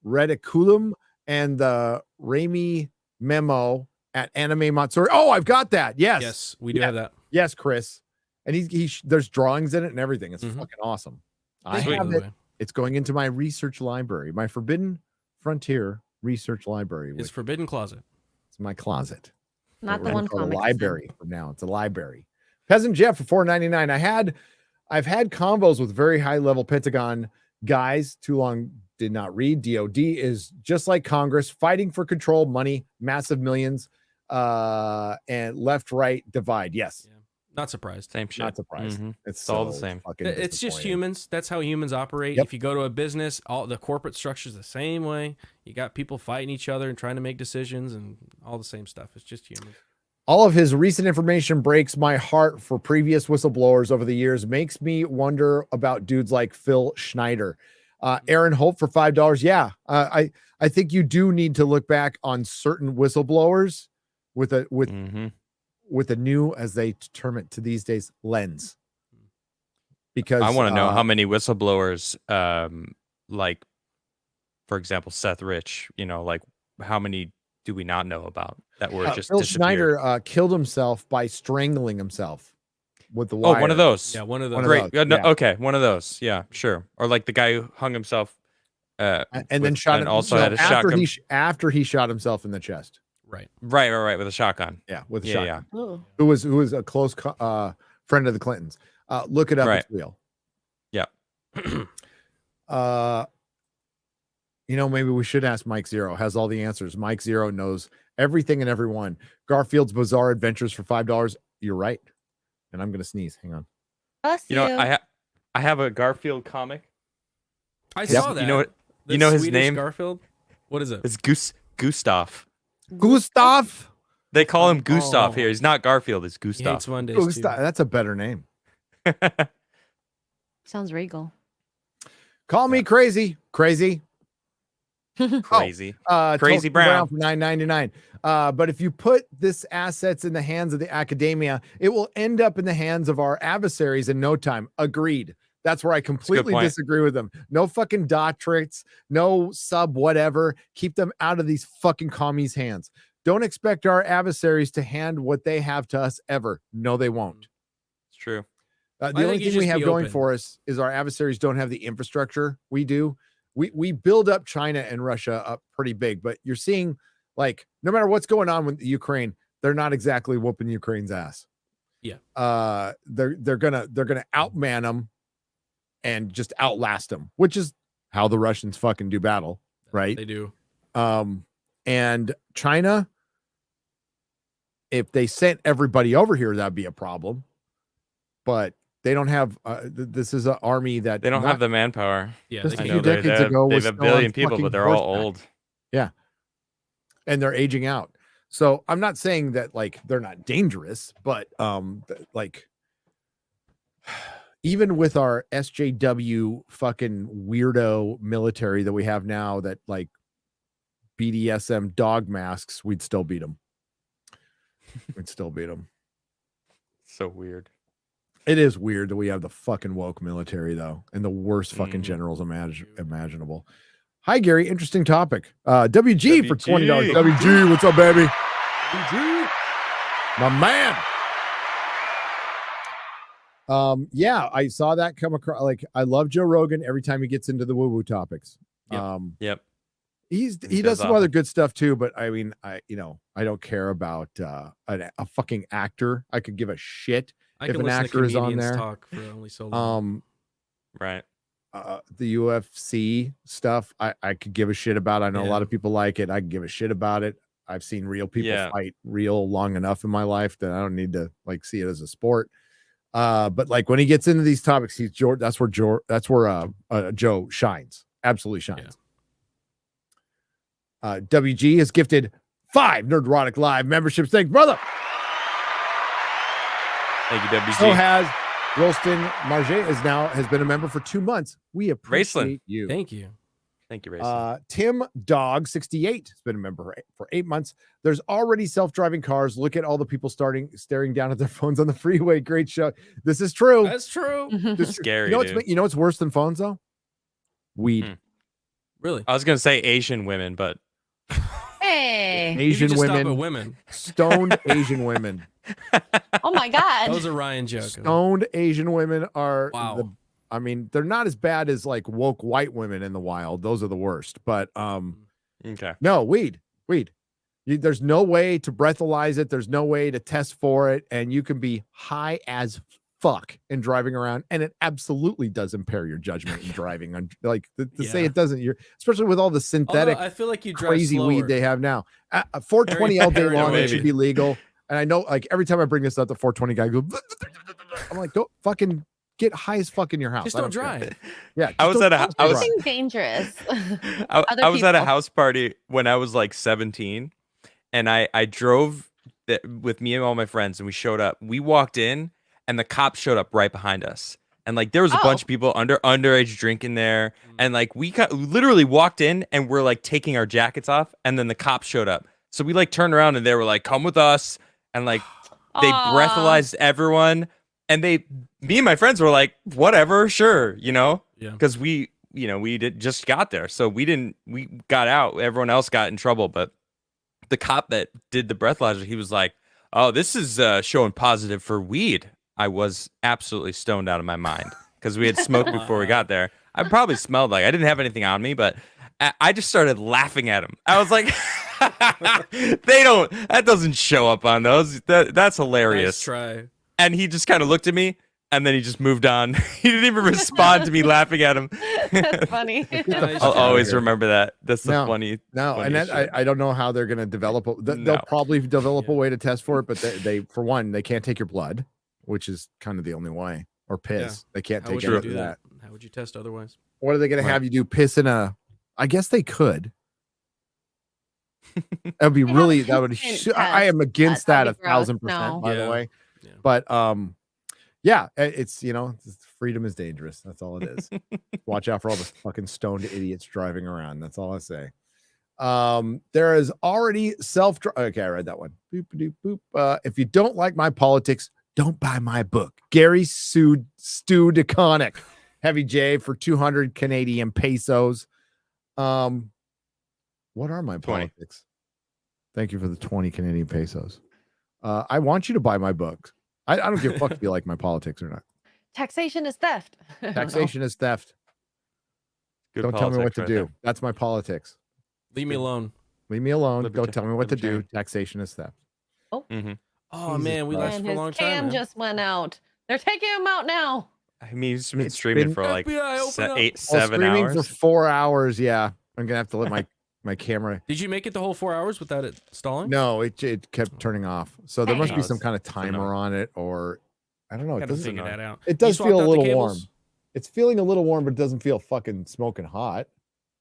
D: Reticulum and the Rami memo at Anime Matsuri. Oh, I've got that. Yes.
A: Yes, we do have that.
D: Yes, Chris. And there's drawings in it and everything. It's
A: Mhm.
D: fucking awesome.
A: Thank
D: I
A: you,
D: have
A: by the
D: it.
A: way.
D: It's going into my research library, my Forbidden Frontier research library.
A: It's
D: Which
A: Forbidden Closet.
D: it's my closet.
E: Not the
D: We're
E: one
D: gonna call it
E: comic.
D: a library from now. It's a library. Peasant Jeff for $4.99. I've had combos with very high level Pentagon guys. Too long did not read. DOD is just like Congress, fighting for control, money, massive millions, and left right divide. Yes,
A: Yeah. Not surprised.
F: Same shit.
D: not surprised.
F: Mhm.
D: It's
F: all the
D: so
F: same.
D: fucking
A: It's just
D: disappointing.
A: humans. That's how humans operate.
D: Yep.
A: If you go to a business, all the corporate structure's the same way. You got people fighting each other and trying to make decisions and all the same stuff. It's just humans.
D: All of his recent information breaks my heart for previous whistleblowers over the years, makes me wonder about dudes like Phil Schneider. Aaron Hope for $5. Yeah, I think you do need to look back on certain whistleblowers with
F: Mhm.
D: a new, as they term it to these days, lens. Because
F: I want to know how many whistleblowers, like, for example, Seth Rich. Like how many do we not know about that were just
D: Phil
F: disappeared?
D: Schneider killed himself by strangling himself with the
F: Oh,
D: wire.
F: one of those.
A: Yeah, one of
D: One
A: those.
D: of
F: Great.
D: those,
F: No,
D: yeah.
F: okay, one of those. Yeah, sure. Or like the guy who hung himself
D: and then shot him.
F: also had a shotgun.
D: After he shot himself in the chest.
A: Right.
F: Right, with a shotgun.
D: Yeah, with a
F: Yeah,
D: shotgun.
F: yeah.
E: Ooh.
D: Who was a close friend of the Clintons. Look it up.
F: Right.
D: It's real.
F: Yeah.
D: Maybe we should ask Mike Zero. Has all the answers. Mike Zero knows everything and everyone. Garfield's Bizarre Adventures for $5. You're right. And I'm gonna sneeze. Hang on.
E: Bless
F: You know, I have a Garfield comic.
A: I saw that.
F: You know what?
A: The
F: You know his
A: Swedish
F: name?
A: Garfield? What is it?
F: It's Gustav.
D: Gustav.
F: They call him Gustav
A: Oh.
F: here. He's not Garfield. It's
A: He
F: Gustav.
A: hates Mondays too.
D: Gustav. That's a better name.
E: Sounds regal.
D: Call me crazy. Crazy.
F: Crazy.
D: Crazy
F: Crazy Brown.
D: for $9.99. But if you put this assets in the hands of the academia, it will end up in the hands of our adversaries in no time. Agreed. That's where I completely
F: point.
D: disagree with them. No fucking doctorates, no sub whatever. Keep them out of these fucking commies' hands. Don't expect our adversaries to hand what they have to us ever. No, they won't.
F: It's true.
D: The
A: think
D: only
A: you
D: thing
A: just
D: we have
A: be
D: going
A: open.
D: for us is our adversaries don't have the infrastructure we do. We build up China and Russia up pretty big, but you're seeing like no matter what's going on with Ukraine, they're not exactly whooping Ukraine's ass.
A: Yeah.
D: They're gonna outman them and just outlast them, which is how the Russians fucking do battle, right?
A: They do.
D: And China, if they sent everybody over here, that'd be a problem. But they don't have. This is an army that
F: They don't have the manpower.
A: Yeah,
D: Just
A: they
D: a
F: I
D: few
F: know
A: can't.
D: decades ago
F: they
D: was
F: have a
D: still on
F: billion people,
D: fucking
F: but they're all
D: horseback.
F: old.
D: And they're aging out. So I'm not saying that like they're not dangerous, but like even with our SJW fucking weirdo military that we have now that like BDSM dog masks, we'd still beat them. We'd still beat them.
F: So weird.
D: It is weird that we have the fucking woke military though, and the worst fucking
F: Mhm.
D: generals imaginable. Hi Gary, interesting topic. WG for $20.
F: WG.
D: WG, what's up, baby? My man. Yeah, I saw that come across. Like, I love Joe Rogan every time he gets into the woo-woo topics.
A: Yep.
F: Yep.
D: He
F: He
D: does
F: does
D: some
F: often.
D: other good stuff too, but I mean, I don't care about a fucking actor. I could give a shit.
A: I
D: If
A: can
D: an
A: listen
D: actor
A: to
D: is on
A: comedians
D: there,
A: talk for only so long.
F: Right.
D: The UFC stuff, I could give a shit about. I know a
A: Yeah.
D: lot of people like it. I can give a shit about it. I've seen real people
F: Yeah.
D: fight real long enough in my life that I don't need to like see it as a sport. But like when he gets into these topics, that's where Joe shines. Absolutely shines. WG has gifted 5 Nerdrotic Live memberships. Thanks, brother.
F: Thank you, WG.
D: So has Rolston Marget has been a member for 2 months. We appreciate you.
A: Thank you.
F: Thank you, Racing.
D: Tim Dog 68 has been a member for 8 months. There's already self-driving cars. Look at all the people staring down at their phones on the freeway. Great show. This is true.
A: That's true.
D: This is
F: Scary,
D: You know,
F: dude.
D: you know what's worse than phones though? Weed.
F: Hmm.
A: Really?
F: I was gonna say Asian women, but
E: Hey.
A: You
D: Asian
A: can just stop at
D: women,
A: women.
D: stoned Asian women.
E: Oh my
A: That
E: God.
A: was a Ryan joke.
D: Stoned Asian women are
A: Wow.
D: I mean, they're not as bad as like woke white women in the wild. Those are the worst. But
F: okay.
D: no, weed. There's no way to breathalyze it. There's no way to test for it. And you can be high as fuck and driving around. And it absolutely does impair your judgment in driving. On like to say
A: Yeah.
D: it doesn't, especially with all the synthetic
A: Although I feel like you drive
D: crazy
A: slower.
D: weed they have now. 420 all day
A: Very
D: long, it
F: maybe.
D: should be legal. And I know like every time I bring this up, the 420 guy goes, I'm like, don't fucking get high as fuck in your house.
A: Just
D: I
A: don't
D: care.
A: drive.
D: Yeah.
F: I
D: just
F: was
D: don't
F: at a-
D: fucking
F: I was-
D: drive.
E: Something dangerous. Other
F: I was at a
E: people.
F: house party when I was like 17, and I drove with me and all my friends, and we showed up. We walked in, and the cops showed up right behind us, and like there was a
E: Oh.
F: bunch of people underage drinking there, and like we literally walked in, and we're like taking our jackets off, and then the cops showed up. So we like turned around, and they were like, "Come with us," and like they
E: Aw.
F: breathalyzed everyone, and me and my friends were like, "Whatever, sure,"
A: Yeah.
F: because we just got there, so we got out. Everyone else got in trouble, but the cop that did the breathalyzer, he was like, "Oh, this is showing positive for weed." I was absolutely stoned out of my mind because we had smoked before we got there. I probably smelled like I didn't have anything on me, but I just started laughing at him. I was like, that doesn't show up on those. That's hilarious.
A: Nice try.
F: And he just kind of looked at me, and then he just moved on. He didn't even respond to me laughing at him.
E: That's funny.
F: I'll always remember that. That's the funny.
D: And then I don't know how they're going to develop. They'll probably develop a way to test for it, but they for one, they can't take your blood, which is kind of the only way, or piss. They can't take
A: How would
D: any
A: you
D: of
A: do
D: that.
A: How would you test otherwise?
D: What are they going to have you do? Piss in a? I guess they could. That would be really. That would. I am against that 1,000%. By the way, but yeah, it's freedom is dangerous. That's all it is. Watch out for all the fucking stoned idiots driving around. That's all I say. There is already okay, I read that one. Boop, boop, boop. If you don't like my politics, don't buy my book. Gary Stu DeConnick, Heavy J for 200 Canadian pesos. What are my politics? Thank you for the 20 Canadian pesos. I want you to buy my book. I don't give a fuck if you like my politics or not.
E: Taxation is theft.
D: Taxation is theft.
F: Good
D: Don't tell me what to
F: right
D: do.
F: there.
D: That's my politics.
A: Leave me alone.
D: Leave me alone. Don't
F: Libertarian.
D: tell me what to do. Taxation is theft.
E: Oh,
A: Oh man, we lasted for a long
E: his
A: time.
E: cam
A: man.
E: just went out. They're taking him out now.
F: I mean, he's been
D: It's
F: streaming
D: been-
F: for like
A: FBI, open up.
F: 7
D: streaming
F: hours.
D: for 4 hours. Yeah, I'm gonna have to let my camera.
A: Did you make it the whole 4 hours without it stalling?
D: No, it kept turning off. So there must be
F: Hey.
D: some kind of timer on it, or I don't know. It
A: Gotta
D: doesn't.
A: figure that out.
D: It
A: You
D: does
A: swapped
D: feel a
A: out the
D: little warm.
A: cables?
D: It's feeling a little warm, but it doesn't feel fucking smoking hot.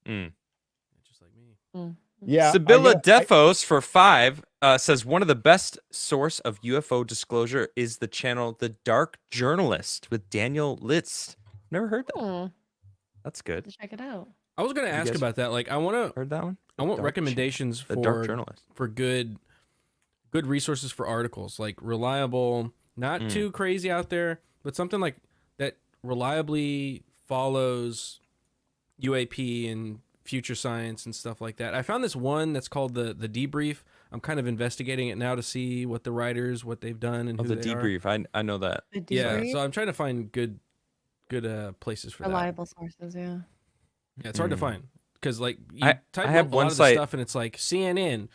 A: Just like me.
D: Yeah.
F: Sibylla Defos for 5 says one of the best source of UFO disclosure is the channel The Dark Journalist with Daniel Litz. Never heard that.
E: Hmm,
F: That's good.
E: check it out.
A: I was gonna ask
F: guys
A: about that. Like, I want
F: Heard that one?
A: recommendations
F: The Dark
A: for
F: Journalist.
A: good resources for articles, like reliable, not too crazy out there, but something like that reliably follows UAP and future science and stuff like that. I found this one that's called the Debrief. I'm kind of investigating it now to see what the writers, what they've done, and
F: Oh,
A: who
F: the
A: they are.
F: debrief. I know that.
E: The
A: Yeah,
E: debrief?
A: so I'm trying to find good places for
E: Reliable sources. Yeah.
A: that. Yeah, it's hard to find because like you
F: I
A: type
F: have
A: up a
F: one
A: lot of the
F: site-
A: stuff and it's like CNN,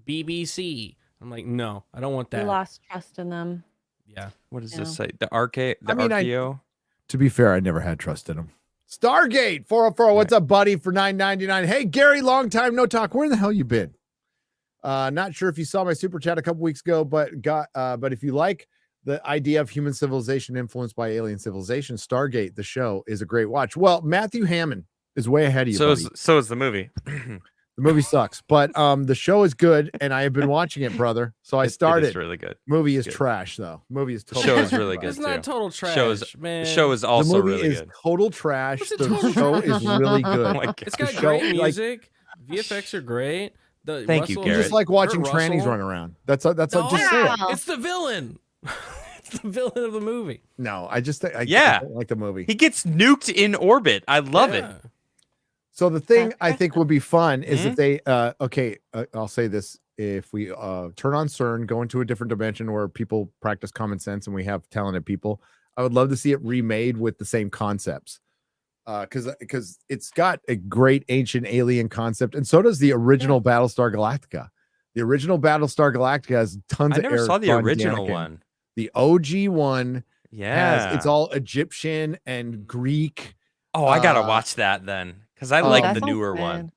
A: BBC. I'm like, no, I don't want
E: We
A: that.
E: lost trust in them.
A: Yeah.
F: What is
E: Yeah.
F: this site? The Archeo.
D: To be fair, I never had trust in them. Stargate 404. What's up, buddy? For $9.99. Hey, Gary, long time no talk. Where the hell you been? Not sure if you saw my super chat a couple weeks ago, but if you like the idea of human civilization influenced by alien civilization, Stargate, the show, is a great watch. Well, Matthew Hammond is way ahead of you, buddy.
F: So is the movie.
D: The movie sucks, but the show is good, and I have been watching it, brother. So I started.
F: It's really good.
D: Movie is
F: good.
D: trash, though. Movie is
F: The
D: total
F: show is
D: trash.
F: really good
A: It's not
F: too.
A: total trash,
F: The
A: man.
F: show is
D: The
F: also
D: movie
F: really
D: is
F: good.
D: total trash.
A: What's it
D: The
A: total
D: show
A: trash?
D: is really
F: Oh
D: good.
F: my God.
A: It's got
D: show,
A: great
D: like-
A: music. VFX are great. The
F: Thank you,
A: Russell-
D: You
F: Garrett.
D: just like watching
A: Kurt
D: trannies
A: Russell.
D: run around. That's just say
E: yeah.
D: it.
A: It's the villain. It's the villain of the movie.
D: No, I just I
F: Yeah.
D: don't like the movie.
F: He gets nuked in orbit. I love it.
A: Yeah.
D: So the thing
E: That's
D: I think would be fun is
F: Hmm?
D: if they I'll say this, if we turn on CERN, go into a different dimension where people practice common sense and we have talented people, I would love to see it remade with the same concepts. Because it's got a great ancient alien concept, and so does the original Battlestar Galactica. The original Battlestar Galactica has tons
F: I
D: of
F: never saw the
D: Eric von
F: original
D: Daniken.
F: one.
D: The OG one
F: Yeah.
D: it's all Egyptian and Greek.
F: Oh, I gotta
D: uh,
F: watch that then, because I
D: Oh,
F: like
E: that
F: the
E: sounds
F: newer
E: good.
F: one.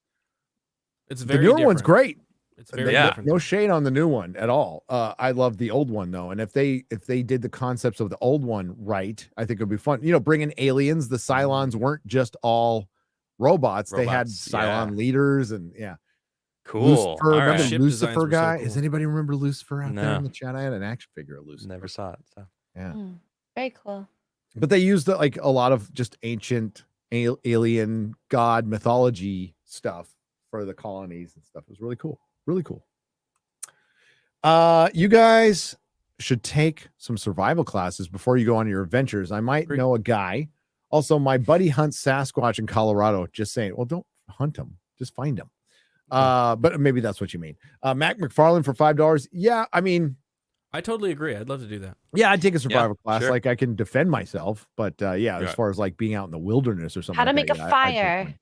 A: It's
D: The
A: very
D: newer one's
A: different.
D: great.
A: It's very
F: Yeah.
A: different.
D: No shade on the new one at all. I love the old one though, and if they did the concepts of the old one right, I think it'd be fun. Bringing aliens. The Cylons weren't just all robots. They had
F: Robots,
D: Cylon leaders, and
F: Cool.
D: Lucifer.
F: All
D: Remember
F: right.
A: Ship
D: Lucifer
A: designs were so
D: guy?
A: cool.
D: Does anybody remember Lucifer out there
F: No.
D: in the chat? I had an action figure of Lucifer.
F: Never saw it. So.
D: Yeah,
E: Very cool.
D: but they used like a lot of just ancient alien god mythology stuff for the colonies and stuff. It was really cool. Really cool. You guys should take some survival classes before you go on your adventures. I might
A: Agreed.
D: know a guy. Also, my buddy hunts Sasquatch in Colorado. Just saying. Well, don't hunt him. Just find him. But maybe that's what you mean. Mac McFarlane for $5. Yeah, I mean,
A: I totally agree. I'd love to do that.
D: Yeah, I'd take a survival class.
F: sure.
D: Like I can defend myself, but yeah, as
F: Right.
D: far as like being out in the wilderness or something.
E: How to
D: like
E: make
D: that,
E: a
D: yeah,
E: fire.
D: one.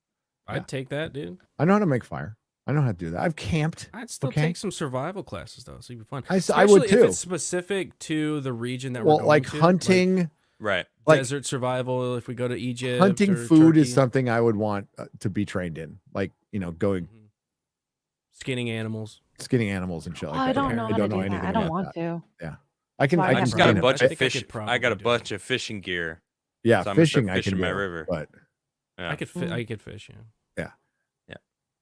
A: I'd take that, dude.
D: I know how to make fire. I know how to do that. I've camped.
A: I'd still
D: Okay.
A: take some survival classes though, so it'd be fun.
D: I would
A: Especially
D: too.
A: if it's specific to the region that we're
D: Well,
A: going
D: like
A: to,
D: hunting,
F: Right.
D: like
A: desert survival. If we go to Egypt,
D: hunting
A: or
D: food is
A: Turkey.
D: something I would want to be trained in. Like, going
A: Mhm. Skinning animals.
D: skinning animals and shit like
E: Oh,
D: that.
E: I don't
D: Yeah,
E: know how to do that. I don't want to.
D: I can.
E: Why
D: I
E: I
D: can
F: just
E: have
F: got a
E: to-
D: skin
F: bunch
D: it.
F: of
A: think I could
F: fish.
A: probably
F: I got a
A: do
F: bunch of fishing gear.
D: Yeah,
F: so I'm gonna start
D: fishing I
F: fishing
D: can
F: my
D: do,
F: river.
D: but
F: Yeah.
A: I could fish. Yeah.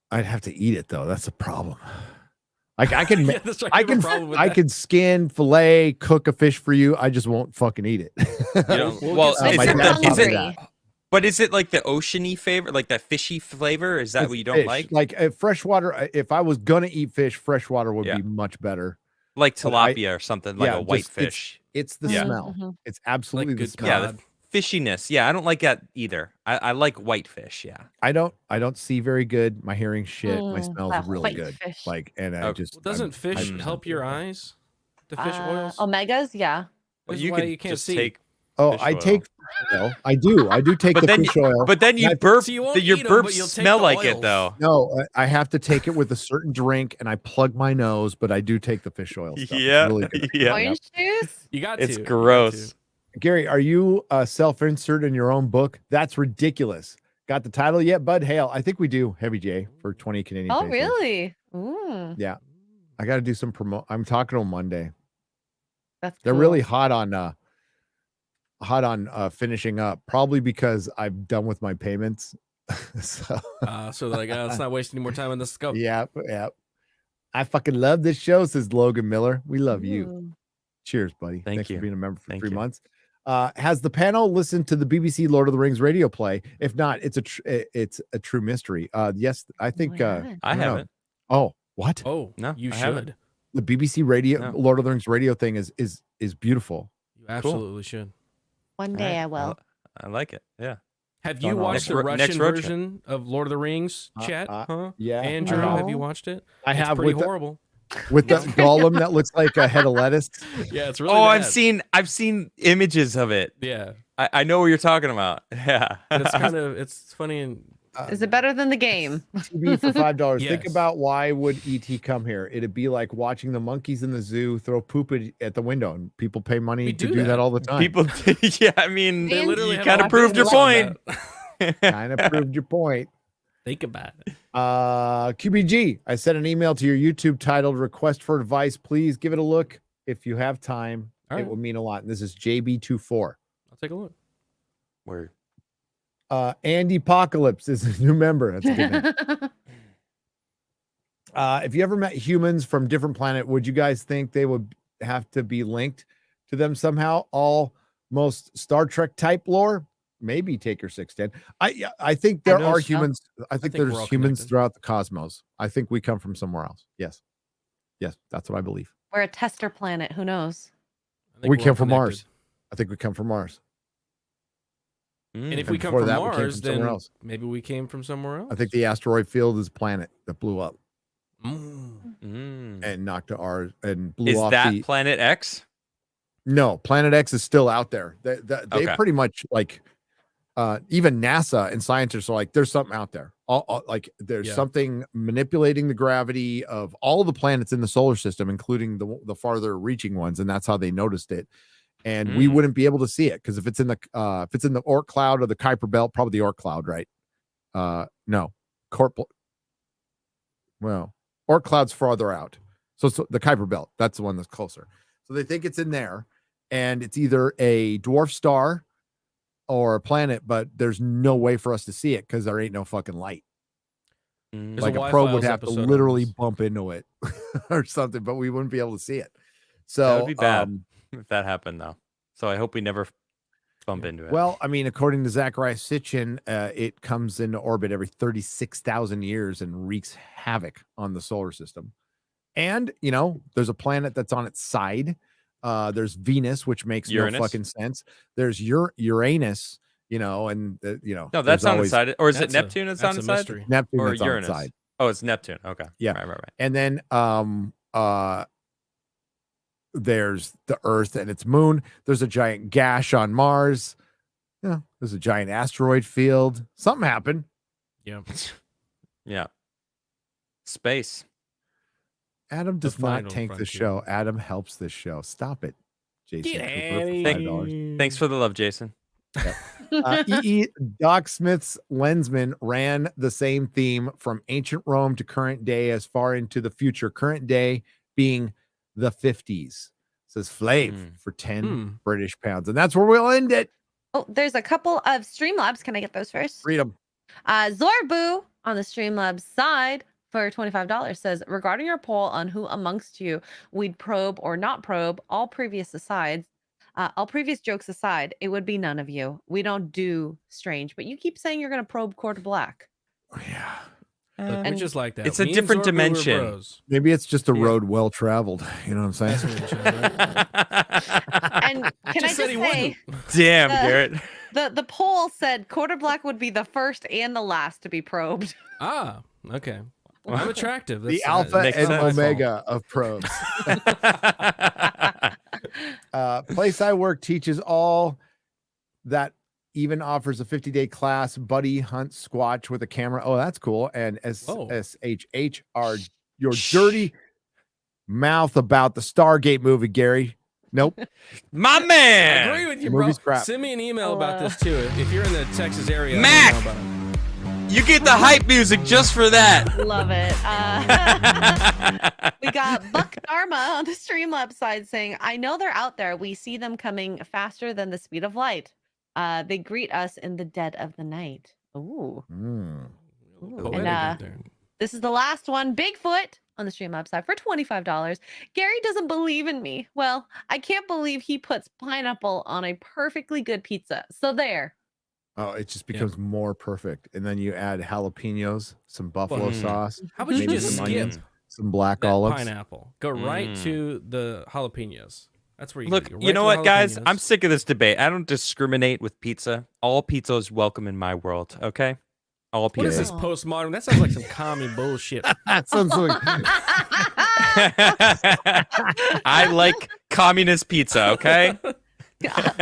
D: I'd have to eat it though. That's the problem. Like I can,
A: Yeah, that's right,
D: I
A: you have a
D: can,
A: problem with
D: I
A: that.
D: can skin, fillet, cook a fish for you. I just won't fucking eat it.
F: You know,
A: We'll
F: well,
A: get
F: is
D: my
F: it,
D: dad
F: the,
D: taught
F: is
D: me
F: it,
D: that.
F: but is it like the oceany flavor, like that fishy flavor? Is that
D: It's
F: what you don't
D: fish.
F: like?
D: Freshwater. If I was gonna eat fish, freshwater would
F: Yeah.
D: be much better.
F: Like
D: but I-
F: tilapia or something, like
D: yeah,
F: a white
D: just- it's-
F: fish.
D: It's the
F: Yeah.
D: smell.
E: Mhm.
D: It's absolutely
A: Like
D: the
A: good
D: smell.
F: Yeah, the
A: cod.
F: fishiness. Yeah, I don't like that either. I like white fish. Yeah.
D: I don't see very good. My hearing's shit. My smell's
E: that
D: really
E: white
D: good.
E: fish.
D: Like, and I
F: Oh,
D: just
A: Well, doesn't fish
F: I'm-
A: help your eyes? The fish oils.
E: Omegas, yeah.
F: Well,
A: This is
F: you
A: why
F: could
A: you can't
F: just
A: see.
F: take.
D: Oh,
F: fish
D: I
F: oil.
D: take fish oil. I do take
F: But
D: the
F: then,
D: fish oil.
F: but then you
D: I-
F: burp.
A: So you won't
F: your
A: eat 'em, but
F: burps
A: you'll take
F: smell
A: the
F: like it
A: oils.
F: though.
D: No, I have to take it with a certain drink, and I plug my nose, but I do take the fish oil stuff. It's
F: Yeah,
D: really good.
F: yeah.
E: Orange juice?
A: You got
F: It's
A: to. You got
F: gross.
A: to.
D: Gary, are you self-insert in your own book? That's ridiculous. Got the title yet, Bud? Hale, I think we do. Heavy J for 20 Canadian.
E: Oh,
D: pesos.
E: really? Ooh,
D: Yeah, I got to do some promo. I'm talking to them Monday.
E: that's
D: They're
E: cool.
D: really hot on finishing up, probably because I'm done with my payments. So
A: So they're like, let's not waste any more time on this scope.
D: yeah. I fucking love this show, says Logan Miller. We love you.
E: Ooh.
D: Cheers, buddy.
F: Thank
D: Thanks
F: you.
D: for being a member for
F: Thank
D: 3
F: you.
D: months. Has the panel listened to the BBC Lord of the Rings radio play? If not, it's a true mystery. Yes, I think.
E: God.
F: I
D: don't know.
F: haven't.
D: Oh, what?
A: Oh,
F: No,
A: you
F: I haven't.
A: should.
D: The BBC radio
F: No.
D: Lord of the Rings radio thing is beautiful.
A: You absolutely should.
E: One day I will.
F: I like it. Yeah.
A: Have
D: Don't
A: you
D: know.
A: watched
F: Next
A: the
F: ro- next
A: Russian
F: road trip.
A: version of Lord of the Rings? Chat, huh?
D: Yeah,
A: Andrew,
E: No.
A: have you watched it?
D: I
A: It's
D: have
A: pretty
D: with the,
A: horrible.
D: with the Gollum that looks like a head of lettuce.
A: Yeah, it's really.
F: Oh,
A: bad.
F: I've seen images of it.
A: Yeah,
F: I know what you're talking about. Yeah.
A: but it's kind of it's funny and
E: Is it better than the game?
D: TV for $5. Think
A: Yes.
D: about why would ET come here? It'd be like watching the monkeys in the zoo throw poop at the window, and people pay money
A: We
D: to
A: do
D: do that
A: that.
D: all the time.
F: People. Yeah. I mean,
E: They
A: literally
F: you
A: have
F: kind
A: a
F: of proved your
A: business on
F: point.
A: that.
D: Kind of proved your point.
A: Think about it.
D: QBG, I sent an email to your YouTube titled "Request for Advice." Please give it a look if you have time.
A: All
D: It
A: right.
D: will mean a lot. And this is JB24.
A: I'll take a look.
F: Word.
D: Andy Apocalypse is a new member. That's a good name. If you ever met humans from different planet, would you guys think they would have to be linked to them somehow? Almost Star Trek type lore? Maybe Taker 610. I think there
E: know
D: are
E: so.
D: humans. I think
A: think we're
D: there's
A: all
D: humans
A: connected.
D: throughout the cosmos. I think we come from somewhere else. Yes. Yes, that's what I believe.
E: We're a tester planet. Who knows?
A: I think
D: We
A: we're
D: came
A: all
D: from Mars.
A: connected.
D: I think we come from Mars.
A: And if
D: And
A: we come
D: before
A: from
D: that, we came
A: Mars,
D: from somewhere
A: then
D: else.
A: maybe we came from somewhere else.
D: I think the asteroid field is a planet that blew up
A: Mm.
D: and knocked to ours and blew
F: Is
D: off
F: that
D: the.
F: Planet X?
D: No, Planet X is still out there. They
F: Okay.
D: pretty much like even NASA and scientists are like, there's something out there. Like there's
A: Yeah.
D: something manipulating the gravity of all the planets in the solar system, including the farther reaching ones, and that's how they noticed it. And we
F: Mm.
D: wouldn't be able to see it because if it's in the Oort cloud or the Kuiper belt, probably the Oort cloud, right? No, well, Oort cloud's farther out, so the Kuiper belt, that's the one that's closer. So they think it's in there, and it's either a dwarf star or a planet, but there's no way for us to see it because there ain't no fucking light.
A: There's
D: Like a
A: Y
D: probe would
A: Files
D: have to
A: episode on
D: literally
A: this.
D: bump into it or something, but we wouldn't be able to see it.
F: That
D: So
F: would be bad if that happened, though. So I hope we never bump into it.
D: well, I mean, according to Zachariah Sitchin, it comes into orbit every 36,000 years and wreaks havoc on the solar system. And, there's a planet that's on its side. There's Venus, which makes
F: Uranus?
D: no fucking sense. There's Uranus, and,
F: no,
D: there's
F: that's on
D: always
F: its side. Or is it
A: That's a-
F: Neptune that's
A: that's
F: on
A: a
F: its side?
A: mystery.
D: Neptune
F: Or
D: that's on its
F: Uranus?
D: side.
F: Oh, it's Neptune. Okay.
D: Yeah.
F: Right.
D: And then There's the Earth and its moon. There's a giant gash on Mars. Yeah, there's a giant asteroid field. Something happened.
B: Yeah.
F: Yeah. Space.
D: Adam does
B: The
D: not
B: final
D: tank the
B: frontier.
D: show. Adam helps this show. Stop it, Jason.
B: Get
D: Cooper,
B: outta
D: for
F: Thank-
D: $5.
F: Thanks for the love, Jason.
D: E.E. Doc Smith's lensman ran the same theme from ancient Rome to current day as far into the future. Current day being the 50s. Says Flav for 10 British pounds. And that's where we'll end it.
E: Oh, there's a couple of Streamlabs. Can I get those first?
D: Read them.
E: Zorbu on the Streamlabs side for $25 says, regarding your poll on who amongst you we'd probe or not probe, all previous jokes aside, it would be none of you. We don't do strange, but you keep saying you're going to probe Core to Black.
D: Yeah.
A: Look, we
E: And
A: just like that.
F: it's a
A: Me and
F: different
A: Zorbu were
F: dimension.
A: bros.
D: Maybe it's just a road well traveled. You know what I'm
A: That's
D: saying?
A: what we should, right?
E: And can I just
A: said he
E: say,
F: Damn, Garrett.
E: the poll said Core to Black would be the first and the last to be probed.
A: Ah, okay. Well, I'm attractive.
D: The
A: That's-
D: alpha
F: makes
D: and
F: sense.
D: omega of probes. Place I work teaches all that, even offers a 50-day class, buddy hunt squatch with a camera. Oh, that's cool. And SSHH are your dirty mouth about the Stargate movie, Gary. Nope.
F: My
A: I
F: man.
A: agree with you,
D: The
A: bro.
D: movie's crap.
A: Send me an email about this too. If you're in the Texas area,
F: Mac!
A: I don't know about it.
F: You get the hype music just for that.
E: Love it. We got Buck Dharma on the Streamlabs side saying, I know they're out there. We see them coming faster than the speed of light. They greet us in the dead of the night. Ooh.
A: Poetic
E: And
A: out there.
E: this is the last one. Bigfoot on the Streamlabs side for $25. Gary doesn't believe in me. Well, I can't believe he puts pineapple on a perfectly good pizza. So there.
D: Oh, it just becomes more perfect. And then you add jalapenos, some buffalo sauce,
A: How about you
D: maybe
A: just
D: some
A: skip
D: onions, some black
A: that
D: olives.
A: pineapple? Go right to the jalapenos. That's where you
F: Look,
A: go
F: you
A: right
F: know
A: to
F: what,
A: the
F: guys?
A: jalapenos.
F: I'm sick of this debate. I don't discriminate with pizza. All pizza is welcome in my world, okay? All
A: What
F: pizza.
A: is this postmodern? That sounds like some commie bullshit.
D: That sounds like
F: I like communist pizza, okay?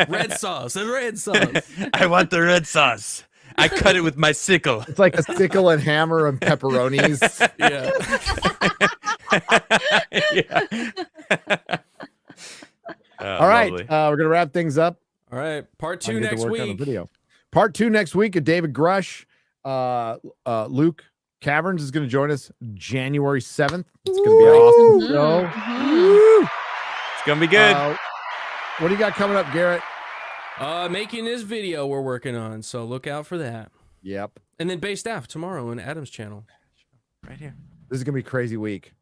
A: Red sauce and red sauce.
F: I want the red sauce. I cut it with my sickle.
D: it's like a sickle and hammer and pepperonis.
A: Yeah.
F: Yeah.
D: All right,
F: lovely.
D: we're gonna wrap things up.
A: All right. Part
D: I
A: 2
D: get to
A: next
D: work on the
A: week.
D: video. Part 2 next week. David Grusch, Luke Caverns is going to join us January 7th. It's going to be an awesome show.
F: It's gonna be good.
D: What do you got coming up, Garrett?
A: Making this video we're working on, so look out for that.
D: Yep,
A: And then Base Staff tomorrow on Adam's channel.
F: Right here.
D: this is going to be a crazy week.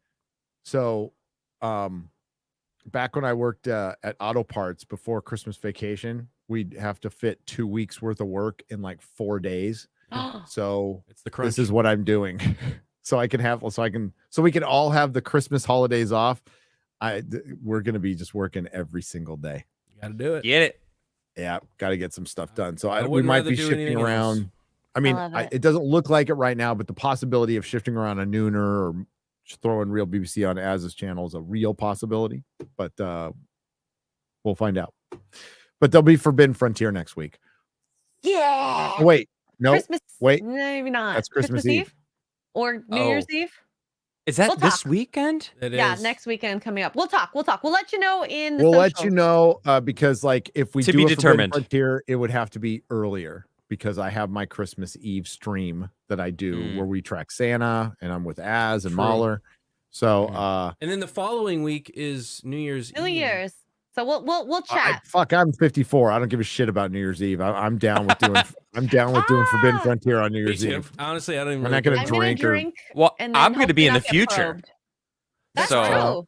D: So, back when I worked at Auto Parts before Christmas vacation, we'd have to fit 2 weeks worth of work in like 4 days. So
A: It's the crunch.
D: this is what I'm doing. so we can all have the Christmas holidays off. We're going to be just working every single day.
A: You got to do it.
F: Get it.
D: Yeah, got to get some stuff done. So
A: I
D: we
A: wouldn't
D: might
A: rather
D: be
A: do
D: shifting
A: anything else.
D: around. I mean,
E: love it.
D: it doesn't look like it right now, but the possibility of shifting around a nooner or just throwing real BBC on Az's channel is a real possibility. But we'll find out. But there'll be Forbidden Frontier next week.
E: Yeah.
D: Wait, no,
E: Christmas.
D: wait.
E: Maybe not.
D: That's Christmas Eve.
E: Or New Year's Eve.
F: Is that
E: We'll
F: this
E: talk.
F: weekend?
A: It
E: Yeah,
A: is.
E: next weekend coming up. We'll talk. We'll let you know in the
D: We'll let
E: socials.
D: you know because, like, if we
F: To
D: do
F: be
D: a Forbidden
F: determined.
D: Frontier, it would have to be earlier because I have my Christmas Eve stream that I do where we track Santa and I'm with Az and
A: True.
D: Mahler. So,
A: And then the following week is New Year's
E: New
A: Eve.
E: Year's. So we'll chat.
D: I'm 54. I don't give a shit about New Year's Eve. I'm down with doing. I'm down with doing Forbidden Frontier on New
A: Me
D: Year's
A: too.
D: Eve.
A: Honestly, I don't even
D: I'm
A: really
D: not gonna
A: care.
E: I'm gonna
D: drink or-
E: drink.
F: Well,
E: And then
F: I'm going to be in the
E: hopefully not get
F: future.
E: probed. That's
F: So-
E: true.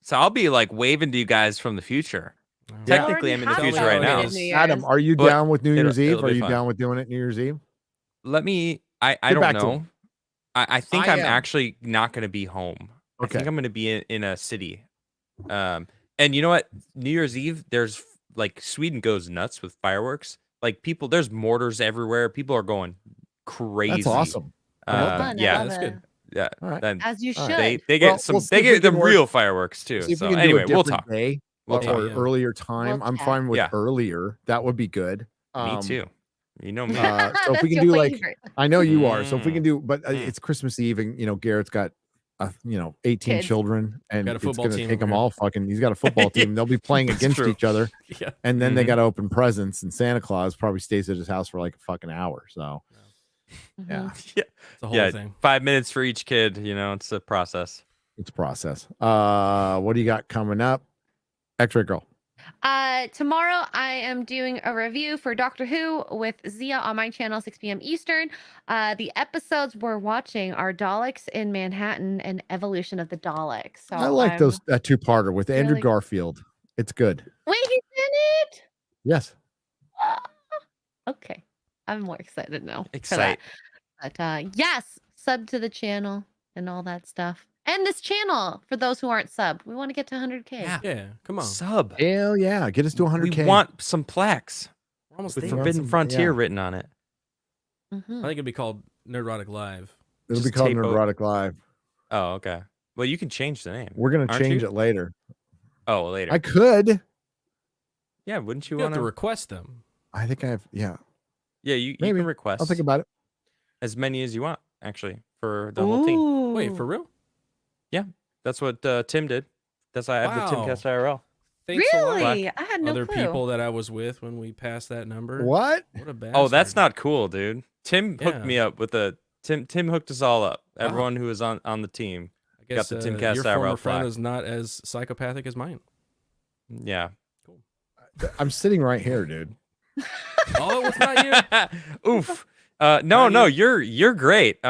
F: So I'll be like waving to you guys from the future.
D: Yeah.
F: Technically, I'm in the
E: Already
F: future
E: have
F: right now.
E: Forbidden New
D: Adam,
E: Year's.
D: are you
F: But
D: down with New Year's Eve?
F: it'll
D: Are
F: be
D: you
F: fun.
D: down with doing it New Year's Eve?
F: Let me. I
D: Get
F: don't
D: back to
F: know.
D: him.
F: I think
D: I
F: I'm
D: am.
F: actually not going to be home. I
D: Okay.
F: think I'm going to be in a city. And you know what? New Year's Eve, there's like Sweden goes nuts with fireworks. Like people, there's mortars everywhere. People are going crazy.
D: That's awesome.
E: Fun, I
F: Yeah,
E: love
A: that's
E: it.
A: good.
F: Yeah.
D: All right.
F: Then
E: As you
D: All
E: should.
F: they get
D: Well,
F: some.
D: we'll see
F: They
D: if we
F: get the
D: can work-
F: real fireworks too.
D: See if
F: So
D: we can
F: anyway,
D: do a
F: we'll
D: different
F: talk.
D: day
F: We'll
D: or
F: talk.
B: Yeah.
D: earlier time.
E: We'll
D: I'm
E: chat.
D: fine with
F: Yeah.
D: earlier. That would be good.
F: Me too. You know me.
D: So if
E: That's
D: we can
E: your
D: do like,
E: favorite.
D: I know you are. So if we can
F: Mm.
D: do, but
F: Mm.
D: it's Christmas Eve, and Garrett's got, 18
E: Kids.
D: children, and
A: Got a
D: it's
A: football
D: going to
A: team
D: take
A: over
D: them
A: here.
D: all fucking. He's got a football team. They'll be playing
F: That's
D: against
F: true.
D: each other,
A: Yeah.
D: and then they
F: Mhm.
D: got to open presents. And Santa Claus probably stays at his house for like a fucking hour. So
E: Mhm.
D: yeah,
A: It's a whole
F: Yeah.
A: thing.
F: 5 minutes for each kid. It's a process.
D: it's a process. What do you got coming up? X-Ray Girl.
E: Tomorrow I am doing a review for Doctor Who with Zia on my channel, 6 p.m. Eastern. The episodes we're watching are Daleks in Manhattan and Evolution of the Daleks. So
D: I like those that two-parter with Andrew
E: really-
D: Garfield. It's good.
E: Wait, he's in it.
D: Yes.
E: Okay, I'm more excited now. for
F: Excite.
E: that. But yes, sub to the channel and all that stuff. And this channel for those who aren't sub. We want to get to 100K.
F: Yeah.
A: Yeah, come on.
F: Sub.
D: Hell yeah. Get us to 100K.
F: We want some plaques
A: We're almost
F: with
A: there.
F: Forbidden
D: some-
F: Frontier
D: yeah.
F: written on it.
E: Mhm.
A: I think it'd be called Nerdrotic Live.
D: It'll be
F: Just
D: called
F: tape o-
D: Nerdrotic Live.
F: Oh, okay. Well, you can change the name.
D: We're gonna
F: Aren't
D: change
F: you?
D: it later.
F: Oh, later.
D: I could.
F: Yeah, wouldn't you
A: You have
F: want
A: to
F: to?
A: request them.
D: I think I have. Yeah.
F: Yeah, you
D: Maybe.
F: can request
D: I'll think about it.
F: as many as you want, actually, for the whole team.
A: Wait,
E: Ooh.
A: for real?
F: That's what Tim did. That's why I have the
A: Wow.
F: Timcast IRL.
A: Thanks a lot.
E: Really? I had no
A: Other
E: clue.
A: people that I was with when we passed that number.
D: What?
A: What a bad.
F: Oh, that's not cool, dude. Tim hooked
A: Yeah.
F: me up with a Tim hooked us all up.
A: Wow.
F: Everyone who was on the team.
A: I guess,
F: the Timcast
A: your
F: IRL
A: former friend
F: plaque.
A: is not as psychopathic as mine.
F: Yeah.
D: I'm sitting right here, dude.
A: Oh, it's not you.
F: Oof. No,
A: Not you.
F: you're great.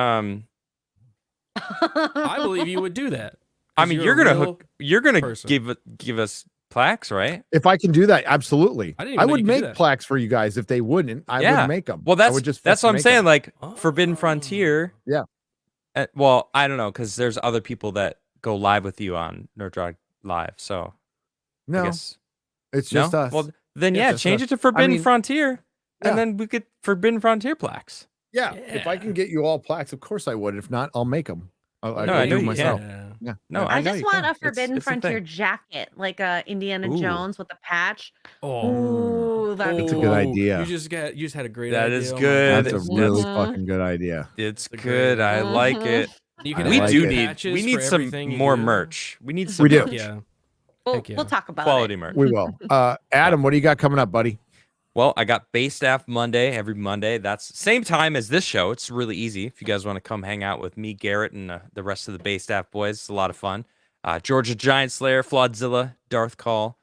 A: I believe you would do that.
F: I
A: 'Cause
F: mean,
A: you're a real
F: you're gonna
A: person.
F: give us plaques, right?
D: If I can do that, absolutely.
A: I didn't even know
D: would
A: you could do
D: make
A: that.
D: plaques for you guys. If they wouldn't, I
F: Yeah.
D: would make them.
F: Well,
D: I
F: that's
D: would just
F: that's what
D: fucking
F: I'm
D: make
F: saying.
D: 'em.
F: Like
A: Oh.
F: Forbidden Frontier.
D: Yeah.
F: Well, I don't know because there's other people that go live with you on Nerdrotic Live. So I
D: No,
F: guess
D: it's just
F: no.
D: us.
F: Well, then
D: Yeah,
F: yeah,
D: just
F: change
D: us.
F: it to Forbidden
D: mean,
F: Frontier,
D: yeah.
F: and then we get Forbidden Frontier plaques.
D: yeah. If I can get you all plaques, of course I would. If not, I'll make them.
F: No,
D: I'll
F: I
D: do
F: know
D: it
F: you
D: myself.
A: Yeah.
D: Yeah.
F: No,
E: I
F: know
E: just
F: you
E: want
F: can.
E: a
F: It's
E: Forbidden
F: the thing.
E: Frontier jacket, like Indiana
F: Ooh.
E: Jones with a patch.
A: Oh,
E: Ooh, that'd be
D: That's a
E: cool.
D: good idea.
A: You just had a great
F: That
A: idea.
F: is
A: Oh my
F: good.
D: That's a
A: goodness.
D: really
E: Mhm.
D: fucking good idea.
F: It's
A: It's a
F: good.
A: great-
F: I like
E: Mhm.
F: it.
A: You can
D: I
F: We
A: add
D: like
F: do
D: it.
F: need
A: patches
F: we need
A: for
F: some
A: everything you
F: more
A: do.
F: merch. We need some
D: We do.
F: merch.
A: Yeah.
E: We'll,
A: Heck yeah.
E: we'll talk about
F: Quality
E: it.
F: merch.
D: We will. Adam, what do you got coming up, buddy?
F: Well, I got Base Staff Monday every Monday. That's same time as this show. It's really easy. If you guys want to come hang out with me, Garrett, and the rest of the Base Staff boys, it's a lot of fun. Georgia Giant Slayer, Flawdzilla, Darth Call,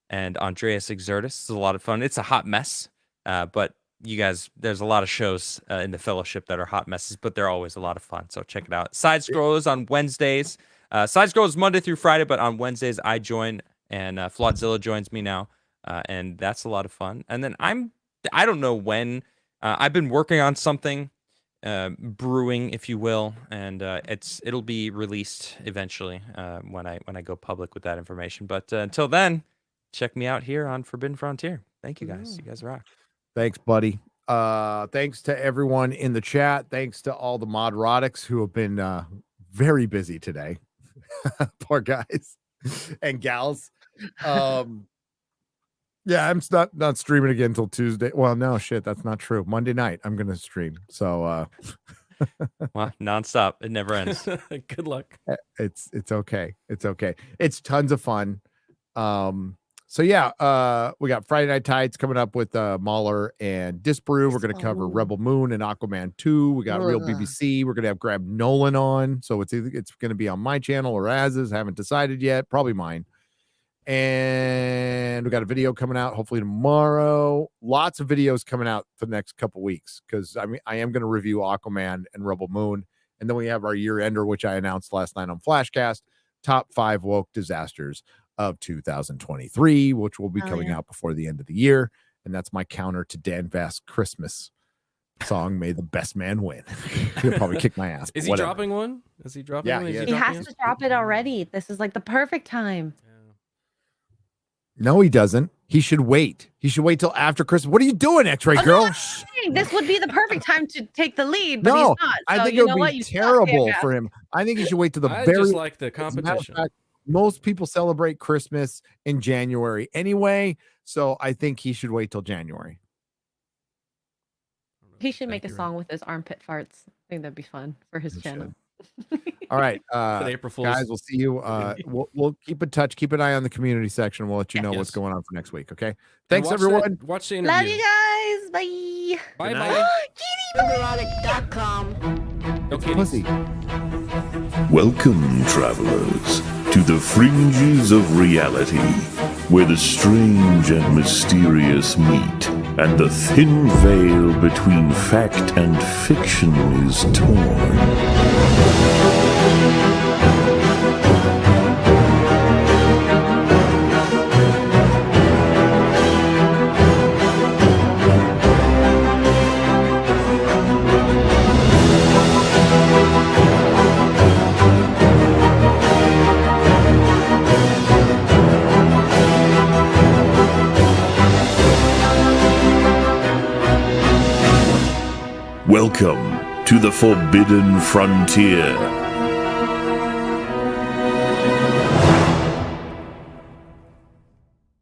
F: and Andreas Exertus. It's a lot of fun. It's a hot mess, but you guys, there's a lot of shows in the Fellowship that are hot messes, but they're always a lot of fun. So check it out. Side Scrollers on Wednesdays. Side Scrollers Monday through Friday, but on Wednesdays I join, and Flawdzilla joins me now. And that's a lot of fun. And then I don't know when, I've been working on something, brewing, if you will, and it'll be released eventually when I go public with that information. But until then, check me out here on Forbidden Frontier. Thank you guys. You guys rock.
D: Thanks, buddy. Thanks to everyone in the chat. Thanks to all the Modrotics who have been very busy today. Poor guys and gals. Yeah, I'm not streaming again until Tuesday. Well, no, shit, that's not true. Monday night, I'm gonna stream. So
F: Well, nonstop. It never ends.
A: Good luck.
D: it's okay. It's okay. It's tons of fun. So yeah, we got Friday Night Tights coming up with Mahler and Disbrew. We're gonna cover Rebel Moon and Aquaman 2. We got Real BBC. We're gonna have Grab Nolan on. So it's gonna be on my channel or Az's. Haven't decided yet. Probably mine. And we got a video coming out hopefully tomorrow. Lots of videos coming out for the next couple weeks because I am going to review Aquaman and Rebel Moon, and then we have our year ender, which I announced last night on Flashcast, top 5 woke disasters of 2023, which will be coming out before the end of the year, and that's my counter to Dan Vast's Christmas song, "May the Best Man Win." He'll probably kick my ass.
A: Is
D: but
A: he
D: whatever.
A: dropping one? Is he dropping
D: Yeah,
A: one?
D: he
A: Is
D: is.
E: He
A: dropping
E: has
A: it?
E: to drop it already. This is like the perfect time.
D: No, he doesn't. He should wait. He should wait till after Christmas. What are you doing, X-Ray
E: Oh, no,
D: girl?
E: I'm saying this would be the perfect time to take the lead, but
D: No,
E: he's not. So
D: I think
E: you
D: it
E: know
D: would
E: what?
D: be
E: You suck,
D: terrible
E: yeah.
D: for him. I think he should wait to the
A: I
D: very.
A: just like the
D: As a matter of
A: competition.
D: fact, most people celebrate Christmas in January anyway, so I think he should wait till January.
E: He should make a
A: Thank you,
E: song with his armpit farts. I think that'd be fun for his
D: He
E: channel.
D: All right,
A: Good April Fools.
D: guys, we'll see you. We'll keep in touch. Keep an eye on the community section. We'll let you know what's
A: Yes.
D: going on for next week. Okay.
A: And
D: Thanks,
A: watch
D: everyone.
A: Watch the interview.
E: Love you guys. Bye.
A: Bye
F: Good
A: bye.
H: Nerdrotic.com.
A: No kitties.
D: Pussy.
C: Welcome, travelers, to the fringes of reality, where the strange and mysterious meet, and the thin veil between fact and fiction is torn. Welcome to the Forbidden Frontier,